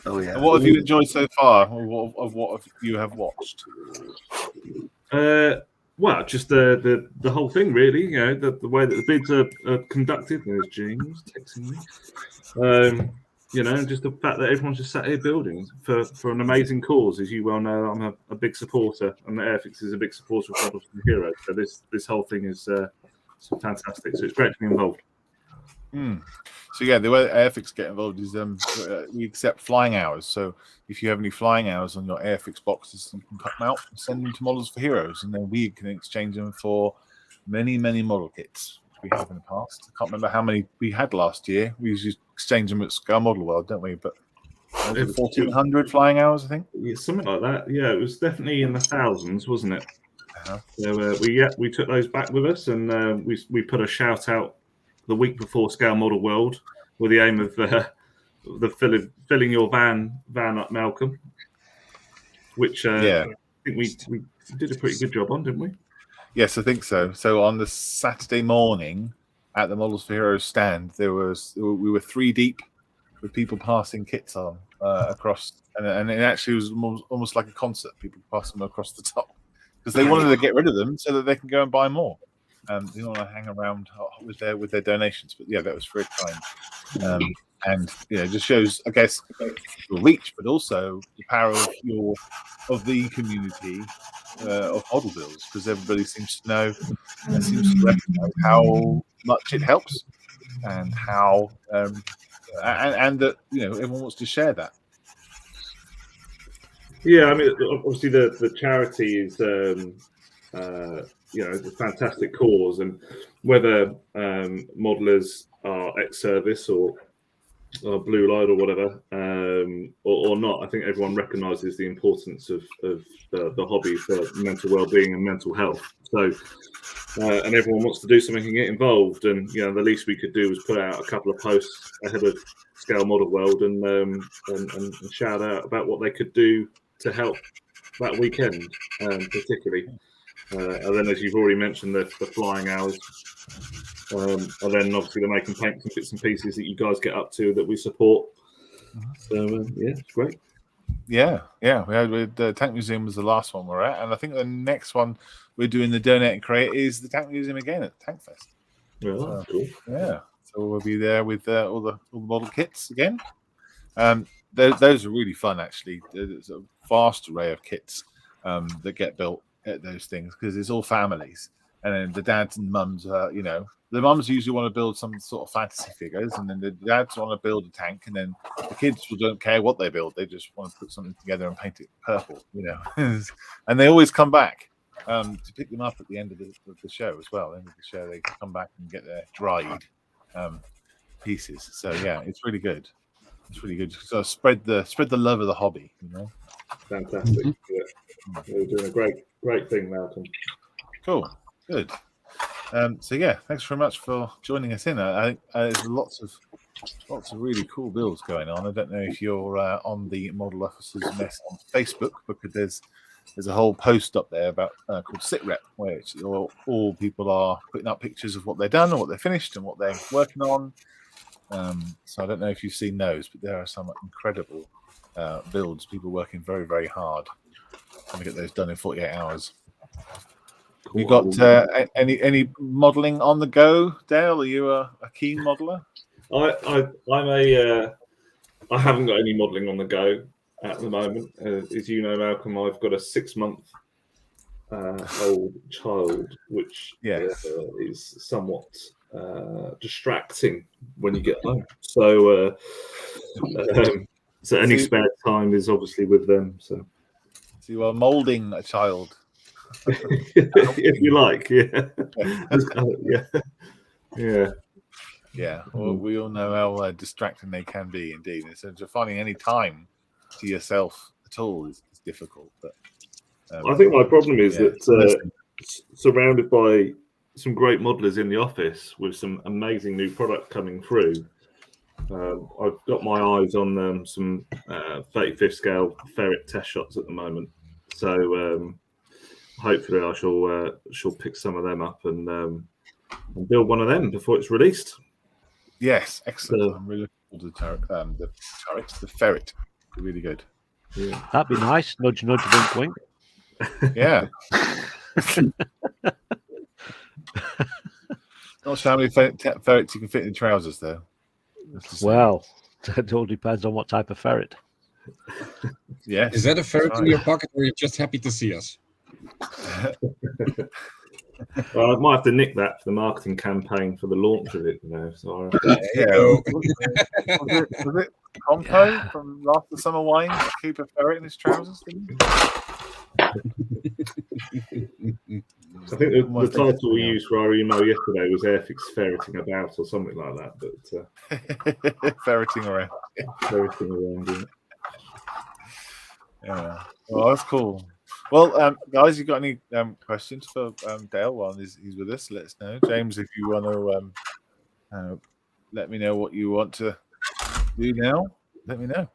Oh yeah. And what have you enjoyed so far? Of what you have watched? Well, just the whole thing, really. You know, the way that the bids are conducted. There's James texting me. You know, just the fact that everyone's just sat here building for an amazing cause. As you well know, I'm a big supporter, and the Airfix is a big supporter of Models for Heroes. So this whole thing is fantastic. So it's great to be involved. So yeah, the way Airfix get involved is we accept flying hours. So if you have any flying hours on your Airfix boxes, you can cut them out and send them to Models for Heroes, and then we can exchange them for many model kits we have in the past. I can't remember how many we had last year. We usually exchange them at Scale Model World, don't we? But 1,400 flying hours, I think. Yeah, something like that. Yeah, it was definitely in the thousands, wasn't it? Uh-huh. So we took those back with us, and we put a shout out the week before Scale Model World with the aim of filling your van up, Malcolm. Which I think we did a pretty good job on, didn't we? Yes, I think so. So on the Saturday morning at the Models for Heroes stand, we were 3 deep with people passing kits on across, and it actually was almost like a concert. People passing them across the top because they wanted to get rid of them so that they can go and buy more. They want to hang around with their donations. But yeah, that was very kind, and it just shows, I guess, your reach, but also the power of the community. Of model builds, because everybody seems to know and seems to recognize how much it helps, and how and that everyone wants to share that. Yeah, I mean, obviously the charity is it's a fantastic cause, and whether modelers are ex-service or blue light or whatever, or not, I think everyone recognises the importance of the hobby for mental well-being and mental health. So, and everyone wants to do something and get involved. And the least we could do was put out a couple of posts ahead of Scale Model World and shout out about what they could do to help that weekend, particularly. And then, as you've already mentioned, the flying hours. And then obviously the making paint and bits and pieces that you guys get up to that we support. So yeah, it's great. Yeah. We had the Tank Museum was the last one we're at, and I think the next one we're doing the Donate and Create is the Tank Museum again at the Tank Fest. Oh, cool. Yeah, so we'll be there with all the model kits again. Those are really fun actually. There's a vast array of kits that get built at those things because it's all families, and then the dads and mums the mums usually want to build some sort of fantasy figures, and then the dads want to build a tank, and then the kids don't care what they build; they just want to put something together and paint it purple, and they always come back to pick them up at the end of the show as well. At the end of the show, they come back and get their dried pieces. So yeah, it's really good. It's really good. So spread the love of the hobby. Fantastic. Yeah. You're doing a great thing, Malcolm. Cool. Good. So yeah, thanks very much for joining us in. I think there's lots of really cool builds going on. I don't know if you're on the Model Officers Mess on Facebook, because there's a whole post up there about called SitRep, where all people are putting up pictures of what they've done or what they finished and what they're working on. So I don't know if you've seen those, but there are some incredible builds. People working very, very hard trying to get those done in 48 hours. Cool. You got any modelling on the go, Dale? Are you a keen modeler? I haven't got any modelling on the go at the moment. As you know, Malcolm, I've got a 6-month old child, which is somewhat distracting when you get home. So any spare time is obviously with them. So you are moulding a child. If you like, yeah. Well, we all know how distracting they can be, indeed. And so finding any time to yourself at all is difficult. But I think my problem is that surrounded by some great modelers in the office with some amazing new product coming through, I've got my eyes on some 35th scale ferret test shots at the moment. So hopefully I shall pick some of them up and build one of them before it's released. Yes, excellent. I'm really looking forward to the ferret. Really good. Yeah. That'd be nice. Nudge, nudge, wink, wink. Yeah. Not sure how many ferrets you can fit in trousers, though. Well, it all depends on what type of ferret. Yeah. Is that a ferret in your pocket, or are you just happy to see us? Well, I might have to nick that for the marketing campaign for the launch of it, So was it Compo from Last of Summer Wine? Keep a ferret in his trousers. I think the title we used for our email yesterday was Airfix ferreting about or something like that. But ferreting around. Ferreting around. Yeah. Well, that's cool. Well, guys, you got any questions for Dale while he's with us? Let us know. James, if you want to let me know what you want to do now, let me know.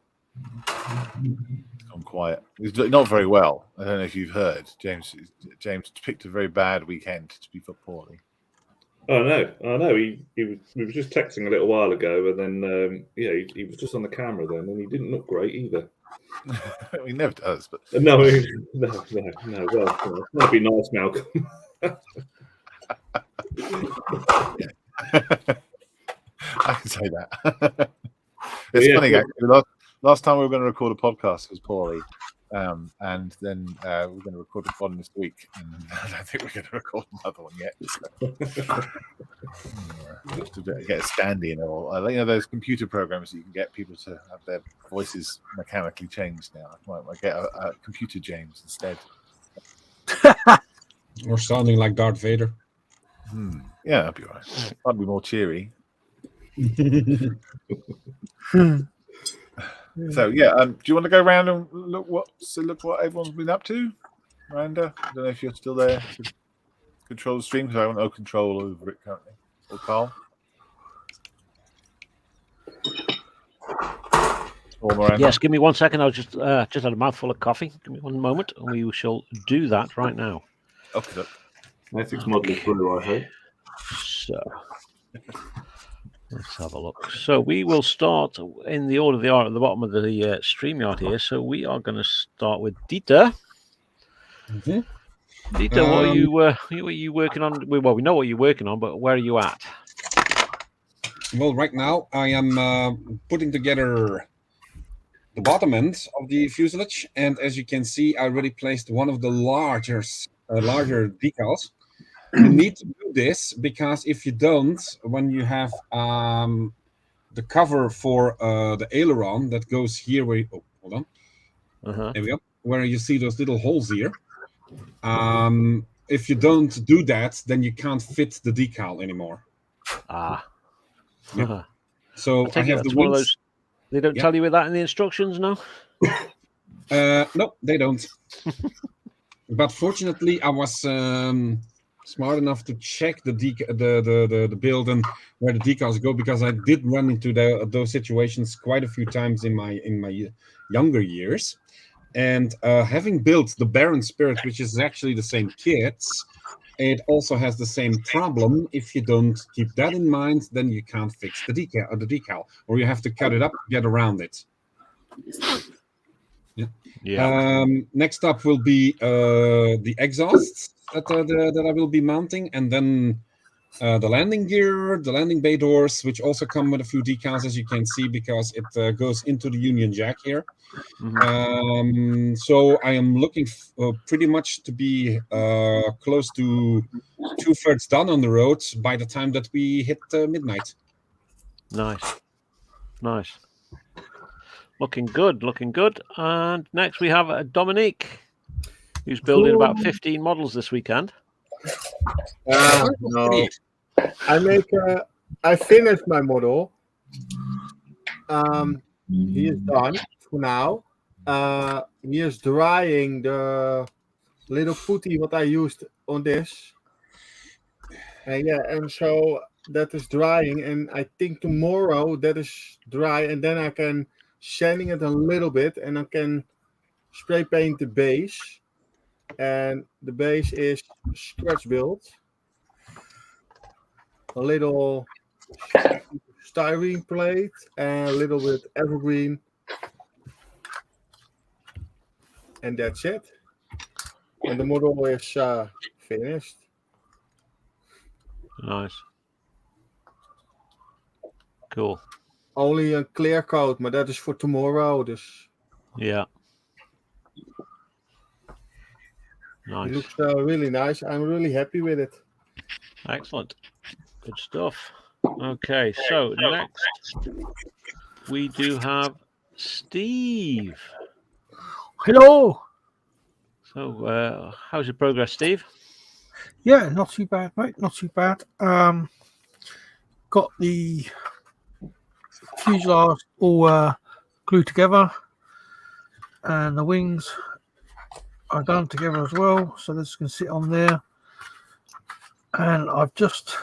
It's gone quiet. He's not very well. I don't know if you've heard. James picked a very bad weekend to be put poorly. Oh no! We were just texting a little while ago, and then he was just on the camera then, and he didn't look great either. He never does, but no. Well, that'd be nice, Malcolm. I can say that. It's funny, actually. Last time we were going to record a podcast, it was poorly, and then we're going to record one this week, and I don't think we're going to record another one yet. Just to get a stand-in, or those computer programs that you can get people to have their voices mechanically changed now. I might get a computer James instead, or sounding like Darth Vader. Yeah, that'd be all right. That'd be more cheery. So yeah, do you want to go around and look what everyone's been up to? Miranda, I don't know if you're still there to control the stream, because I want no control over it currently. Or Carl? Or Miranda? Yes, give me 1 second. I just had a mouthful of coffee. Give me one moment, and we shall do that right now. Okay. Airfix model through, I hope. So let's have a look. So we will start in the order they are at the bottom of the StreamYard here. So we are going to start with Dieter. Mm-hmm. Dieter, what are you working on? Well, we know what you're working on, but where are you at? Well, right now I am putting together the bottom end of the fuselage, and as you can see, I already placed one of the larger decals. You need to do this because if you don't, when you have the cover for the aileron that goes here, hold on, there we go, where you see those little holes here, If you don't do that, then you can't fit the decal anymore. Ah. Yeah. So I take it have the that's one of wings. those. They don't tell you with that in the instructions, no? No, they don't. But fortunately, I was smart enough to check the build and where the decals go, because I did run into those situations quite a few times in my younger years. And having built the Baron Spirit, which is actually the same kit, it also has the same problem. If you don't keep that in mind, then you can't fix the decal, or you have to cut it up to get around it. Yeah. Next up will be the exhausts that I will be mounting, and then the landing gear, the landing bay doors, which also come with a few decals, as you can see, because it goes into the Union Jack here. So I am looking pretty much to be close to 2/3 done on the road by the time that we hit midnight. Nice. Looking good. And next we have Dominique, who's building about 15 models this weekend. No, I finished my model. He is done for now. He is drying the little putty what I used on this. And so that is drying, and I think tomorrow that is dry, and then I can sanding it a little bit, and I can spray paint the base. And the base is scratch built. A little styrene plate and a little bit evergreen. And that's it. And the model is finished. Nice. Cool. Only a clear coat, but that is for tomorrow. Yeah. Nice. It looks really nice. I'm really happy with it. Excellent. Good stuff. Okay, so next we do have Steve. Hello. So, how's your progress, Steve? Yeah, not too bad, mate. Not too bad. Got the fuselage all glued together, and the wings are done together as well. So this can sit on there. And I've just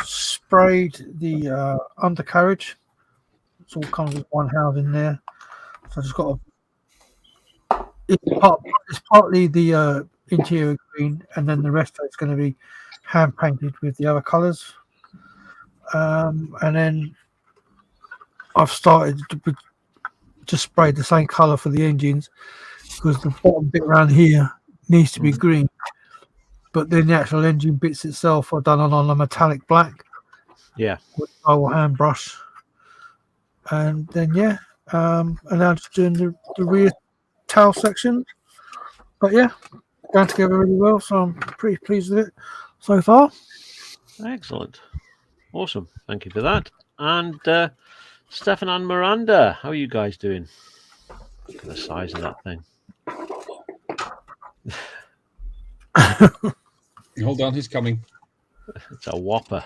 sprayed the undercarriage. It's all comes with one housing there. So I just got it's partly the interior green, and then the rest of it's going to be hand painted with the other colours. And then I've started to spray the same colour for the engines, because the bottom bit around here needs to be green, but then the actual engine bits itself are done on a metallic black. Yeah. Which I will hand brush. And then and I'm just doing the rear tail section. But yeah, going together really well, so I'm pretty pleased with it so far. Excellent. Awesome. Thank you for that. And Stefan and Miranda, how are you guys doing? Look at the size of that thing. Hold on, he's coming. It's a whopper.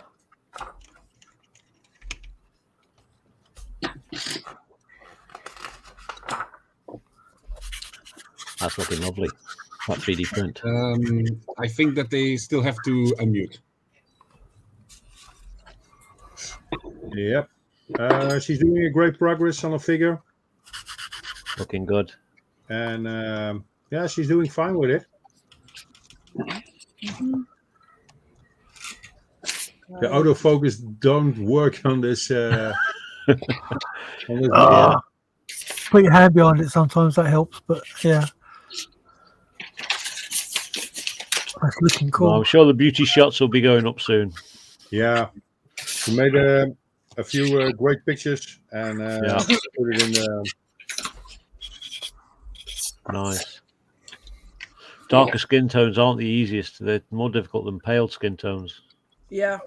That's looking lovely. That 3D print. I think that they still have to unmute. Yep. She's doing a great progress on a figure. Looking good. And yeah, she's doing fine with it. The autofocus don't work on this. On this video. Put your hand behind it sometimes, that helps, but yeah. That's looking cool. Well, I'm sure the beauty shots will be going up soon. Yeah. We made a few great pictures and put it in the... Nice. Darker skin tones aren't the easiest. They're more difficult than pale skin tones. Yeah.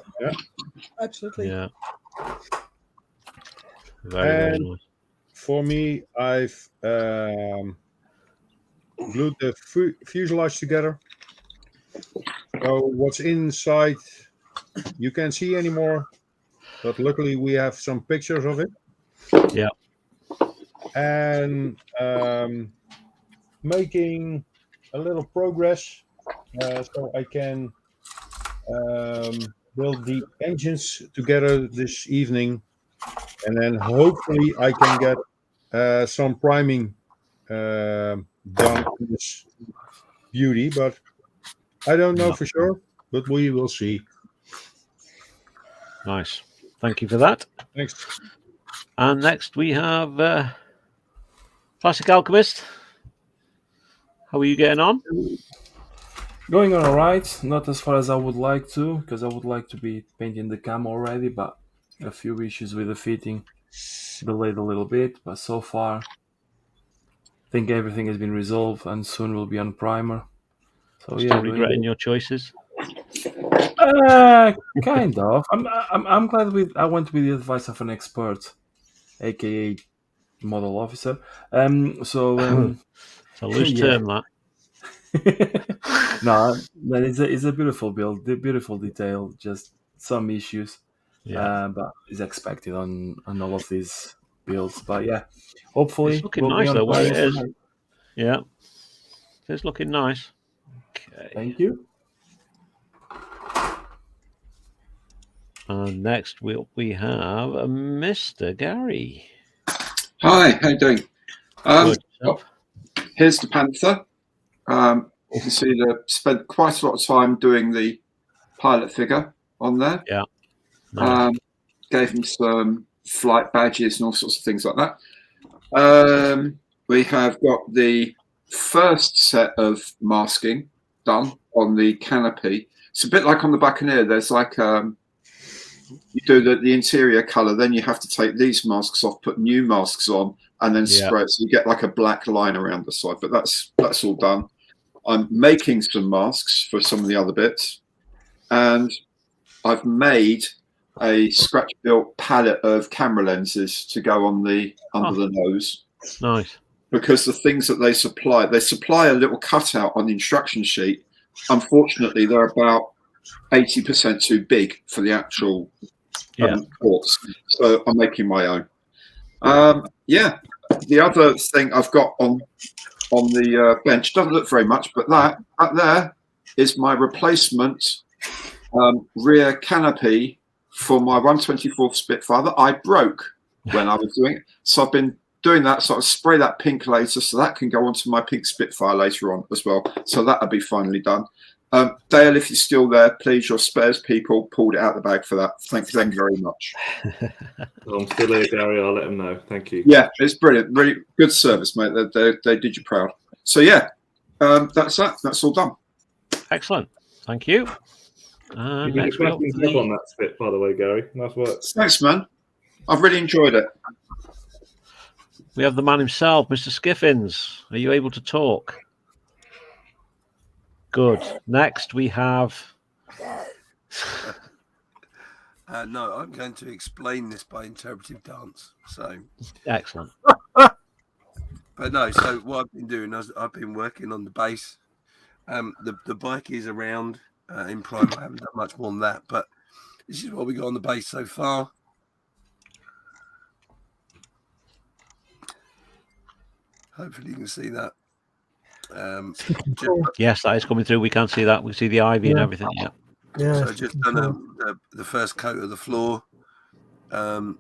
Absolutely. Yeah. Very nice. For me, I've glued the fuselage together. So what's inside you can't see anymore, but luckily we have some pictures of it. Yeah. And making a little progress so I can build the engines together this evening, and then hopefully I can get some priming done in this beauty, but I don't know for sure, but we will see. Nice. Thank you for that. Thanks. And next we have Plastic Alchemist. How are you getting on? Going on alright, not as far as I would like to, because I would like to be painting the cam already, but a few issues with the fitting delayed a little bit, but so far I think everything has been resolved and soon we'll be on primer. So Still regretting your choices? Kind of. I'm glad I went with the advice of an expert, aka model officer. It's a loose term, that. No, it's a beautiful build, the beautiful detail, just some issues, but it's expected on all of these builds. But yeah, hopefully it's looking nice though where it is. Yeah, it's looking nice. Okay, thank you. And next we have Mr. Gary. Hi, how you doing? Good. Here's the Panther. You can see that I spent quite a lot of time doing the pilot figure on there. Yeah. Nice. Gave him some flight badges and all sorts of things like that. We have got the first set of masking done on the canopy. It's a bit like on the Buccaneer. There's like you do the interior color, then you have to take these masks off, put new masks on, and then spray it. So you get like a black line around the side. But that's all done. I'm making some masks for some of the other bits, and I've made a scratch-built palette of camera lenses to go on the under the nose. Nice. Because the things that they supply a little cutout on the instruction sheet. Unfortunately, they're about 80% too big for the actual ports. So I'm making my own. The other thing I've got on the bench doesn't look very much, but that up there is my replacement rear canopy for my 124th Spitfire that I broke when I was doing it. So I've been doing that, so I'll spray that pink later, so that can go onto my pink Spitfire later on as well. So that'll be finally done. Dale, if you're still there, please, your spares people pulled it out the bag for that. Thank you very much. I'm still here, Gary. I'll let them know. Thank you. Yeah, it's brilliant. Really good service, mate. They did you proud. So yeah, that's that. That's all done. Excellent. Thank you. You did a cracking job on that spit, by the way, Gary. Nice work. Thanks, man. I've really enjoyed it. We have the man himself, Mr. Skiffins. Are you able to talk? Good. Next, we have... No, I'm going to explain this by interpretive dance. So excellent. But no, so what I've been doing is I've been working on the base. The bike is around in prime. I haven't done much more than that, but this is what we got on the base so far. Hopefully you can see that. Yes, that is coming through. We can see that. We see the ivy and everything. Yeah. So I've just done the first coat of the floor, and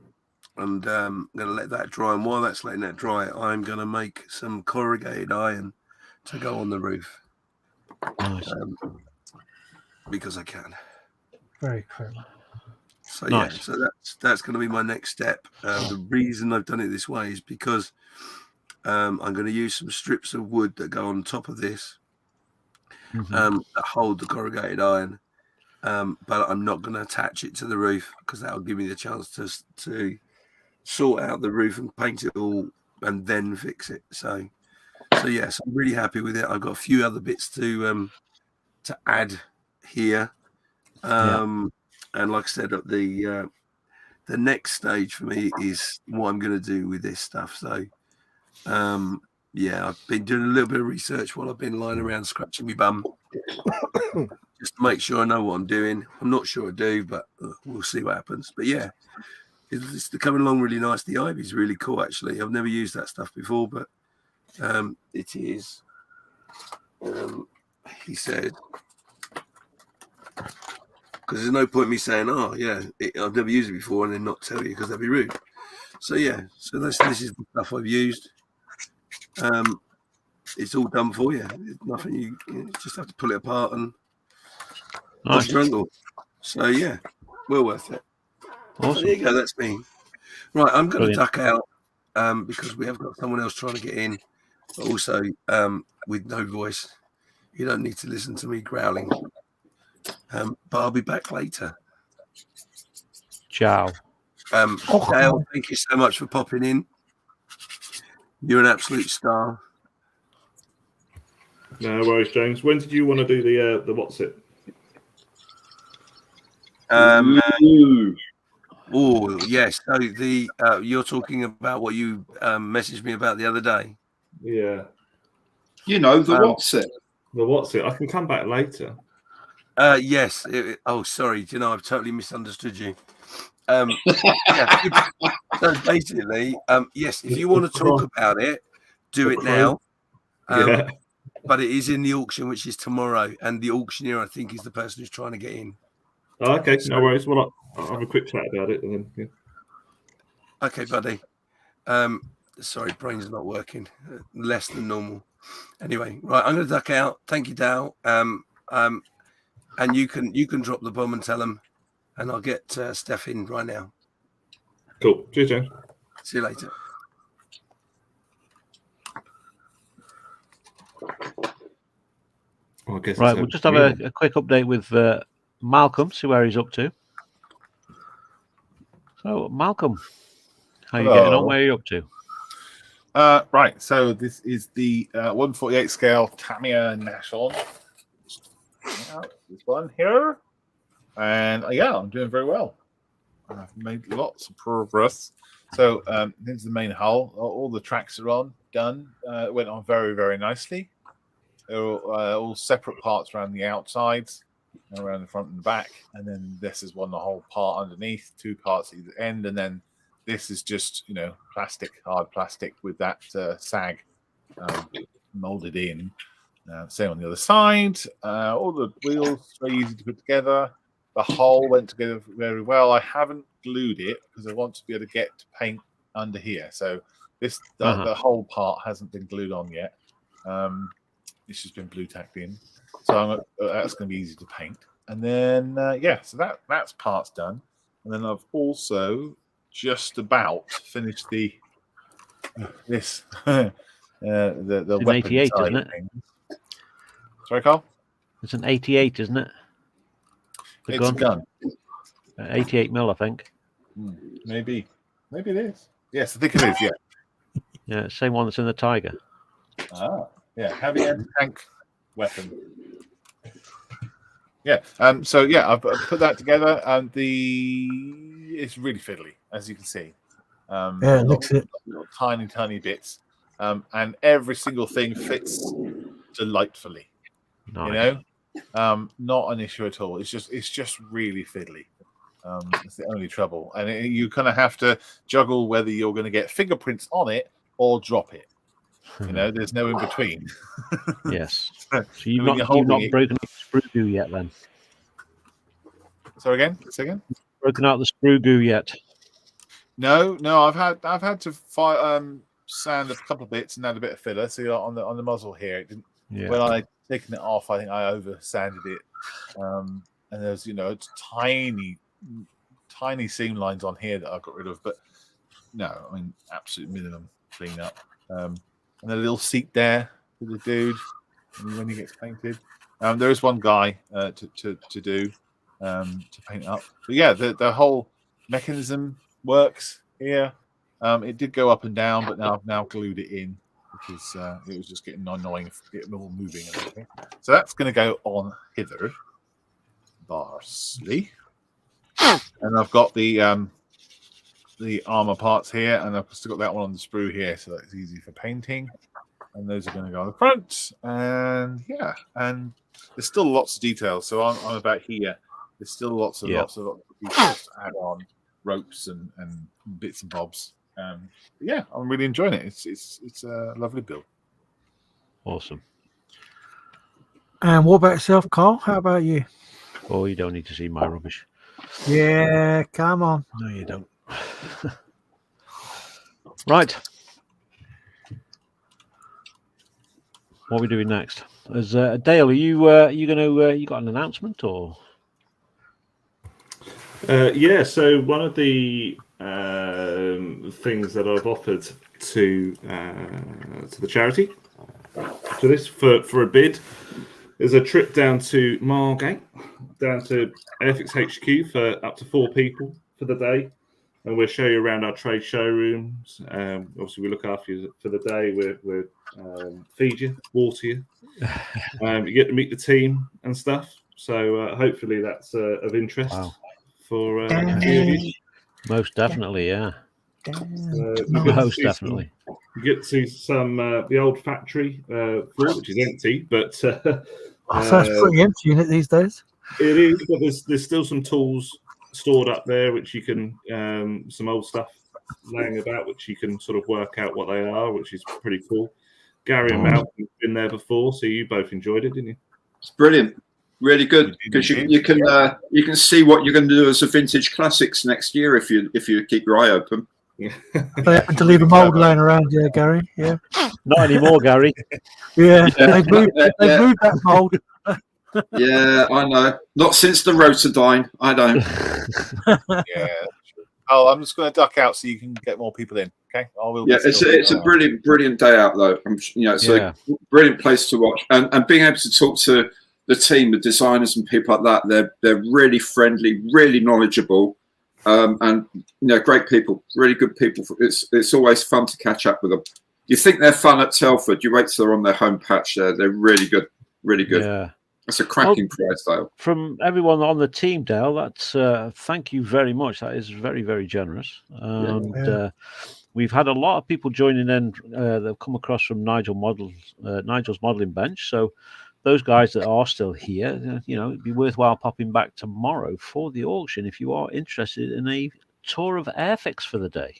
I'm going to let that dry. And while that's letting that dry, I'm going to make some corrugated iron to go on the roof. Nice. Because I can. Very clever. So yeah, so that's going to be my next step. The reason I've done it this way is because I'm going to use some strips of wood that go on top of this that hold the corrugated iron. But I'm not going to attach it to the roof because that'll give me the chance to sort out the roof and paint it all and then fix it. So yes, I'm really happy with it. I've got a few other bits to add here. And like I said, the next stage for me is what I'm going to do with this stuff. So yeah, I've been doing a little bit of research while I've been lying around scratching my bum, just to make sure I know what I'm doing. I'm not sure I do, but we'll see what happens. But yeah, it's coming along really nice. The ivy's really cool, actually. I've never used that stuff before, but it is. He said, because there's no point in me saying, "Oh, yeah, I've never used it before," and then not tell you because that'd be rude. So yeah, so this is the stuff I've used. It's all done for you. It's nothing. You just have to pull it apart and wash your angle. So yeah, well worth it. Awesome. So there you go. That's me. Right, I'm going to Brilliant. duck out because we have got someone else trying to get in, but also with no voice. You don't need to listen to me growling. But I'll be back later. Ciao. Dale, thank you so much for popping in. You're an absolute star. No worries, James. When did you want to do the what's it? Oh yes. So the you're talking about what you messaged me about the other day. Yeah. You know the what's it? The what's it? I can come back later. Yes. Oh, sorry. Do you know I've totally misunderstood you. Yeah, so basically, yes. If you want to talk about it, do it now. Yeah. But it is in the auction, which is tomorrow, and the auctioneer, I think, is the person who's trying to get in. Oh, okay, no worries. Well, I'll have a quick chat about it, and then. Yeah. Okay, buddy. Sorry, brain's not working. Less than normal. Anyway, right, I'm going to duck out. Thank you, Dal. And you can drop the bomb and tell them, and I'll get Steph in right now. Cool. Cheers, James. See you later. Well, I guess Right, we'll just have a quick update with Malcolm, see where he's up to. So, Malcolm, how are you getting on? Where are you up to? Right, so this is the 148 scale Tamiya Nashon. This one here. And yeah, I'm doing very well. I've made lots of progress. So here's the main hull. All the tracks are done. It went on very, very nicely. They're all separate parts around the outsides, around the front and the back. And then this is the whole part underneath, 2 parts either end. And then this is just, plastic, hard plastic with that sag molded in. Same on the other side. All the wheels very easy to put together. The hull went together very well. I haven't glued it because I want to be able to get to paint under here. So this the whole part hasn't been glued on yet. It's just been blue tacked in. So that's going to be easy to paint. And then so that's parts done. And then I've also just about finished the weapon 88, side isn't of it? things. Sorry, Carl? It's an 88, isn't it? It's a gun. 88 mil, I think. Maybe it is. Yes, I think it is. Yeah. Yeah, same one that's in the Tiger. Ah, yeah, heavy anti-tank weapon. Yeah. So yeah, I've put that together, and it's really fiddly, as you can see. Yeah, it looks it. Little tiny bits, and every single thing fits delightfully. Nice. Not an issue at all. It's just really fiddly. It's the only trouble, and you kind of have to juggle whether you're going to get fingerprints on it or drop it. There's no in between. Yes. So you've not broken out the sprue goo yet, then? So again, say again. Broken out the sprue goo yet? No. I've had to sand a couple of bits and add a bit of filler. See, on the muzzle here, it didn't. Yeah. When I taken it off, I think I over sanded it, and there's it's tiny seam lines on here that I got rid of. But no, I mean absolute minimum clean up. And a little seat there for the dude when he gets painted. There is one guy to do to paint up. But yeah, the whole mechanism works here. It did go up and down, but now I've now glued it in because it was just getting annoying, getting all moving and everything. So that's going to go on hither, Barsley. And I've got the armor parts here, and I've still got that one on the sprue here, so that's easy for painting. and those are going to go on the front. And yeah, and there's still lots of details. So on about here, there's still lots of details to add on, ropes and bits and bobs. Yeah, I'm really enjoying it. It's a lovely build. Awesome. And what about yourself, Carl? How about you? Oh, you don't need to see my rubbish. Yeah, come on. No, you don't. Right. What are we doing next? As Dale, are you going to you got an announcement or? Yeah. So one of the things that I've offered to the charity for this for a bid is a trip down to Margate, down to Airfix HQ for up to 4 people for the day. And we'll show you around our trade showrooms. Obviously, we look after you for the day. We'll feed you, water you. You get to meet the team and stuff. So hopefully that's of interest for a few of you. Most definitely, yeah. Most definitely. You get to see some the old factory floor, which is empty, but So it's pretty empty in it these days. it is. But there's still some tools stored up there, which you can some old stuff laying about, which you can sort of work out what they are, which is pretty cool. Gary and Malcolm have been there before, so you both enjoyed it, didn't you? It's brilliant, really good, because you can see what you're going to do as a vintage classics next year if you keep your eye open. Yeah. They happen to leave a mould laying around, yeah, Gary. Yeah. Not anymore, Gary. Yeah, they've moved that mould. Yeah, I know. Not since the Rotodyne. I don't. Yeah. Oh, I'm just going to duck out so you can get more people in. Okay. Yeah, it's a brilliant day out though. It's a brilliant place to watch, and being able to talk to the team, the designers and people like that. They're really friendly, really knowledgeable, and great people, really good people. It's always fun to catch up with them. You think they're fun at Telford? You wait till they're on their home patch. They're really good, really good. Yeah. It's a cracking prize, Dale. From everyone on the team, Dale, that's thank you very much. That is very, very generous. And we've had a lot of people joining in. They've come across from Nigel's modelling bench. So those guys that are still here, it'd be worthwhile popping back tomorrow for the auction if you are interested in a tour of Airfix for the day.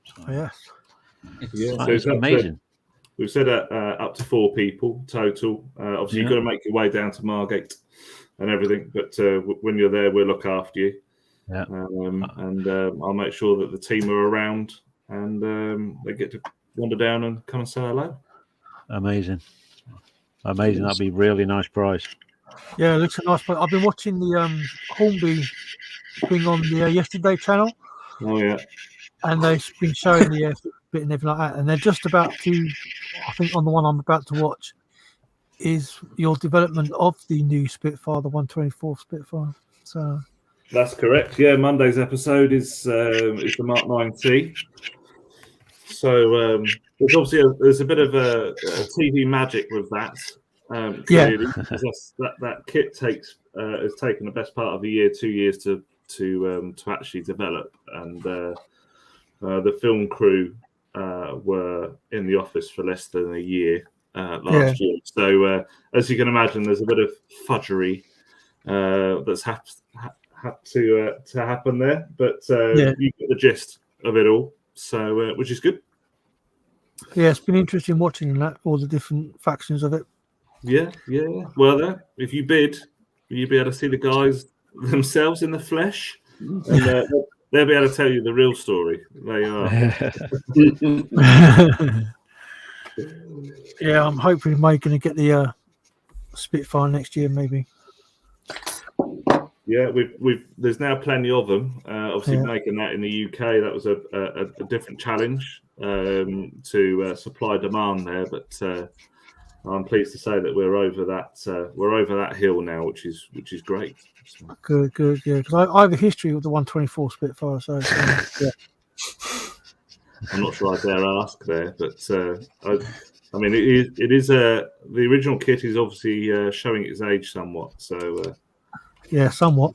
So, yes. Yeah, that so is amazing. We've said up to 4 people total. Obviously, you've got to make your way down to Margate and everything. But when you're there, we'll look after you. Yeah. And I'll make sure that the team are around and they get to wander down and come and say hello. Amazing. That'd be a really nice prize. Yeah, it looks a nice place. I've been watching the Hornby thing on the Yesterday channel. Oh, yeah. And they've been showing the bit and everything like that. And they're just about to, I think on the one I'm about to watch, is your development of the new Spitfire, the 124 Spitfire. So that's correct. Yeah, Monday's episode is the Mark 9T. So there's obviously there's a bit of a TV magic with that. Clearly, that kit has taken the best part of a year, 2 years to actually develop, and the film crew were in the office for less than a year last year. So as you can imagine, there's a bit of fudgery that's had to happen there, but you get the gist of it all. So which is good. Yeah, it's been interesting watching that, all the different factions of it. Yeah. Well, if you bid, you'll be able to see the guys themselves in the flesh, and they'll be able to tell you the real story. They are. Yeah, I'm hoping we're going to get the Spitfire next year, maybe. Yeah, there's now plenty of them. Obviously, making that in the UK, that was a different challenge to supply demand there. But I'm pleased to say that we're over that hill now, which is great. So. Good, yeah. Because I have a history with the 124 Spitfire, so yeah. I'm not sure I dare ask there, but I mean, it is the original kit is obviously showing its age somewhat. So yeah, somewhat.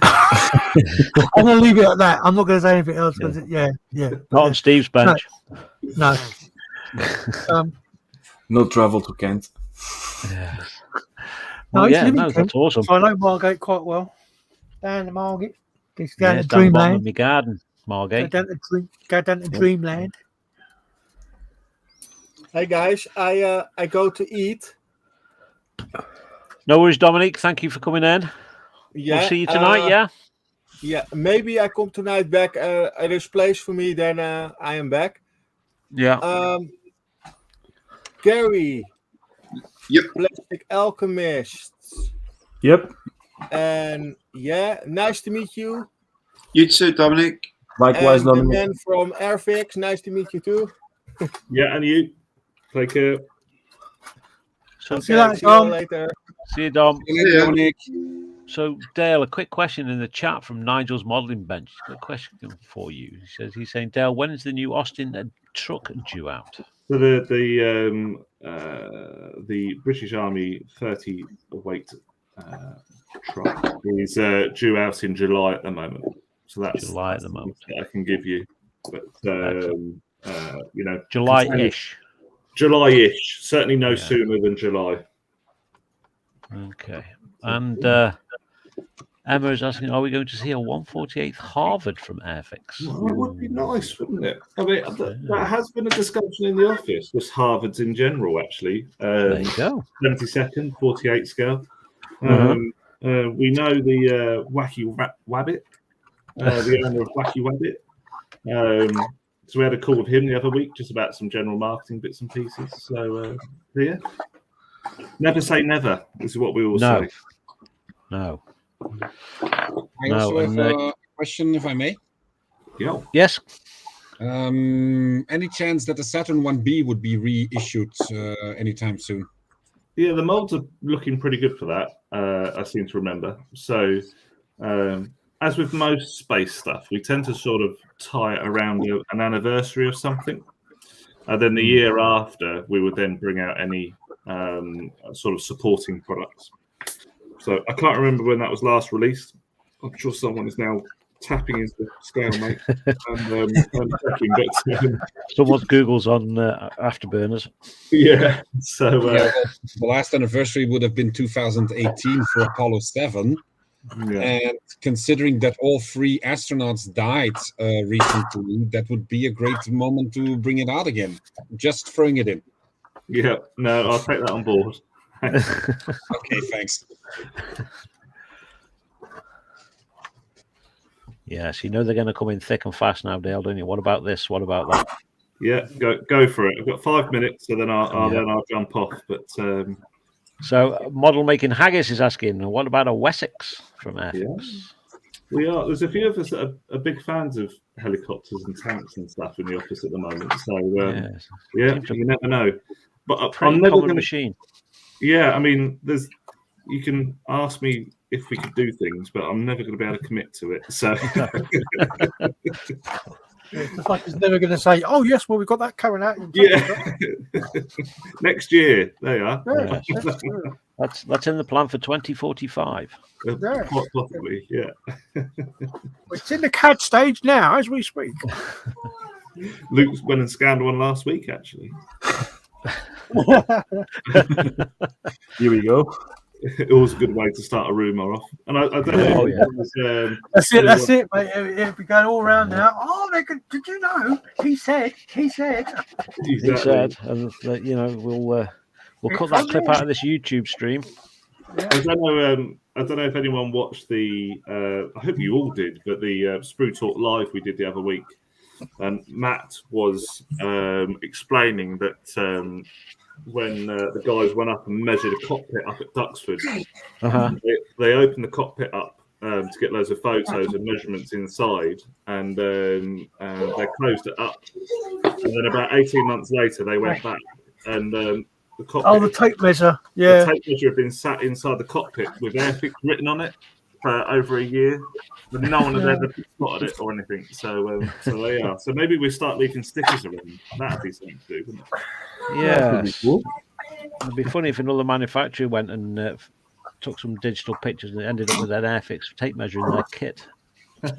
I'm going to leave it at that. I'm not going to say anything else because Not on Steve's bench. No. No travel to Kent. Yeah. No, Well, he's yeah, living no, in Kent, that's awesome. So I know Margate quite well. Down to Margate. It's down Yeah, to it's down the bottom of Dreamland. my garden, Go Margate. down to Dreamland. Hey guys, I go to eat. No worries, Dominic. Thank you for coming in. Yeah. We'll see you tonight, yeah? Yeah, maybe I come tonight back. There's place for me, then I am back. Yeah. Gary. Yep. Plastic Alchemist. Yep. And yeah, nice to meet you. You too, Dominic. Likewise, and the Dominic. man from Airfix, nice to meet you too. Yeah, and you. Take care. So, See you later. See you, Dom. See you, Dominic. So, Dale, a quick question in the chat from Nigel's modelling bench. He's got a question for you. He's saying, Dale, when is the new Austin truck due out? So the British Army 30 weight truck is due out in July at the moment. So that's July at the moment. That I can give you, but you know, July-ish. July-ish. Certainly no sooner than July. Okay. And Emma is asking, are we going to see a 148th Harvard from Airfix? Well, that would be nice, wouldn't it? I mean, that has been a discussion in the office, just Harvards in general, actually. There you go. 72nd, 48 scale. Uh-huh. We know the Wacky Wabbit, the owner of Wacky Wabbit. So we had a call with him the other week just about some general marketing bits and pieces. So, yeah. Never say never. This is what we all say. No. I also have a question, if I may. Yeah. Yes. Any chance that the Saturn 1B would be reissued anytime soon? Yeah, the molds are looking pretty good for that, I seem to remember. So, as with most space stuff, we tend to sort of tie it around an anniversary or something. Then the year after, we would then bring out any sort of supporting products. So I can't remember when that was last released. I'm sure someone is now tapping into the scale, mate. and checking, but, Someone's Google's on Afterburners. Yeah. So the last anniversary would have been 2018 for Apollo 7. Yeah. And considering that all 3 astronauts died recently, that would be a great moment to bring it out again. Just throwing it in. Yeah, no, I'll take that on board. Okay, thanks. Yes, you know they're going to come in thick and fast now, Dale, don't you? What about this? What about that? Yeah, go for it. I've got 5 minutes, so then I'll jump off. But so, model making Haggis is asking, what about a Wessex from Airfix? Yeah. We are. There's a few of us that are big fans of helicopters and tanks and stuff in the office at the moment. So yeah, you never know. But I'm never going to machine. Yeah, I mean, you can ask me if we could do things, but I'm never going to be able to commit to it. So It's like he's never going to say, "Oh yes, well we've got that coming out." Yeah, next year. There you are. Yeah, that's in the plan for 2045. Quite possibly, yeah. It's in the CAD stage now as we speak. Luke went and scanned one last week, actually. Here we go. Always a good way to start a rumour off. And I don't know. That's it, mate. It'll be going all around now. Oh, did you know? He said. Exactly. He said, and you know, we'll cut that clip out of this YouTube stream. I don't know if anyone watched the. I hope you all did, but the Sprue Talk Live we did the other week, and Matt was explaining that when the guys went up and measured a cockpit up at Duxford, they opened the cockpit up to get loads of photos and measurements inside, and they closed it up, and then about 18 months later they went back and. The cockpit, the tape measure. Yeah. The tape measure had been sat inside the cockpit with Airfix written on it for over a year, but no one had ever spotted it or anything. So they are. So maybe we start leaving stickers around. That'd be something to do, wouldn't it? Yeah. It'd be funny if another manufacturer went and took some digital pictures and ended up with an Airfix tape measure in their kit. I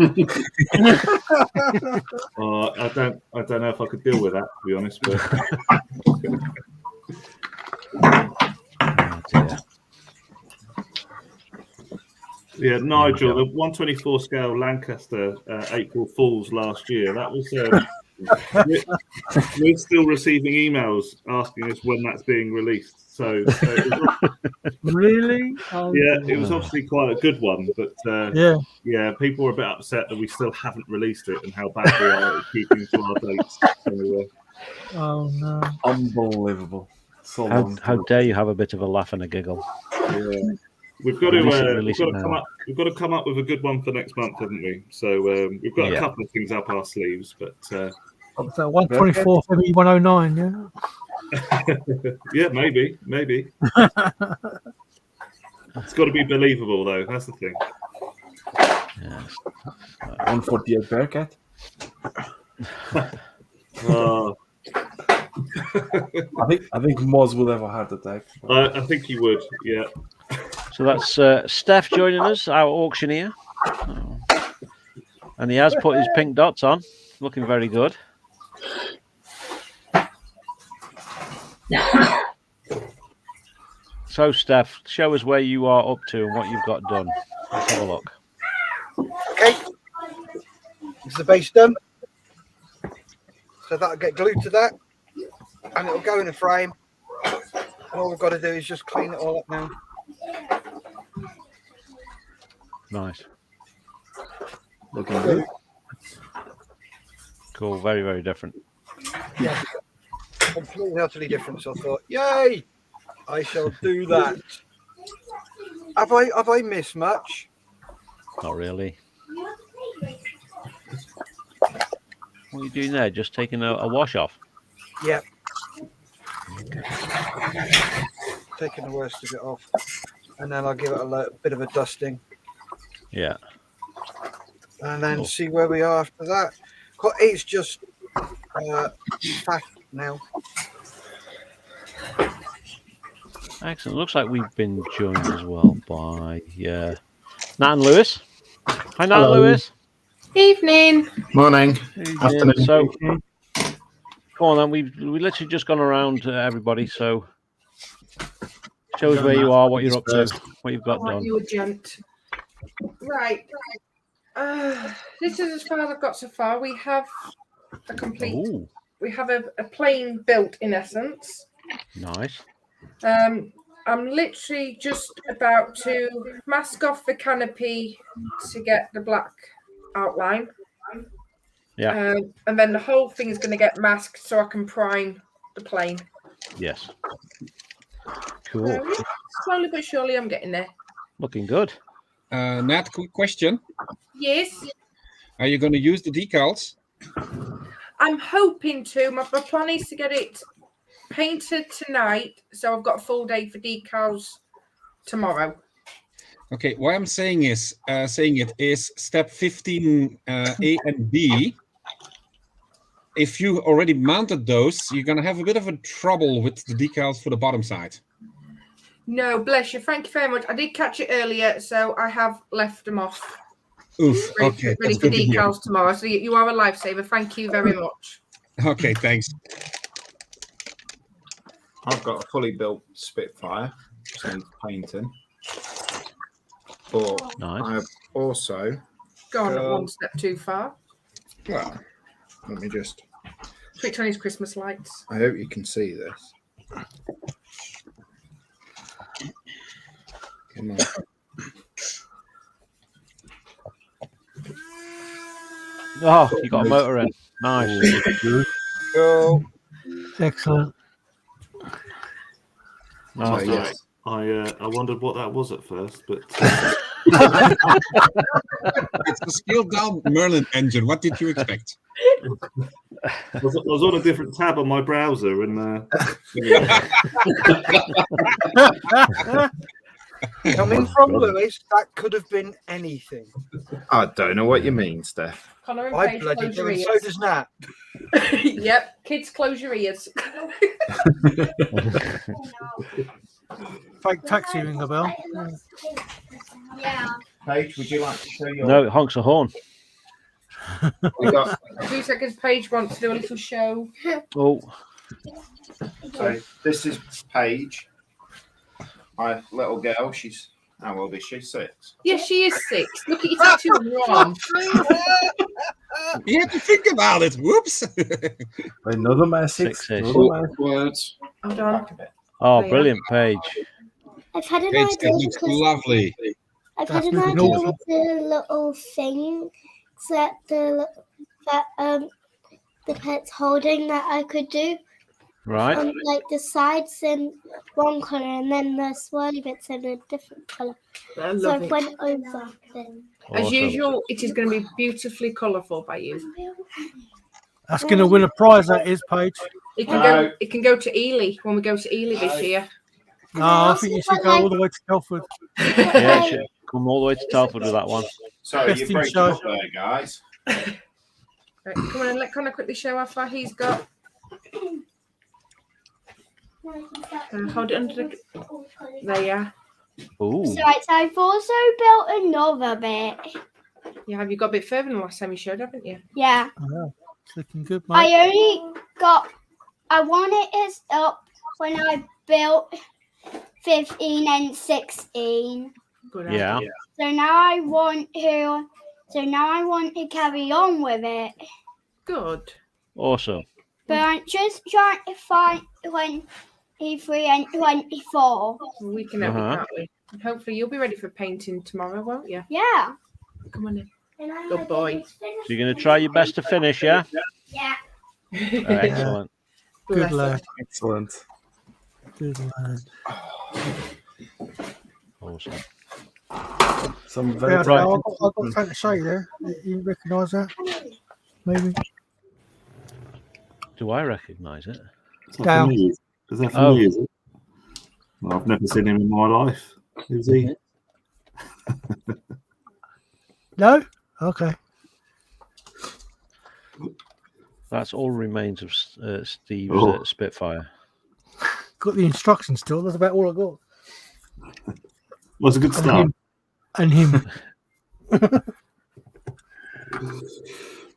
don't know if I could deal with that, to be honest. But Yeah, Nigel, the 124 scale Lancaster April Fools last year. That was. We're still receiving emails asking us when that's being released. So Really? it was obviously quite a good one, but yeah, people were a bit upset that we still haven't released it and how bad we are at keeping to our dates. So, oh no! Unbelievable. So How dare you have a bit of a laugh and a giggle? Yeah. We've got to come up with a good one for next month, haven't we? So we've got a couple of things up our sleeves, but So 124 maybe 109, yeah. yeah, maybe. It's got to be believable, though. That's the thing. Yes. 148 Bearcat. I think Moz will have a heart attack. I think he would. Yeah. So that's Steph joining us, our auctioneer, and he has put his pink dots on, looking very good. So, Steph, show us where you are up to and what you've got done. Let's have a look. Okay. This is the base done. So that'll get glued to that, and it'll go in a frame. And all we've got to do is just clean it all up now. Nice. Looking good. Cool. Very, very different. Yeah. Completely, utterly different. So I thought, yay! I shall do that. Have I missed much? Not really. What are you doing there? Just taking a wash off? Yep. Taking the worst of it off. And then I'll give it a bit of a dusting. Yeah. And then see where we are after that. It's just fast now. Excellent. Looks like we've been joined as well by Nat and Lewis. Hi, Nat and Lewis. Evening. Morning. Afternoon. So, come on, then. We've literally just gone around everybody. So, show us where you are, what you're up to, what you've got done. You a gent. Right. This is as far as I've got so far. We have a complete. Ooh. We have a plane built in essence. Nice. I'm literally just about to mask off the canopy to get the black outline. Yeah. And then the whole thing is going to get masked so I can prime the plane. Yes. Cool. Yeah, slowly but surely, I'm getting there. Looking good. Nat, quick question. Yes. Are you going to use the decals? I'm hoping to. My plan is to get it painted tonight, so I've got a full day for decals tomorrow. Okay, what I'm saying is step 15 A and B. If you already mounted those, you're going to have a bit of a trouble with the decals for the bottom side. No, bless you. Thank you very much. I did catch it earlier, so I have left them off. Oof. Ready for decals tomorrow. So you are a lifesaver. Thank you very much. Okay, thanks. I've got a fully built Spitfire, so painting. But nice. I've also gone one step too far. Well, let me just. Sweet Chinese Christmas lights. I hope you can see this. Come on. Oh, you got a motor in. Nice. Go. Excellent. Oh, So, yes. I wondered what that was at first, but It's a scaled down Merlin engine. What did you expect? I was on a different tab on my browser, and Coming from Lewis, that could have been anything. I don't know what you mean, Steph. Connor and I Paige, bloody close do, your and ears. so does Nat. Yep, kids, close your ears. Fake taxi ring the bell. Yeah. Paige, would you like to show your? No, it honks a horn. We got 2 seconds. Paige wants to do a little show. Oh. So this is Paige, my little girl. She's How old is she? 6. Yeah, she is 6. Look at your tattoo on your arm. You have to think about it. Whoops. Another message. 6-ish. Another message. Words. Hold on. Oh, brilliant, Paige. I've had an It's idea looks because lovely. I've had an That's idea awesome. with the little thing that the pet's holding that I could do. Right. Like the sides in one colour and then the swirly bits in a different colour. I So love I it. went over them. As Awesome. usual, it is going to be beautifully colourful by you. That's going to win a prize, that is, Paige. It can go. It can go to Ely when we go to Ely this year. No, I think you should go all the way to Telford. Yeah, it should come all the way to Telford with that one. So Best you're in breaking show. up there, guys. Right, come on and let Connor quickly show how far he's got. Hold it under the. There you are. Ooh. So I've also built another bit. Yeah, have you got a bit further than the last time you showed, haven't you? Yeah. Oh, it's looking good, mate. I only got. I wanted it up when I built 15 and 16. Good Yeah. idea. So now I want to. So now I want to carry on with it. Good. Awesome. But I'm just trying to find 23 and 24. We can help you, Uh-huh. can't we? And hopefully you'll be ready for painting tomorrow, won't you? Yeah. Come on in. Good boy. So you're going to try your best to finish, yeah? Yeah. Excellent. Good Bless lad. Excellent. Good lad. Awesome. Some very Yeah, so Right. I've got something to say there. You recognise that? Maybe. Do I recognise it? Is that Down. for me? Is that for Oh. me? Is it? Well, I've never seen him in my life. Who's he? No? Okay. That's all remains of Steve's Oh. Spitfire. Got the instructions still. That's about all I got. Well, it's a good And start. him. And him.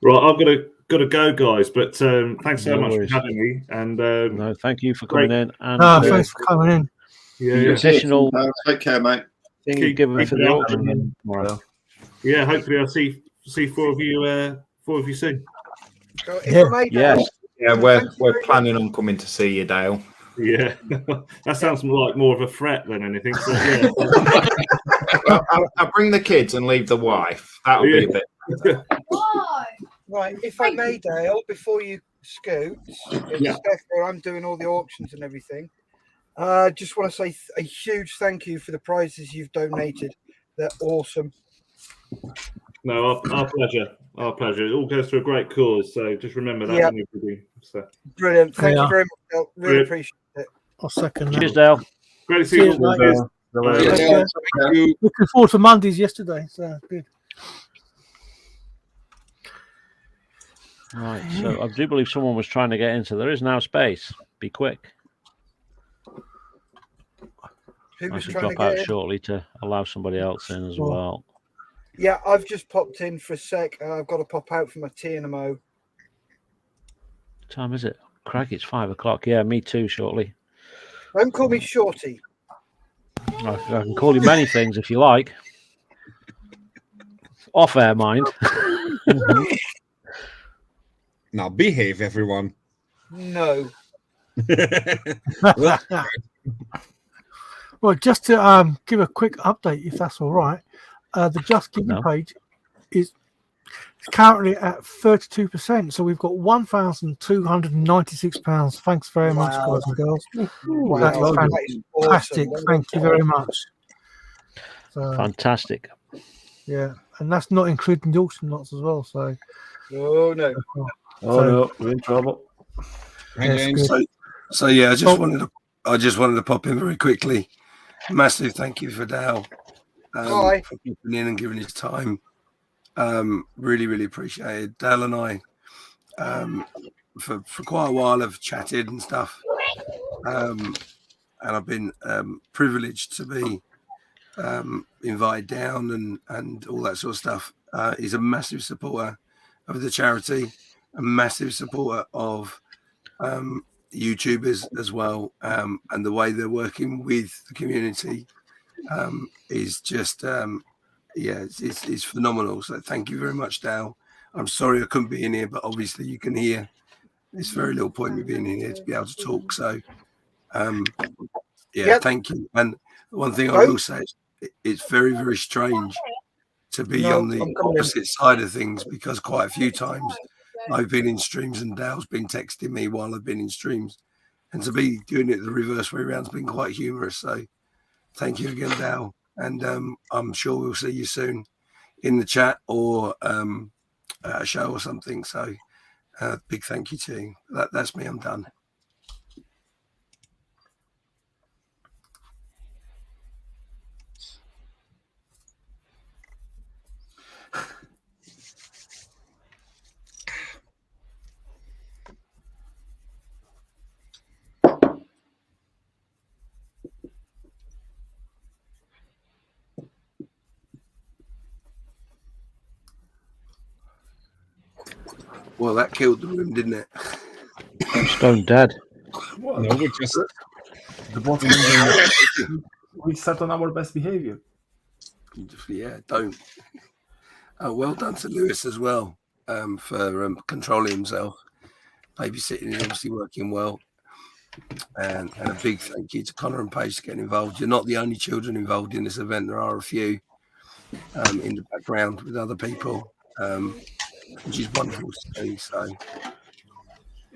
Right, I've got to go, guys. But thanks so No much worries. for having me. And No, thank you for coming in. And Thanks for coming in. yeah, the yeah. additional Take care, mate. thing you Keep give them for the keeping auction tomorrow. Yeah, hopefully I'll see four of you soon. So if Yeah. I may, Yes. Yeah, we're planning on coming to see you, Dale. Yeah, that sounds like more of a threat than anything. So, yeah. Well, I'll bring the kids and leave the wife. That'll be a bit. Right, if I may, Dale, before you scoot, Yeah. especially I'm doing all the auctions and everything. Just want to say a huge thank you for the prizes you've donated. They're awesome. No, our pleasure. Our pleasure. It all goes to a great cause. So just remember that Yeah. when you're busy. So Brilliant. Thank Yeah. you very much, Dale. Really Brilliant. appreciate it. I'll second that. Cheers, Dale. great to see you Cheers, all. mate. Cheers. Thank you. Thank you. Looking forward to Mondays yesterday. So good. Right, so I do believe someone was trying to get in, so there is now space. Be quick. Who I was should trying to drop out get in? shortly to allow somebody else in as well. Yeah, I've just popped in for a sec. I've got to pop out for my tea in a mo. What time is it? Crikey, it's 5 o'clock. Yeah, me too, shortly. Don't call me Shorty. I can call you many things if you like. Off air, mind. Now behave, everyone. No. Well, just to give a quick update, if that's all right, the Just Giving No. page is currently at 32%. So we've got £1,296. Thanks very much, Wow. guys and girls. Wow, That is that is fantastic. awesome. Thank you very much. So, Fantastic. yeah, and that's not including the auction lots as well. So, Oh, no. Oh no, we're in trouble. Hi, Yes, James. good. So yeah, I just Oh. wanted to pop in very quickly. Massive thank you for Dal Hi. for popping in and giving his time. Really, really appreciated. Dal and I for quite a while have chatted and stuff. And I've been privileged to be invited down and all that sort of stuff. He's a massive supporter of the charity, a massive supporter of YouTubers as well, and the way they're working with the community is just it's phenomenal. So thank you very much, Dal. I'm sorry I couldn't be in here, but obviously you can hear. There's very little point me being in here to be able to talk. So thank you. And one thing I will say is it's very, very strange to be on the opposite side of things, because quite a few times I've been in streams and Dal's been texting me while I've been in streams, and to be doing it the reverse way around has been quite humorous. So thank you again, Dal, and I'm sure we'll see you soon in the chat or at a show or something. So big thank you to you. That's me. I'm done. Well, that killed the room, didn't it? I'm stone dead. What? No, we just The bottom we start on our best behavior. Yeah, don't. Well done to Lewis as well for controlling himself, babysitting and obviously working well. And a big thank you to Connor and Paige for getting involved. You're not the only children involved in this event. There are a few in the background with other people, which is wonderful to see. So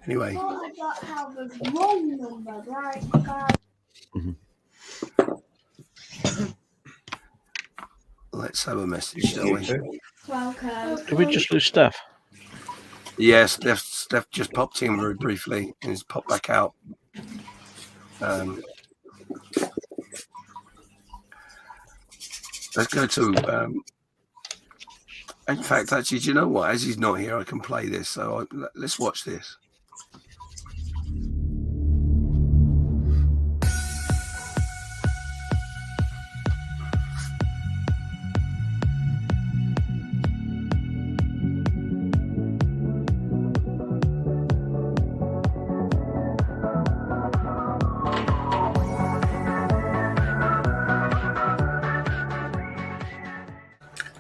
anyway. Let's have a message, shall we? Did we just lose Steph? Yes, Steph just popped in very briefly and has popped back out. Let's go to. In fact, actually, do you know what? As he's not here, I can play this. So let's watch this.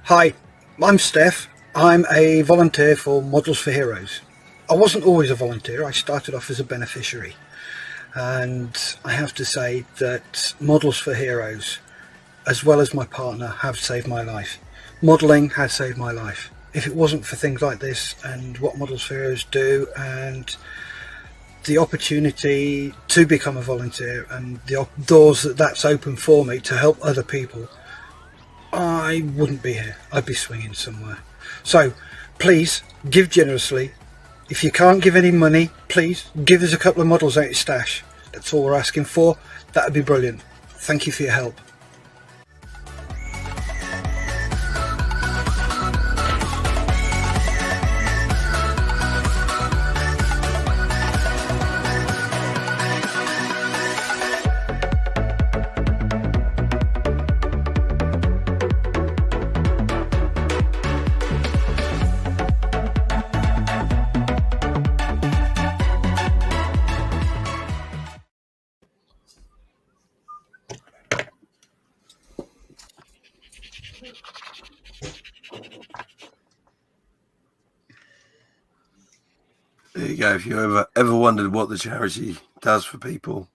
Hi, I'm Steph. I'm a volunteer for Models for Heroes. I wasn't always a volunteer. I started off as a beneficiary. And I have to say that Models for Heroes, as well as my partner, have saved my life. Modelling has saved my life. If it wasn't for things like this and what Models for Heroes do and the opportunity to become a volunteer and the doors that's opened for me to help other people, I wouldn't be here. I'd be swinging somewhere. So please give generously. If you can't give any money, please give us a couple of models out of your stash. That's all we're asking for. That'd be brilliant. Thank you for your help. There you go. If you ever wondered what the charity does for people,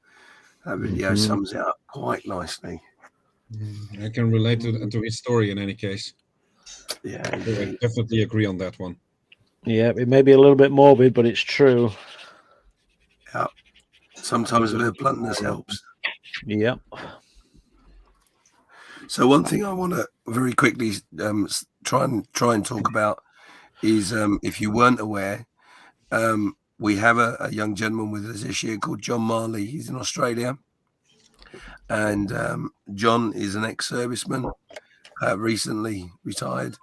that video sums it up quite nicely. I can relate to his story in any case. Yeah, I definitely agree on that one. Yeah, it may be a little bit morbid, but it's true. Yeah. Sometimes a bit of bluntness helps. Yep. So one thing I want to very quickly try and talk about is if you weren't aware, we have a young gentleman with us this year called John Marley. He's in Australia, and John is an ex-serviceman, recently retired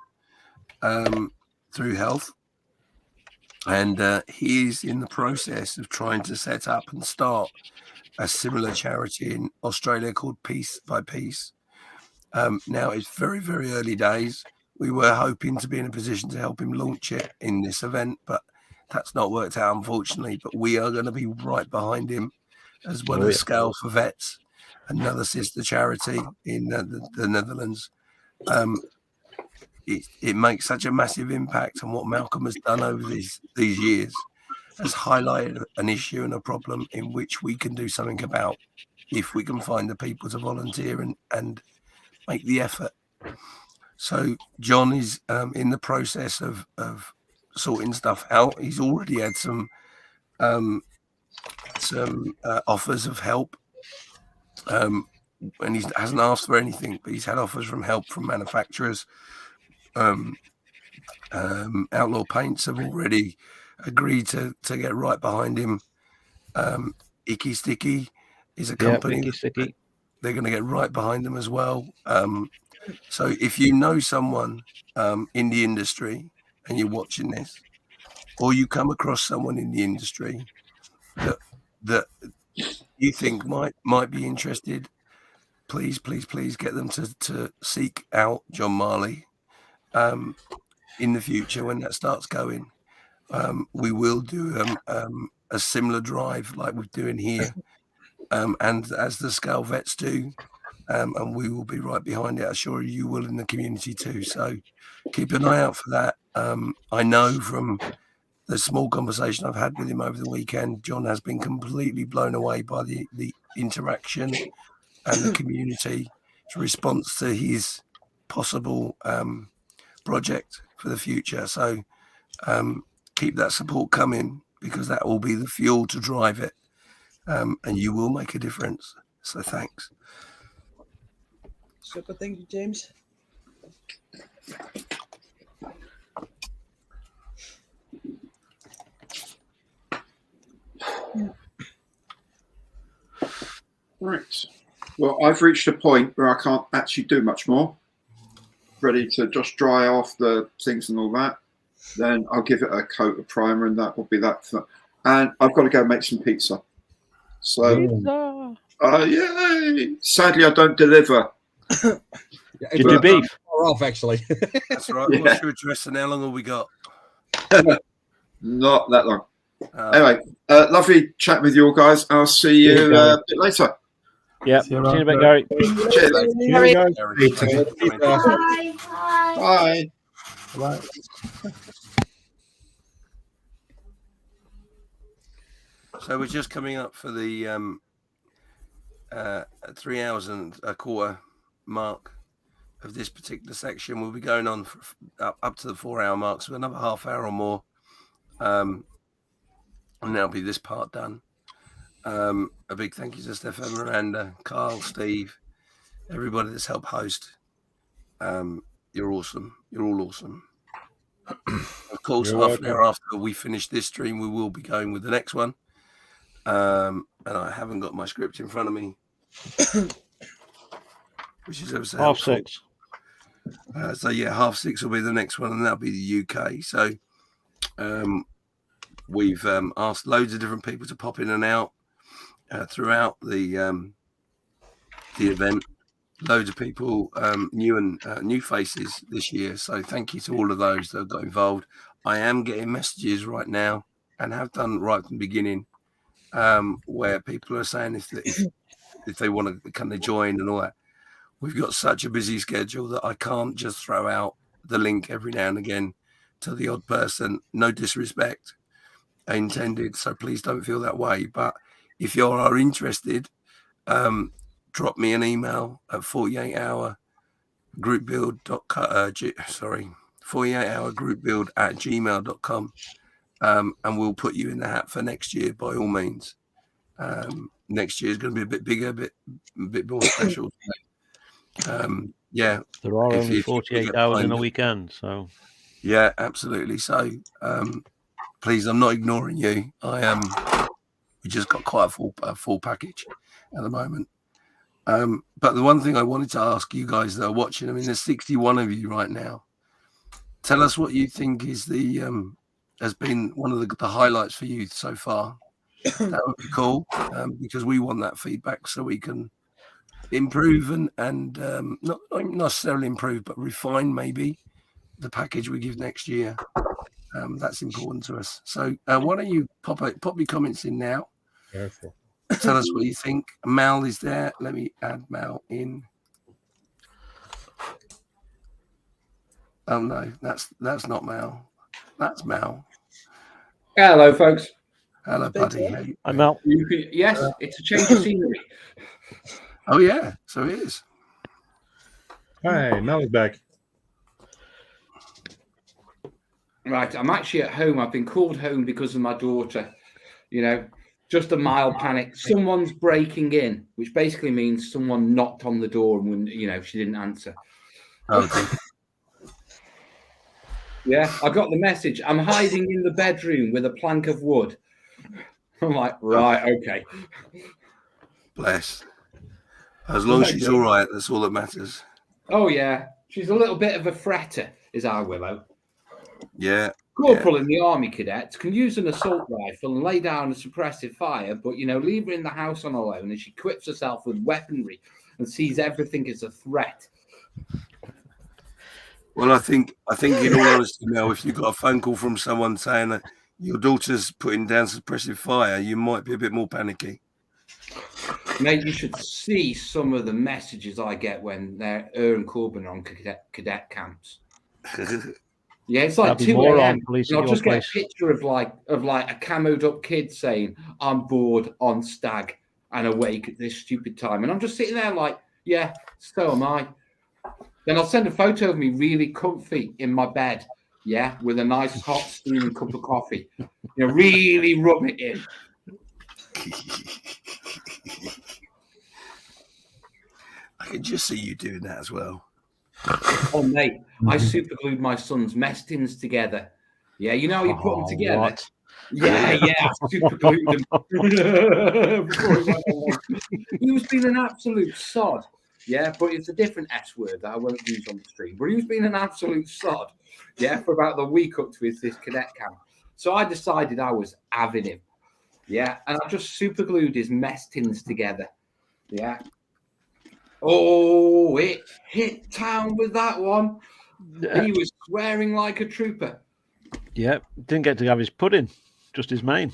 through health, and he is in the process of trying to set up and start a similar charity in Australia called Piece by Piece. Now it's very, very early days. We were hoping to be in a position to help him launch it in this event, but that's not worked out, unfortunately. But we are going to be right behind him, as well as Scale for Vets. another sister charity in the Netherlands. It makes such a massive impact, and what Malcolm has done over these years has highlighted an issue and a problem in which we can do something about if we can find the people to volunteer and make the effort. So John is in the process of sorting stuff out. He's already had some offers of help, and he hasn't asked for anything, but he's had offers from help from manufacturers. Outlaw Paints have already agreed to get right behind him. Icky Sticky is a company. They're going to get right behind them as well. So if you know someone in the industry and you're watching this, or you come across someone in the industry that you think might be interested, please get them to seek out John Marley. In the future, when that starts going, we will do a similar drive like we're doing here, and as the Scale Vets do, and we will be right behind it. I'm sure you will in the community too. So keep an eye out for that. I know from the small conversation I've had with him over the weekend, John has been completely blown away by the interaction and the community's response to his possible project for the future. So keep that support coming, because that will be the fuel to drive it, and you will make a difference. So thanks. Super, thank you, James. Right. Well, I've reached a point where I can't actually do much more. Ready to just dry off the things and all that. Then I'll give it a coat of primer, and that will be that. And I've got to go make some pizza. So, yay! Sadly, I don't deliver. You do beef. Off, actually. That's right. Yeah. What's your address and how long have we got? Not that long. Anyway, lovely chat with you all, guys. I'll see you a bit later. Yeah. See you in a bit, Gary. Cheers. Bye. Bye. Bye. So we're just coming up for the 3 hours and a quarter mark of this particular section. We'll be going on for up to the 4 hour mark, so another half hour or more, and that'll be this part done. A big thank you to Stefan, Miranda, Carl, Steve, everybody that's helped host. You're awesome. You're all awesome. Of course, half an hour after we finish this stream, we will be going with the next one. And I haven't got my script in front of me, which is also half six. So yeah, 6:30 will be the next one, and that'll be the UK. So we've asked loads of different people to pop in and out throughout the event. Loads of people, new faces this year. So thank you to all of those that have got involved. I am getting messages right now, and have done right from the beginning, where people are saying if they want to, can they join and all that. We've got such a busy schedule that I can't just throw out the link every now and again to the odd person. No disrespect intended, so please don't feel that way. But if you are interested, drop me an email at 48hourgroupbuild@gmail.com, and we'll put you in the hat for next year by all means. Next year is going to be a bit bigger, a bit more special. Yeah, there are only 48 hours in a weekend, so yeah, absolutely. So please, I'm not ignoring you. We just got quite a full package at the moment. But the one thing I wanted to ask you guys that are watching, I mean, there's 61 of you right now. Tell us what you think is has been one of the highlights for you so far. That would be cool, because we want that feedback so we can improve and not necessarily improve, but refine maybe the package we give next year. That's important to us. So why don't you pop your comments in now? Careful. tell us what you think. Mal is there. Let me add Mal in. Oh no, that's not Mal. That's Mal. Hello, folks. Hello, buddy. I'm Mal. Yes, it's a change of scenery. Oh yeah, so it is. Hi, Mel is back. Right, I'm actually at home. I've been called home because of my daughter. You know, just a mild panic. Someone's breaking in, which basically means someone knocked on the door and, she didn't answer. Okay. Yeah, I got the message. I'm hiding in the bedroom with a plank of wood. I'm like, right, okay. Bless. As long as she's all right, that's all that matters. Oh, yeah. She's a little bit of a fretter, is our Willow. Yeah. Corporal in the Army cadets can use an assault rifle and lay down a suppressive fire, but, leave her in the house on her own and she equips herself with weaponry and sees everything as a threat. Well, I think in all honesty, Mel, if you got a phone call from someone saying that your daughter's putting down suppressive fire, you might be a bit more panicky. Mate, you should see some of the messages I get when her and Corbin are on cadet camps. Yeah, it's like 2 a.m. and I'll just get a picture of like a camoed up kid saying, "I'm bored on stag and awake at this stupid time," and I'm just sitting there like, "Yeah, so am I." Then I'll send a photo of me really comfy in my bed, yeah, with a nice hot steaming cup of coffee. Really rub it in. I can just see you doing that as well. Oh, mate, I superglued my son's mess tins together. Yeah, you know how you put them together? What? Yeah, I superglued them. Before he went on. He was being an absolute sod. Yeah, but it's a different S word that I won't use on the stream. But he was being an absolute sod, yeah, for about the week up to this cadet camp. So I decided I was having him, yeah, and I just superglued his mess tins together, yeah. Oh, it hit town with that one. He was swearing like a trooper. Yeah, didn't get to have his pudding, just his main.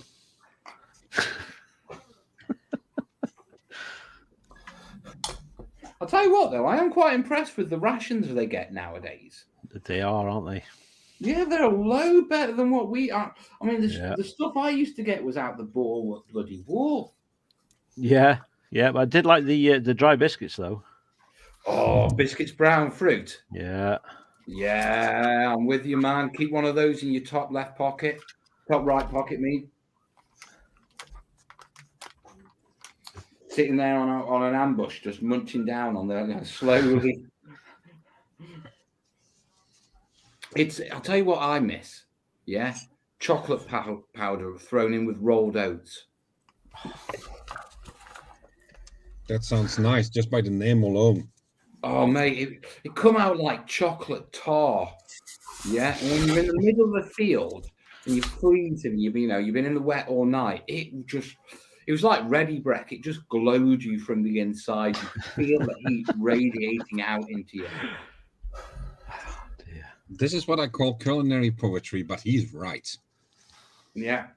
I'll tell you what, though, I am quite impressed with the rations they get nowadays. They are, aren't they? Yeah, they're a load better than what we are. I mean, the stuff I used to get was out the bloody war. Yeah, but I did like the dry biscuits, though. Oh, biscuits, brown fruit. Yeah. Yeah, I'm with you, man. Keep one of those in your top left pocket. Top right pocket, me. Sitting there on an ambush, just munching down on there slowly. I'll tell you what I miss. Yeah, chocolate powder thrown in with rolled oats. That sounds nice, just by the name alone. Oh, mate, it come out like chocolate tar. Yeah, and when you're in the middle of the field and you're freezing, you've been in the wet all night. It was like Ready Breck. It just glowed you from the inside. You could feel the heat radiating out into you. This is what I call culinary poetry, but he's right. Yeah.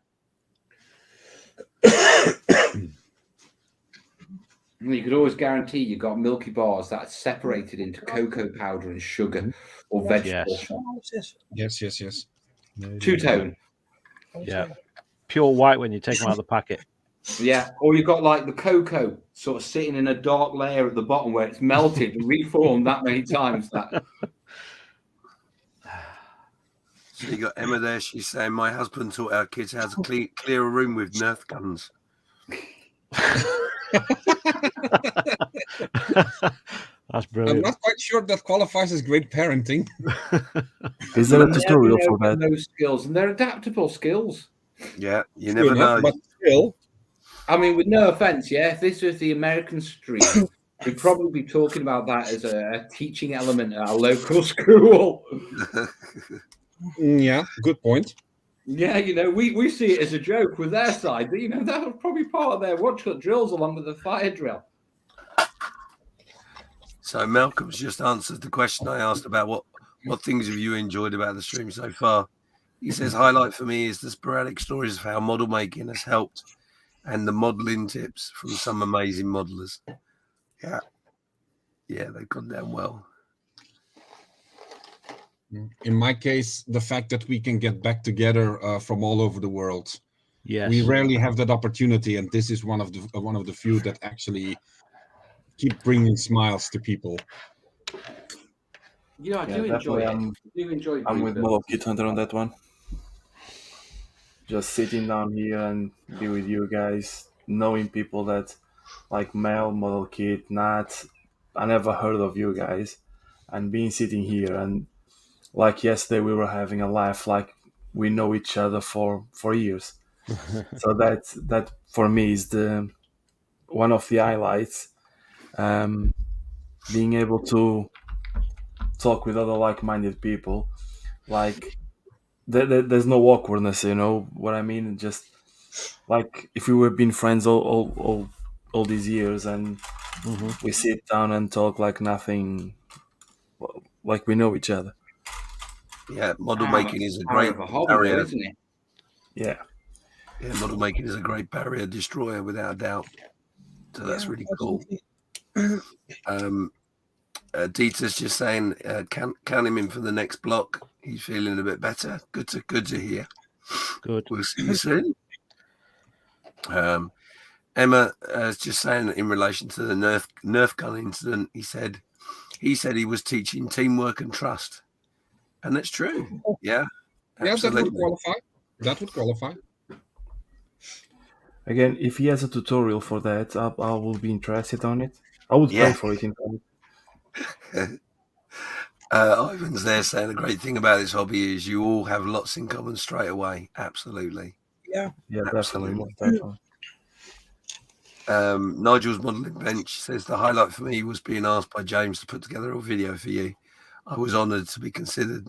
You could always guarantee you got Milky Bars that's separated into cocoa powder and sugar or vegetable. Yes. Two-tone. Yeah. Pure white when you take them out of the packet. Yeah, or you've got like the cocoa sort of sitting in a dark layer at the bottom where it's melted and reformed that many times. So you got Emma there. She's saying, "My husband taught our kids how to clear a room with Nerf guns." That's brilliant. I'm not quite sure that qualifies as great parenting. Is there a tutorial for that? Those skills, and they're adaptable skills. Yeah, you never know. But still, I mean, with no offense, yeah, if this was the American stream, we'd probably be talking about that as a teaching element at our local school. Yeah, good point. Yeah, we see it as a joke with their side. That was probably part of their watchlet drills along with the fire drill. So Malcolm's just answered the question I asked about what things have you enjoyed about the stream so far. He says, highlight for me is the sporadic stories of how model making has helped and the modelling tips from some amazing modelers. Yeah, they've gone down well. In my case, the fact that we can get back together from all over the world. Yes. We rarely have that opportunity, and this is one of the few that actually keep bringing smiles to people. I do enjoy it. I'm with Model Kit Hunter on that one. Just sitting down here and be with you guys, knowing people that like Mel, Model Kit, Nat, I never heard of you guys, and being sitting here and like yesterday we were having a laugh like we know each other for years. So that for me is the one of the highlights. Being able to talk with other like-minded people, like there's no awkwardness, you know what I mean? Just like if we were being friends all these years and we sit down and talk like nothing, like we know each other. Yeah, model making is a great barrier, isn't it? Yeah, model making is a great barrier destroyer without a doubt. So that's really cool. Dieter's just saying, count him in for the next block. He's feeling a bit better. Good to hear. Good. We'll see you soon. Emma is just saying in relation to the Nerf gun incident. He said he was teaching teamwork and trust, and that's true. Yeah, absolutely. That would qualify. Again, if he has a tutorial for that, I will be interested on it. I would pay for it in fact. Ivan's there saying the great thing about this hobby is you all have lots in common straight away. Absolutely. Yeah, definitely. Nigel's modelling bench says the highlight for me was being asked by James to put together a video for you. I was honoured to be considered.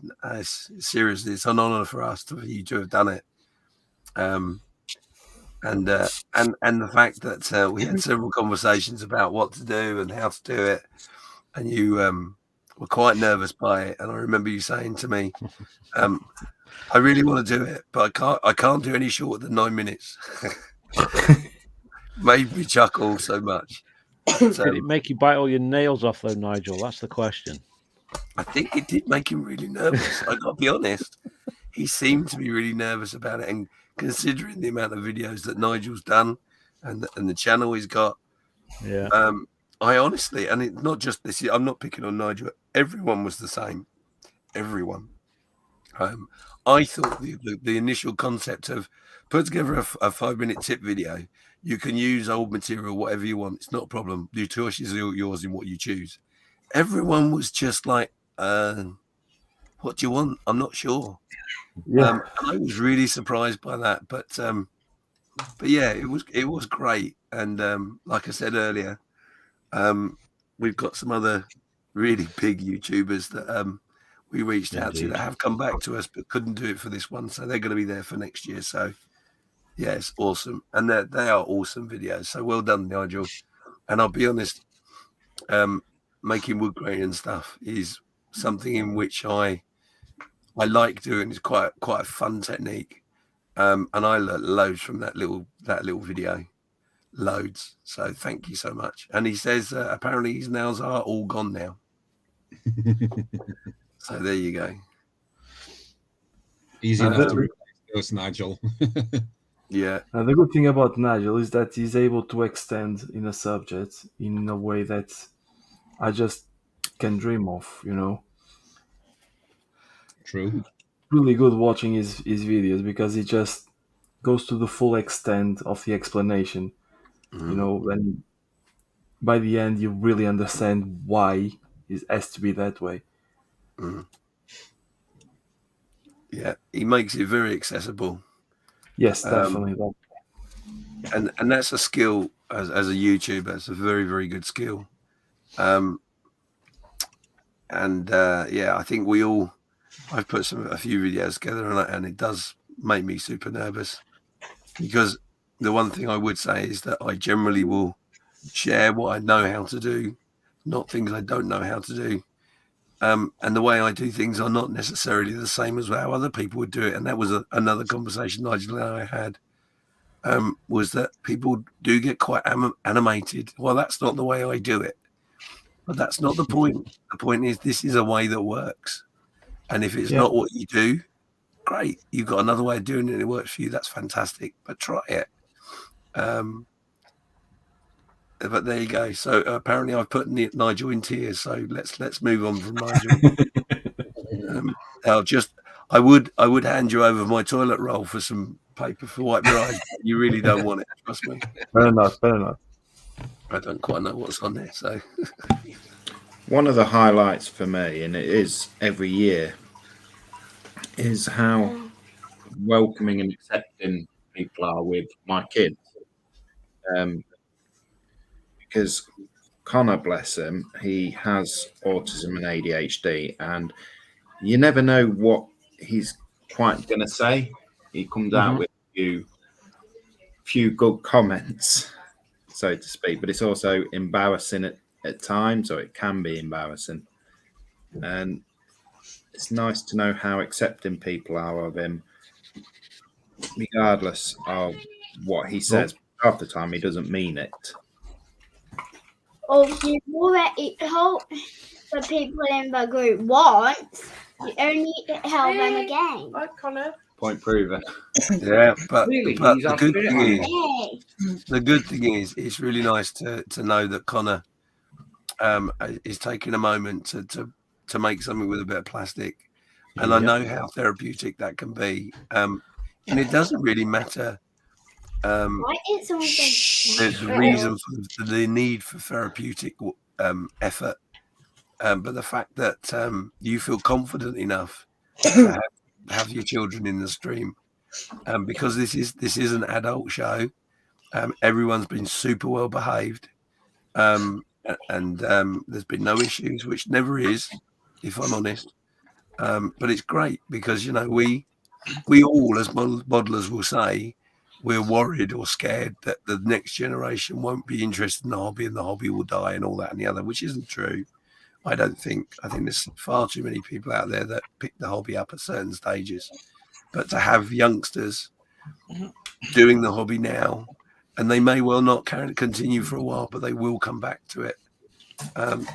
Seriously, it's an honour for us for you to have done it. And the fact that we had several conversations about what to do and how to do it, and you were quite nervous by it. And I remember you saying to me, "I really want to do it, but I can't do any shorter than 9 minutes." Made me chuckle so much. But, did it make you bite all your nails off, though, Nigel? That's the question. I think it did make him really nervous. I got to be honest. He seemed to be really nervous about it, and considering the amount of videos that Nigel's done and the channel he's got, I honestly, and it's not just this. I'm not picking on Nigel. Everyone was the same. Everyone. I thought the initial concept of put together a 5-minute tip video. You can use old material, whatever you want. It's not a problem. The choice is yours in what you choose. Everyone was just like, what do you want? I'm not sure. Yeah. I was really surprised by that. But yeah, it was great. And like I said earlier, we've got some other really big YouTubers that we reached out to that have come back to us but couldn't do it for this one. So they're going to be there for next year. So yeah, it's awesome. And they are awesome videos. So well done, Nigel. And I'll be honest, making wood grain and stuff is something in which I like doing. It's quite a fun technique. And I learned loads from that little video. Loads. So thank you so much. And he says apparently his nails are all gone now. So there you go. Easy enough to replace those, Nigel. Yeah. The good thing about Nigel is that he's able to extend in a subject in a way that I just can dream of, you know. True. Really good watching his videos because he just goes to the full extent of the explanation, you know, and by the end you really understand why it has to be that way. Yeah, he makes it very accessible. Yes, definitely. And that's a skill as a YouTuber. It's a very, very good skill. Yeah, I think I've put a few videos together and it does make me super nervous because the one thing I would say is that I generally will share what I know how to do, not things I don't know how to do. And the way I do things are not necessarily the same as how other people would do it. And that was another conversation Nigel and I had. was that people do get quite animated. Well, that's not the way I do it, but that's not the point. The point is this is a way that works, and if it's not what you do, great, you've got another way of doing it and it works for you. That's fantastic, but try it. But there you go. So apparently I've put Nigel in tears. So let's move on from Nigel. I would hand you over my toilet roll for some paper for wipe your eyes. But you really don't want it, trust me. Better not. I don't quite know what's on there. So one of the highlights for me, and it is every year, is how welcoming and accepting people are with my kids. Because Connor, bless him, he has autism and ADHD, and you never know what he's quite going to say. He comes out with a few good comments, so to speak, but it's also embarrassing at times, or it can be embarrassing. And it's nice to know how accepting people are of him, regardless of what he says. Half the time, he doesn't mean it. Or if you already help the people in the group once, you only help them again. Hi, Connor. Point proven. Yeah, but Really? the He's asked good for it, thing is, the good thing is, it's really nice to know that Connor is taking a moment to make something with a bit of plastic, and I know how therapeutic that can be. And it doesn't really matter. The reason for the need for therapeutic effort, but the fact that you feel confident enough to have your children in the stream, because this is an adult show. Everyone's been super well behaved, and there's been no issues, which never is, if I'm honest. But it's great because we all as modelers will say, we're worried or scared that the next generation won't be interested in the hobby and the hobby will die and all that and the other, which isn't true. I don't think. I think there's far too many people out there that pick the hobby up at certain stages. But to have youngsters doing the hobby now, and they may well not continue for a while, but they will come back to it,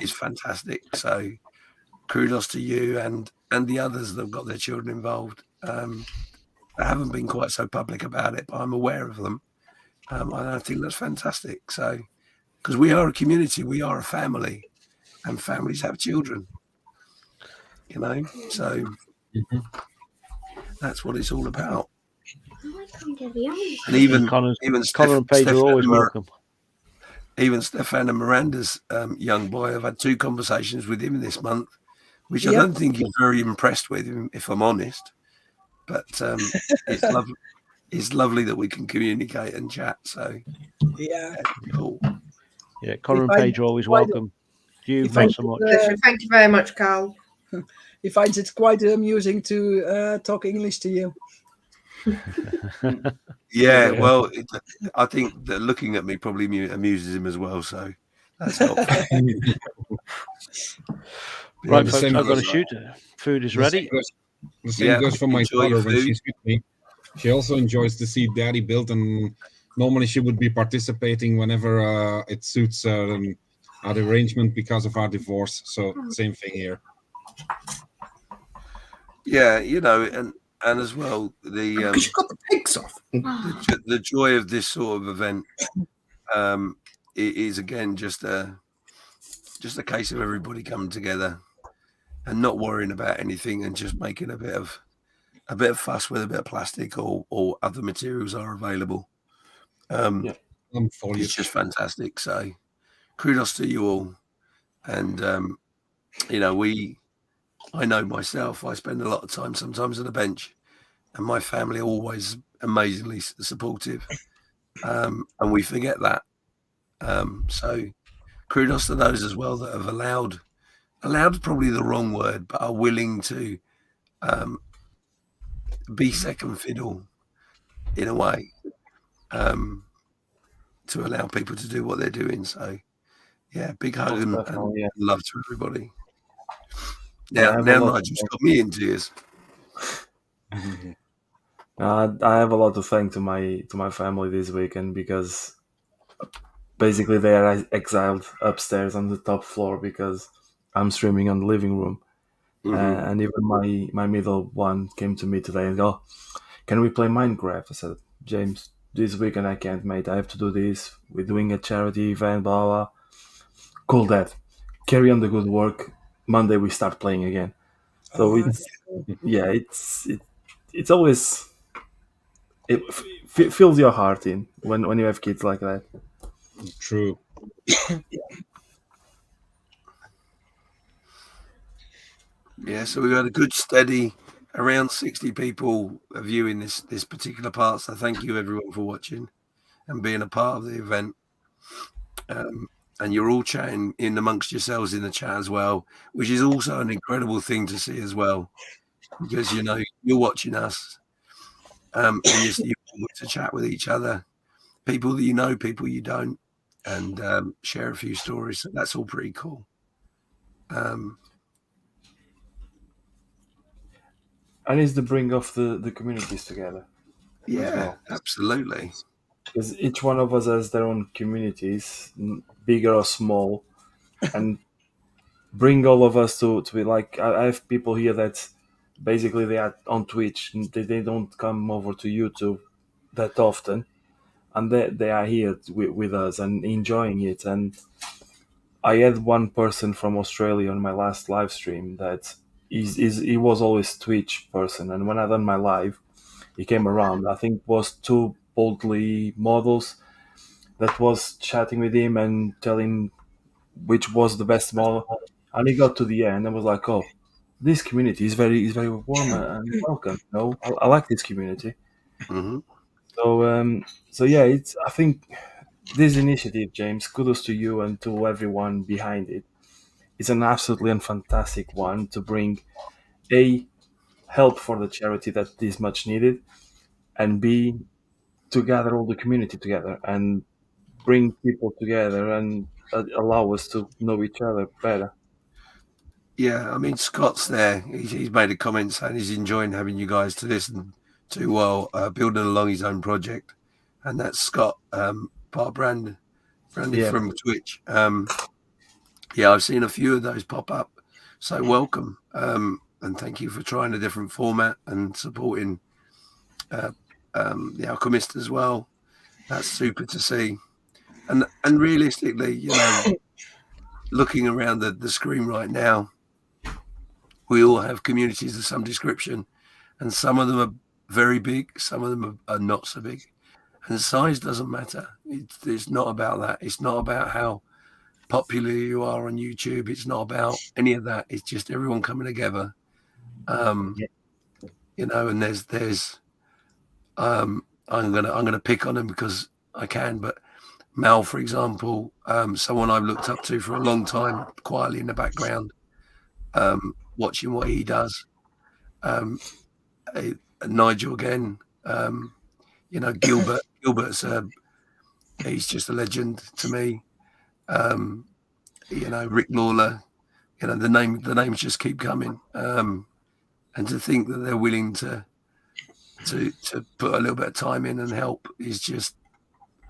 is fantastic. So kudos to you and the others that have got their children involved. I haven't been quite so public about it, but I'm aware of them. I think that's fantastic. So, because we are a community, we are a family, and families have children. So that's what it's all about. And even Connor and Paige are always welcome. Even Stefan and Miranda's young boy, I've had 2 conversations with him this month, which I don't think he's very impressed with him, if I'm honest. But it's lovely. It's lovely that we can communicate and chat. So cool. Yeah, Connor and Paige are always welcome. You not so much. Thank you very much, Carl. He finds it quite amusing to talk English to you. Yeah, well, I think that looking at me probably amuses him as well. So that's helpful. Right, folks, I've got to shoot. Food is ready. The same goes for my daughter when she's with me. She also enjoys to see Daddy build, and normally she would be participating whenever it suits our arrangement because of our divorce. So same thing here. Yeah, and as well because you got the pigs off. The joy of this sort of event is again just a case of everybody coming together and not worrying about anything and just making a bit of fuss with a bit of plastic or other materials are available. It's just fantastic. So kudos to you all. And I know myself, I spend a lot of time sometimes on the bench, and my family are always amazingly supportive. And we forget that. So kudos to those as well that have allowed probably the wrong word, but are willing to be second fiddle in a way, to allow people to do what they're doing. So yeah, big hug and love to everybody. Now Nigel's got me in tears. I have a lot to thank to my family this weekend because basically they are exiled upstairs on the top floor because I'm streaming on the living room. And even my middle one came to me today and go, "Can we play Minecraft?" I said, "James, this weekend I can't, mate. I have to do this. We're doing a charity event, blah blah." Cool, Dad. Carry on the good work. Monday we start playing again. So it's always it fills your heart in when you have kids like that. True. Yeah, so we've had a good steady around 60 people viewing this particular part. So thank you everyone for watching and being a part of the event. And you're all chatting in amongst yourselves in the chat as well, which is also an incredible thing to see as well, because you're watching us, and you're able to chat with each other, people that you know, people you don't, and share a few stories. So that's all pretty cool. And it's the bring of the communities together. Yeah, absolutely. Because each one of us has their own communities, bigger or small, and bring all of us to be like. I have people here that basically they are on Twitch. They don't come over to YouTube that often, and they are here with us and enjoying it. And I had one person from Australia on my last live stream that he was always Twitch person, and when I done my live, he came around. I think it was two boldly models that was chatting with him and telling which was the best model, and he got to the end and was like, "Oh, this community is very warm and welcome. I like this community." So yeah, I think this initiative, James, kudos to you and to everyone behind it. It's an absolutely and fantastic one to bring help for the charity that is much needed, and B, to gather all the community together and bring people together and allow us to know each other better. Yeah, I mean, Scott's there. He's made a comment saying he's enjoying having you guys to listen to while building along his own project. And that's Scott, part of Brandon from Twitch. Yeah, I've seen a few of those pop up. So welcome. And thank you for trying a different format and supporting The Alchemist as well. That's super to see. And realistically, looking around the screen right now, we all have communities of some description, and some of them are very big, some of them are not so big. And size doesn't matter. It's not about that. It's not about how popular you are on YouTube. It's not about any of that. It's just everyone coming together. And there's I'm gonna pick on him because I can, but Mal, for example, someone I've looked up to for a long time, quietly in the background, watching what he does. Nigel again, Gilbert's he's just a legend to me. Rick Lawler, the names just keep coming. And to think that they're willing to put a little bit of time in and help is just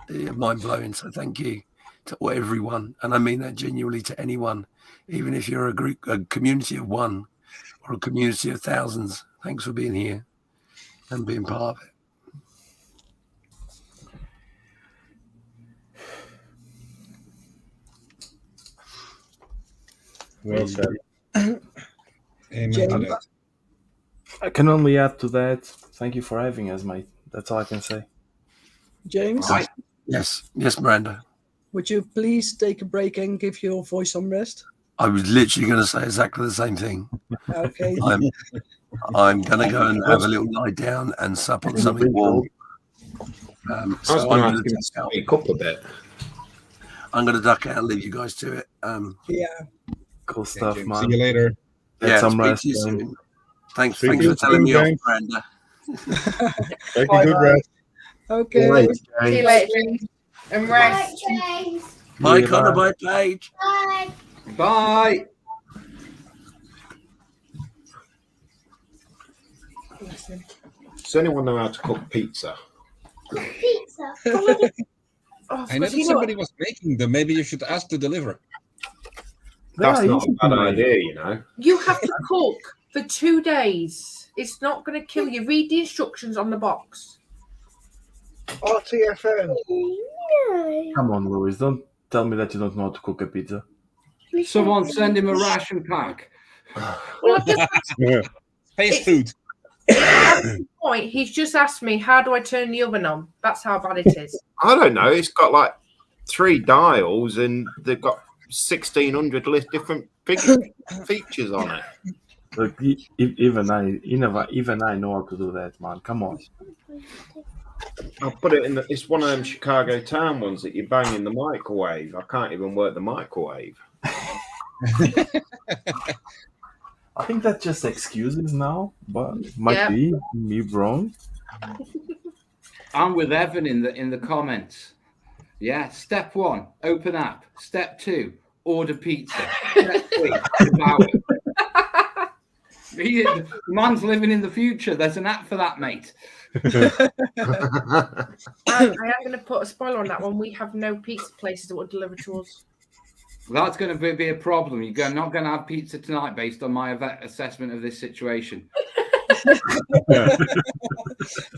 mind blowing. So thank you to everyone, and I mean that genuinely to anyone, even if you're a community of one or a community of thousands. Thanks for being here and being part of it. Well said. James. I can only add to that. Thank you for having us, mate. That's all I can say. James? Yes, Miranda. Would you please take a break and give your voice some rest? I was literally going to say exactly the same thing. Okay. I'm going to go and have a little lie down and sup on something warm. So I'm going to speak up a bit. I'm going to duck out and leave you guys to it. Yeah. Cool stuff, man. See you later. Get some speak rest. to you soon. Thanks Speak for to you telling soon, me off, James. Miranda. Take a good rest. Okay. See you later, James. And rest. Bye, Connor. Bye, Paige. Bye. Bye. Does anyone know how to cook pizza? Pizza. I noticed somebody was making them. Maybe you should ask to deliver. That's not a bad idea, you know. You have to cook for 2 days. It's not going to kill you. Read the instructions on the box. RTFM. Come on, Louis. Don't tell me that you don't know how to cook a pizza. Someone send him a ration pack. Well, I've just Space food. at this point, he's just asked me, how do I turn the oven on? That's how bad it is. I don't know. It's got like 3 dials and they've got 1,600 different features on it. Look, even I know how to do that, man. Come on. I'll put it in. It's one of them Chicago town ones that you bang in the microwave. I can't even work the microwave. I think that's just excuses now, but might be me wrong. I'm with Evan in the comments. Yeah, step 1, open app. Step 2, order pizza. Step 3, devour. The man's living in the future. There's an app for that, mate. I am going to put a spoiler on that one. We have no pizza places that will deliver to us. That's going to be a problem. You're not going to have pizza tonight based on my assessment of this situation.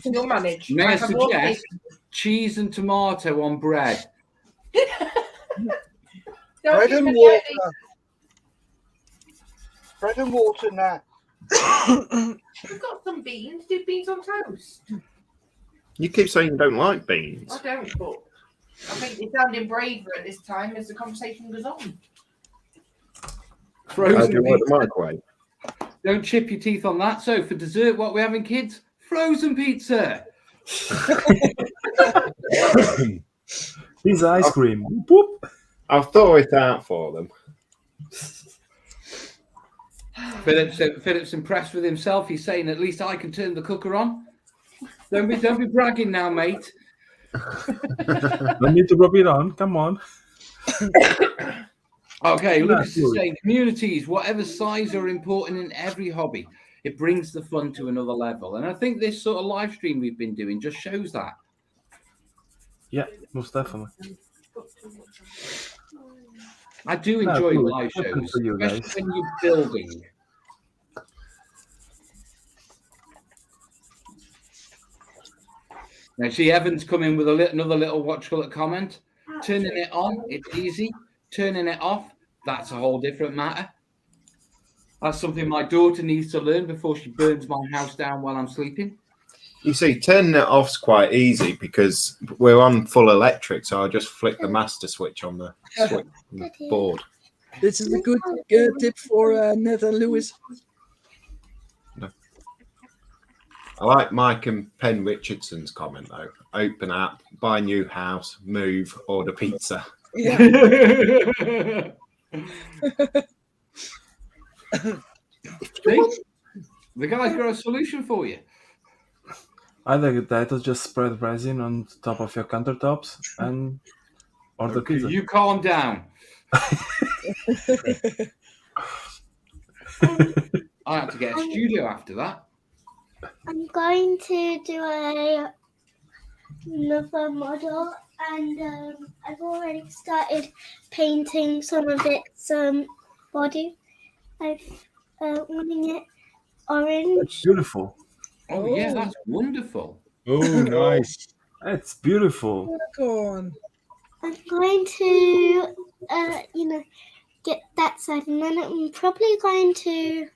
You'll manage. May I suggest cheese and tomato on bread? Bread and water. Bread and water now. We've got some beans. Do beans on toast? You keep saying you don't like beans. I don't, but I think you're sounding braver at this time as the conversation goes on. Frozen do you work the pizza. microwave? Don't chip your teeth on that. So for dessert, what we're having, kids? Frozen pizza. Pizza ice cream. Boop. I'll thaw it out for them. Philip's impressed with himself. He's saying, at least I can turn the cooker on. Don't be bragging now, mate. Don't need to rub it on. Come on. Okay, Lucas is saying communities, whatever size, are important in every hobby. It brings the fun to another level. And I think this sort of live stream we've been doing just shows that. Yeah, most definitely. I do enjoy Cool. live Good shows, for you guys. especially when you're building. Now, see, Evan's come in with another little watchful comment. Turning it on, it's easy. Turning it off, that's a whole different matter. That's something my daughter needs to learn before she burns my house down while I'm sleeping. You see, turning it off's quite easy because we're on full electric, so I'll just flick the master switch on the board. This is a good tip for Ned and Lewis. I like Mike and Penn Richardson's comment though. Open app, buy new house, move, order pizza. Yeah. See? The guy's got a solution for you. Either that or just spread resin on top of your countertops and order pizza. You calm down. I had to get a studio after that. I'm going to do another model, and I've already started painting some of its body. I've wanting it orange. That's beautiful. Oh, yeah, that's wonderful. Oh, nice. That's beautiful. Unicorn. I'm going to, get that side, and then I'm probably going to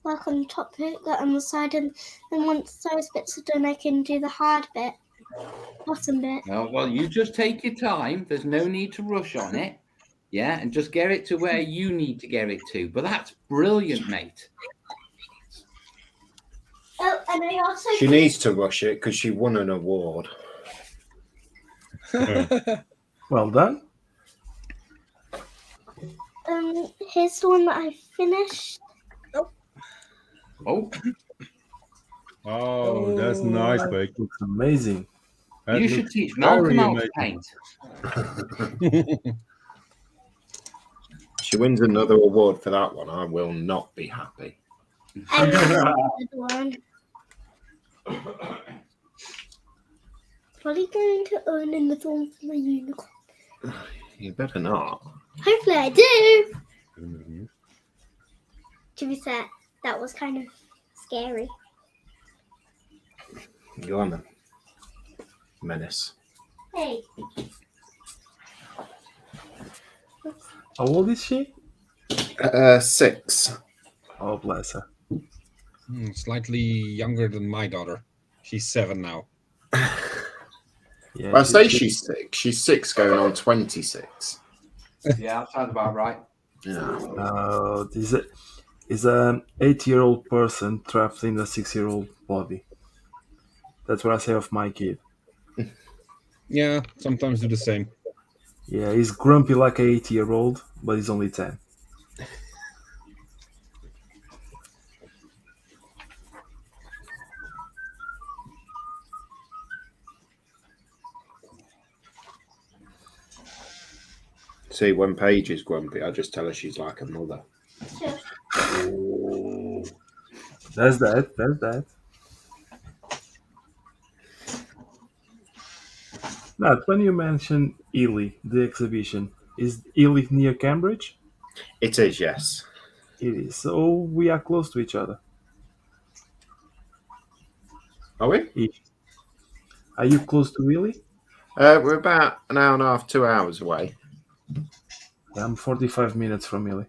work on the top bit, that on the side, and then once those bits are done, I can do the hard bit, bottom bit. Oh, well, you just take your time. There's no need to rush on it. Yeah, and just get it to where you need to get it to. But that's brilliant, mate. Oh, and I also She needs to rush it because she won an award. Well done. Here's the one that I finished. Oh. Oh, that's nice, mate. It's amazing. You should teach Malcolm how to paint. She wins another award for that one. I will not be happy. And the third one. Probably going to earn in the form from a unicorn. You better not. Hopefully I do. To be fair, that was kind of scary. Go on then. Menace. Hey. How old is she? 6. Oh, bless her. Slightly younger than my daughter. She's 7 now. Well, I say she's 6. She's 6 going on 26. Yeah, that sounds about right. Yeah. This is an 8-year-old person trapped in a 6-year-old body. That's what I say of my kid. Yeah, sometimes do the same. Yeah, he's grumpy like an 8-year-old, but he's only 10. See, when Paige is grumpy, I just tell her she's like a mother. That's that. Now, when you mentioned Ely, the exhibition, is Ely near Cambridge? It is, yes. It is. So we are close to each other. Are we? Are you close to Ely? We're about an hour and a half, 2 hours away. Yeah, I'm 45 minutes from Ely.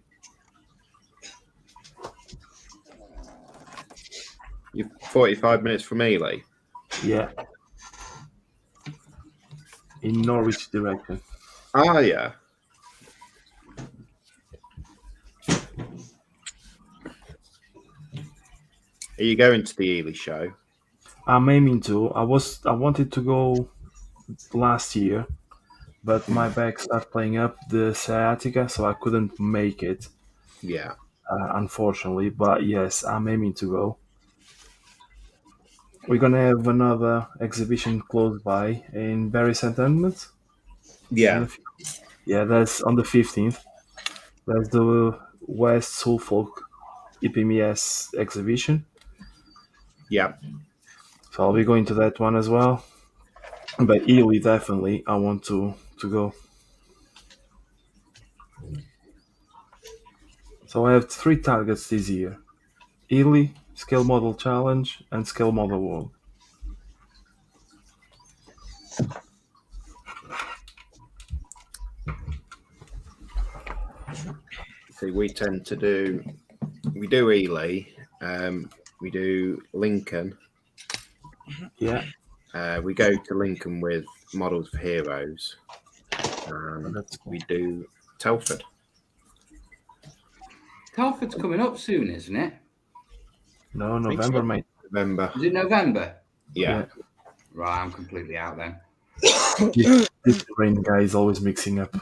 You're 45 minutes from Ely? Yeah. In Norwich direction. Ah, yeah. Are you going to the Ely show? I'm aiming to. I wanted to go last year, but my back started playing up the sciatica, so I couldn't make it. Yeah. Unfortunately, but yes, I'm aiming to go. We're gonna have another exhibition close by in Bury St Edmunds. Yeah. Yeah, that's on the 15th. That's the West Suffolk EPMS exhibition. Yeah. So I'll be going to that one as well. But Ely, definitely, I want to go. So I have 3 targets this year. Ely, Scale Model Challenge, and Scale Model World. See, we tend to do Ely, we do Lincoln. Yeah. We go to Lincoln with Models for Heroes. We do Telford. Telford's coming up soon, isn't it? No, November, mate. November. Is it November? Yeah. Right, I'm completely out then. This rain guy is always mixing up.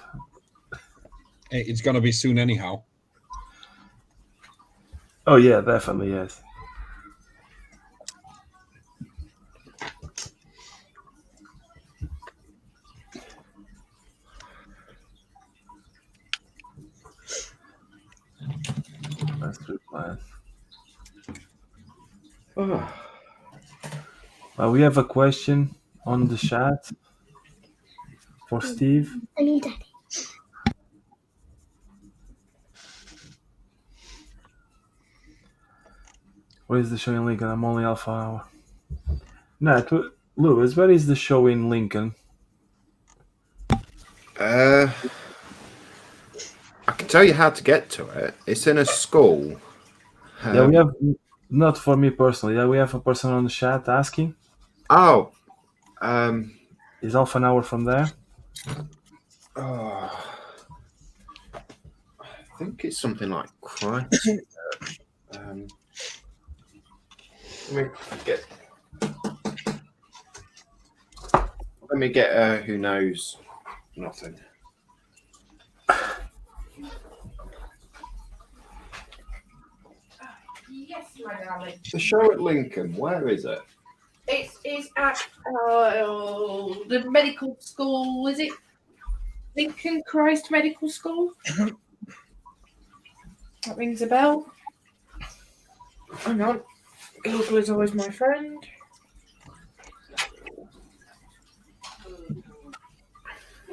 Hey, it's going to be soon anyhow. Oh, yeah, definitely, yes. That's the plan. We have a question on the chat for Steve. I need Daddy. Where is the show in Lincoln? I'm only half an hour. No, Lewis, where is the show in Lincoln? I can tell you how to get to it. It's in a school. Yeah, we have, not for me personally, yeah, we have a person on the chat asking. Oh. Is half an hour from there? I think it's something like Christ. Let me get who knows nothing. Yes, my darling. The show at Lincoln, where is it? It's at the medical school. Is it Lincoln Christ Medical School? That rings a bell. Hang on. Google is always my friend.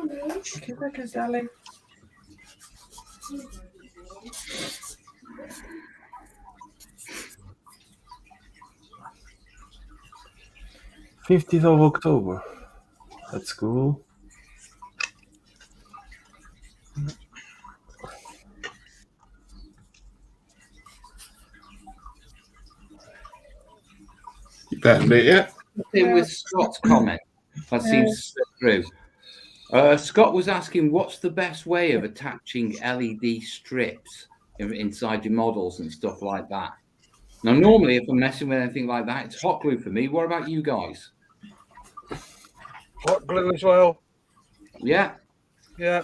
Give her a darling. 15th of October. That's cool. You better be it. In with Scott's comment that seems to slip through. Scott was asking, what's the best way of attaching LED strips inside your models and stuff like that? Now, normally, if I'm messing with anything like that, it's hot glue for me. What about you guys? Hot glue as well. Yeah. Yeah.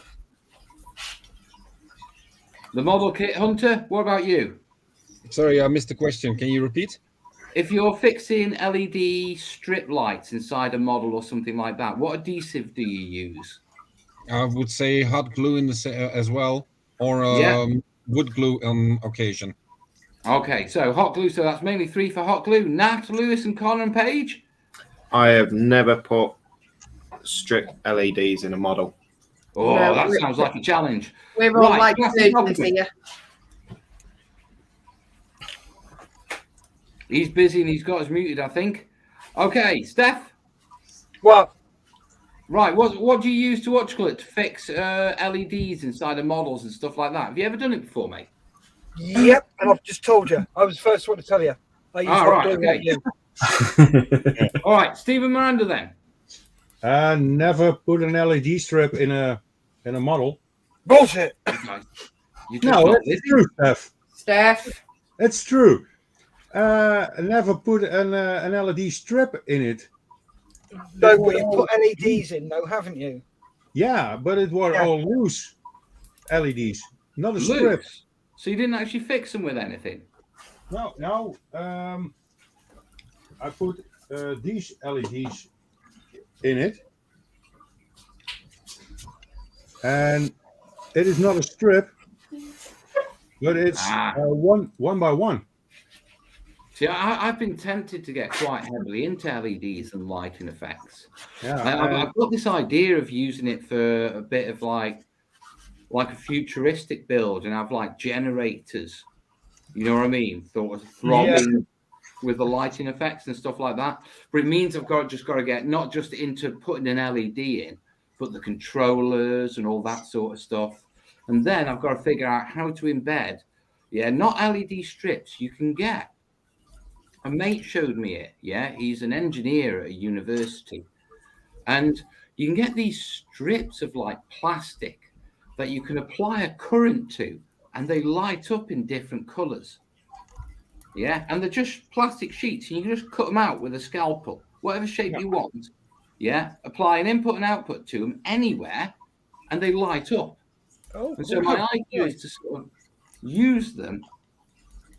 The model kit hunter, what about you? Sorry, I missed the question. Can you repeat? If you're fixing LED strip lights inside a model or something like that, what adhesive do you use? I would say hot glue in the as well, or wood glue on occasion. Okay, so hot glue. So that's mainly 3 for hot glue. Nat, Lewis, and Connor and Paige. I have never put strip LEDs in a model. Oh, No, that sounds like a challenge. We're all Right, like surgeons here. He's busy and he's got us muted, I think. Okay, Steph. What? Right, what do you use to to fix LEDs inside of models and stuff like that? Have you ever done it before, mate? Yep, and I've just told you. I was the first one to tell you. I use hot glue, not you. All right, Stephen Miranda then. Never put an LED strip in a model. Bullshit. No, it's true, Steph. It's true. Never put an LED strip in it. No, but you put LEDs in, though, haven't you? Yeah, but it were all loose LEDs, not a strip. Loose? So you didn't actually fix them with anything? No. I put these LEDs in it, and it is not a strip, but it's one by one. See, I've been tempted to get quite heavily into LEDs and lighting effects. Yeah, I've got this idea of using it for a bit of like a futuristic build, and have like generators. You know what I mean? Sort of throbbing with the lighting effects and stuff like that. But it means I've got to get not just into putting an LED in, but the controllers and all that sort of stuff. And then I've got to figure out how to embed, not LED strips. You can get. A mate showed me it. Yeah, he's an engineer at a university, and you can get these strips of like plastic that you can apply a current to, and they light up in different colors. Yeah, and they're just plastic sheets, and you can just cut them out with a scalpel, whatever shape you want. Yeah, apply an input and output to them anywhere, and they light up. Oh, and so my idea is to sort of use them.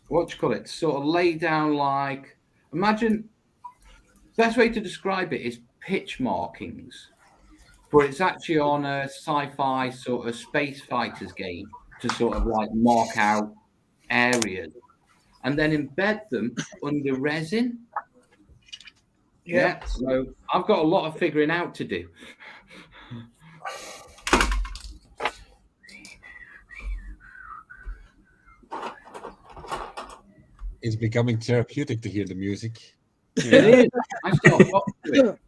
Sort of lay down like, imagine, best way to describe it is pitch markings, but it's actually on a sci-fi sort of space fighters game to sort of like mark out areas and then embed them under resin. Yeah, so I've got a lot of figuring out to do. It's becoming therapeutic to hear the music. It is. I still got to it.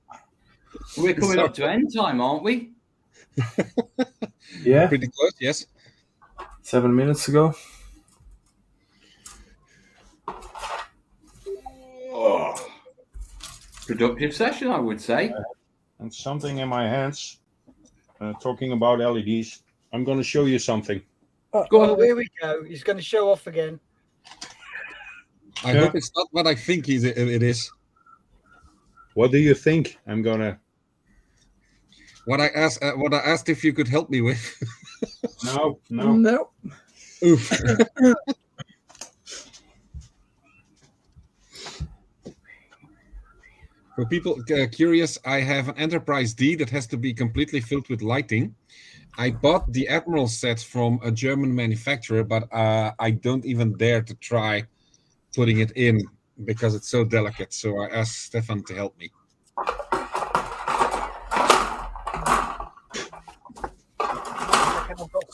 We're coming up to end time, aren't we? Yeah. Pretty close, yes. 7 minutes ago. Productive session, I would say. And something in my hands, talking about LEDs. I'm going to show you something. Go on, here we go. He's going to show off again. I hope it's not what I think it is. What do you think I'm gonna? What I asked if you could help me with. No. Oof. For people curious, I have an Enterprise D that has to be completely filled with lighting. I bought the Admiral set from a German manufacturer, but I don't even dare to try putting it in because it's so delicate. So I asked Stefan to help me.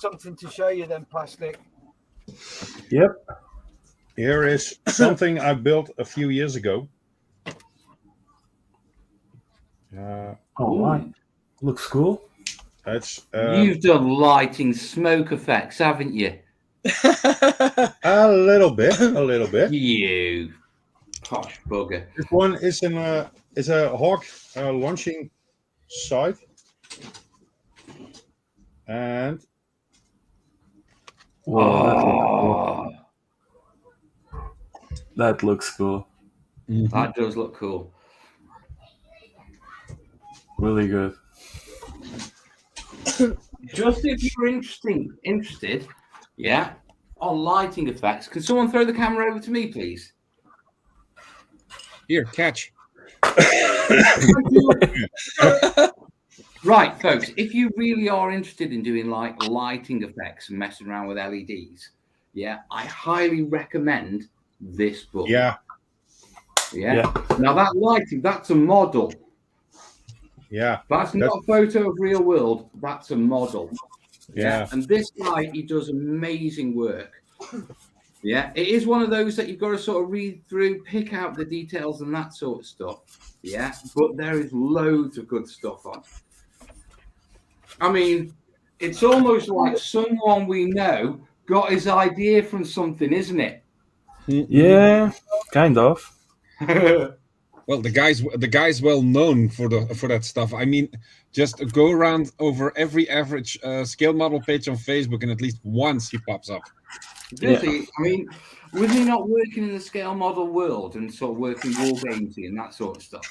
something to show you then, Plastic. Yep. Here is something I built a few years ago. Right. Looks cool. That's You've done lighting smoke effects, haven't you? a little bit. You posh bugger. This one is a hawk launching site, and that looks cool. That does look cool. Really good. Just if you're interested, yeah, on lighting effects, can someone throw the camera over to me, please? Here, catch. Right, folks, if you really are interested in doing like lighting effects and messing around with LEDs, yeah, I highly recommend this book. Yeah. Now that lighting, that's a model. Yeah. That's not a photo of real world. That's a model. Yeah. And this guy, he does amazing work. Yeah. It is one of those that you've got to sort of read through, pick out the details and that sort of stuff. Yeah. But there is loads of good stuff on. I mean, it's almost like someone we know got his idea from something, isn't it? Yeah, kind of. Well, the guy's well known for that stuff. I mean, just go around over every average scale model page on Facebook, and at least once he pops up. Does he? I mean, was he not working in the scale model world and sort of working war games and that sort of stuff?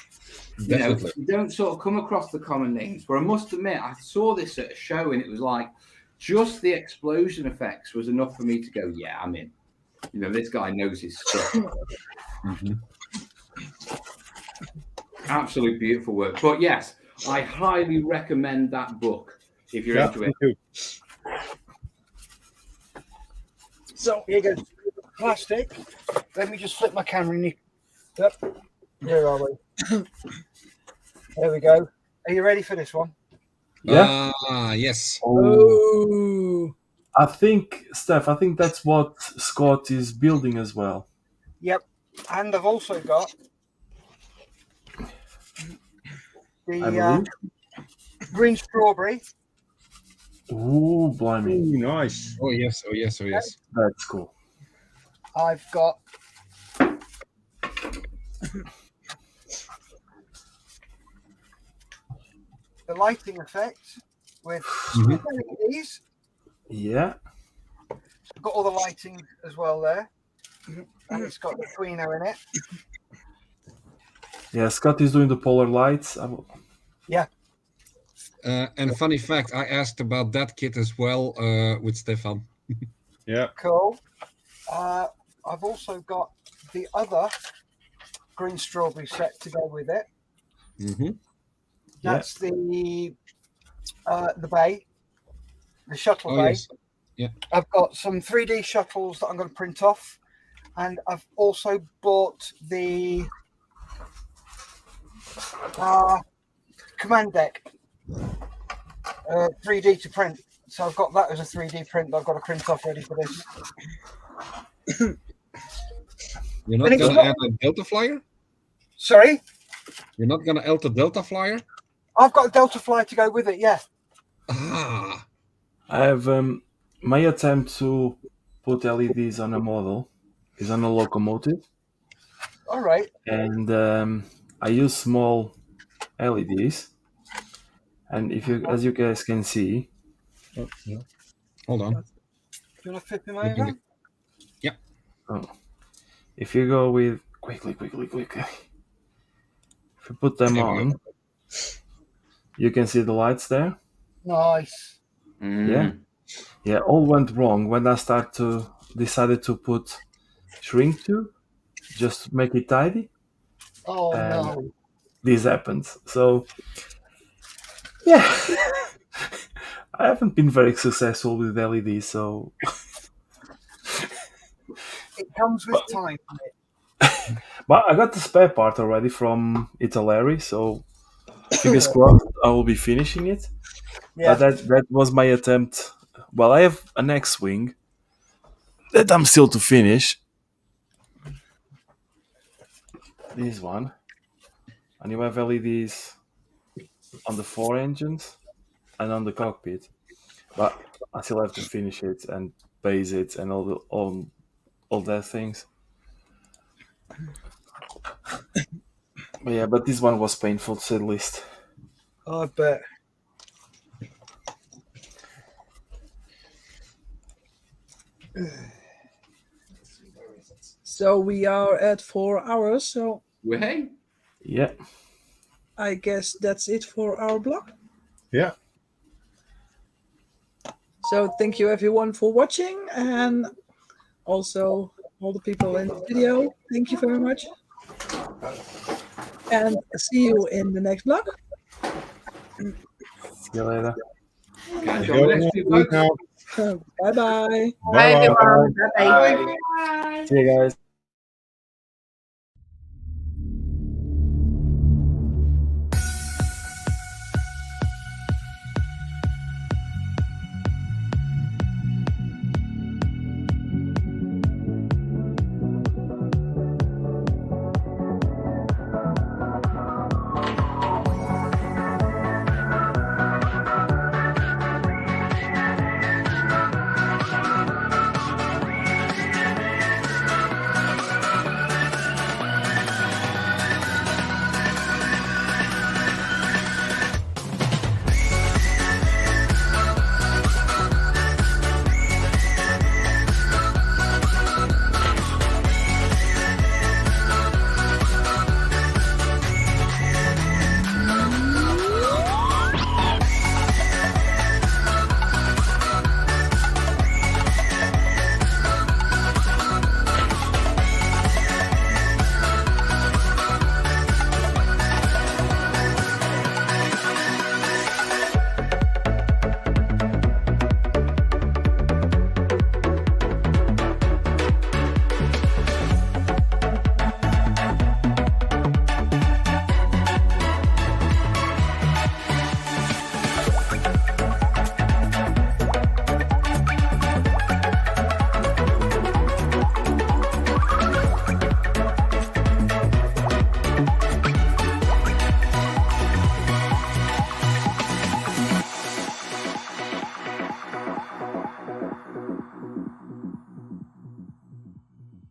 Definitely. You don't sort of come across the common names. But I must admit, I saw this at a show, and it was like just the explosion effects was enough for me to go, yeah, I'm in. You know, this guy knows his stuff. Absolute beautiful work. But yes, I highly recommend that book if you're into it. So here goes Plastic. Let me just flip my camera in. Yep. Where are we? There we go. Are you ready for this one? Yeah. Yes. Oh. I think, Steph, that's what Scott is building as well. Yep. And I've also got the green strawberry. Ooh, blimey. Ooh, nice. Oh, yes. That's cool. I've got the lighting effect with these. Yeah. I've got all the lighting as well there. And it's got the Quino in it. Yeah, Scott is doing the polar lights. Yeah. And a funny fact, I asked about that kit as well with Stefan. Yeah. Cool. I've also got the other green strawberry set to go with it. That's the bay, the shuttle bay. Yes. Yeah. I've got some 3D shuttles that I'm going to print off, and I've also bought the command deck 3D to print. So I've got that as a 3D print that I've got to print off ready for this. You're not going to add a Delta Flyer? Sorry? You're not going to add a Delta Flyer? I've got a Delta Flyer to go with it, yeah. I have my attempt to put LEDs on a model is on a locomotive. All right. And I use small LEDs. And if you, as you guys can see, hold on. Do you want to flip him over? Yeah. Oh. If you go with quickly. If you put them on, you can see the lights there. Nice. Yeah. All went wrong when I decided to put shrink to, just to make it tidy. Oh no. This happens. So yeah. I haven't been very successful with LEDs, so it comes with time. But I got the spare part already from Italeri, so fingers crossed I will be finishing it. Yeah. But that was my attempt Well, I have an X-Wing that I'm still to finish. This one. And you have LEDs on the 4 engines and on the cockpit. But I still have to finish it and base it and all that things. But yeah, but this one was painful to say the least. I bet. So we are at 4 hours. So Way. Yeah. I guess that's it for our blog. Yeah. So thank you everyone for watching, and also all the people in the video. Thank you very much. And see you in the next blog. See you later. Catch you on the next few folks. Bye-bye. Bye, everyone. Bye. See you guys.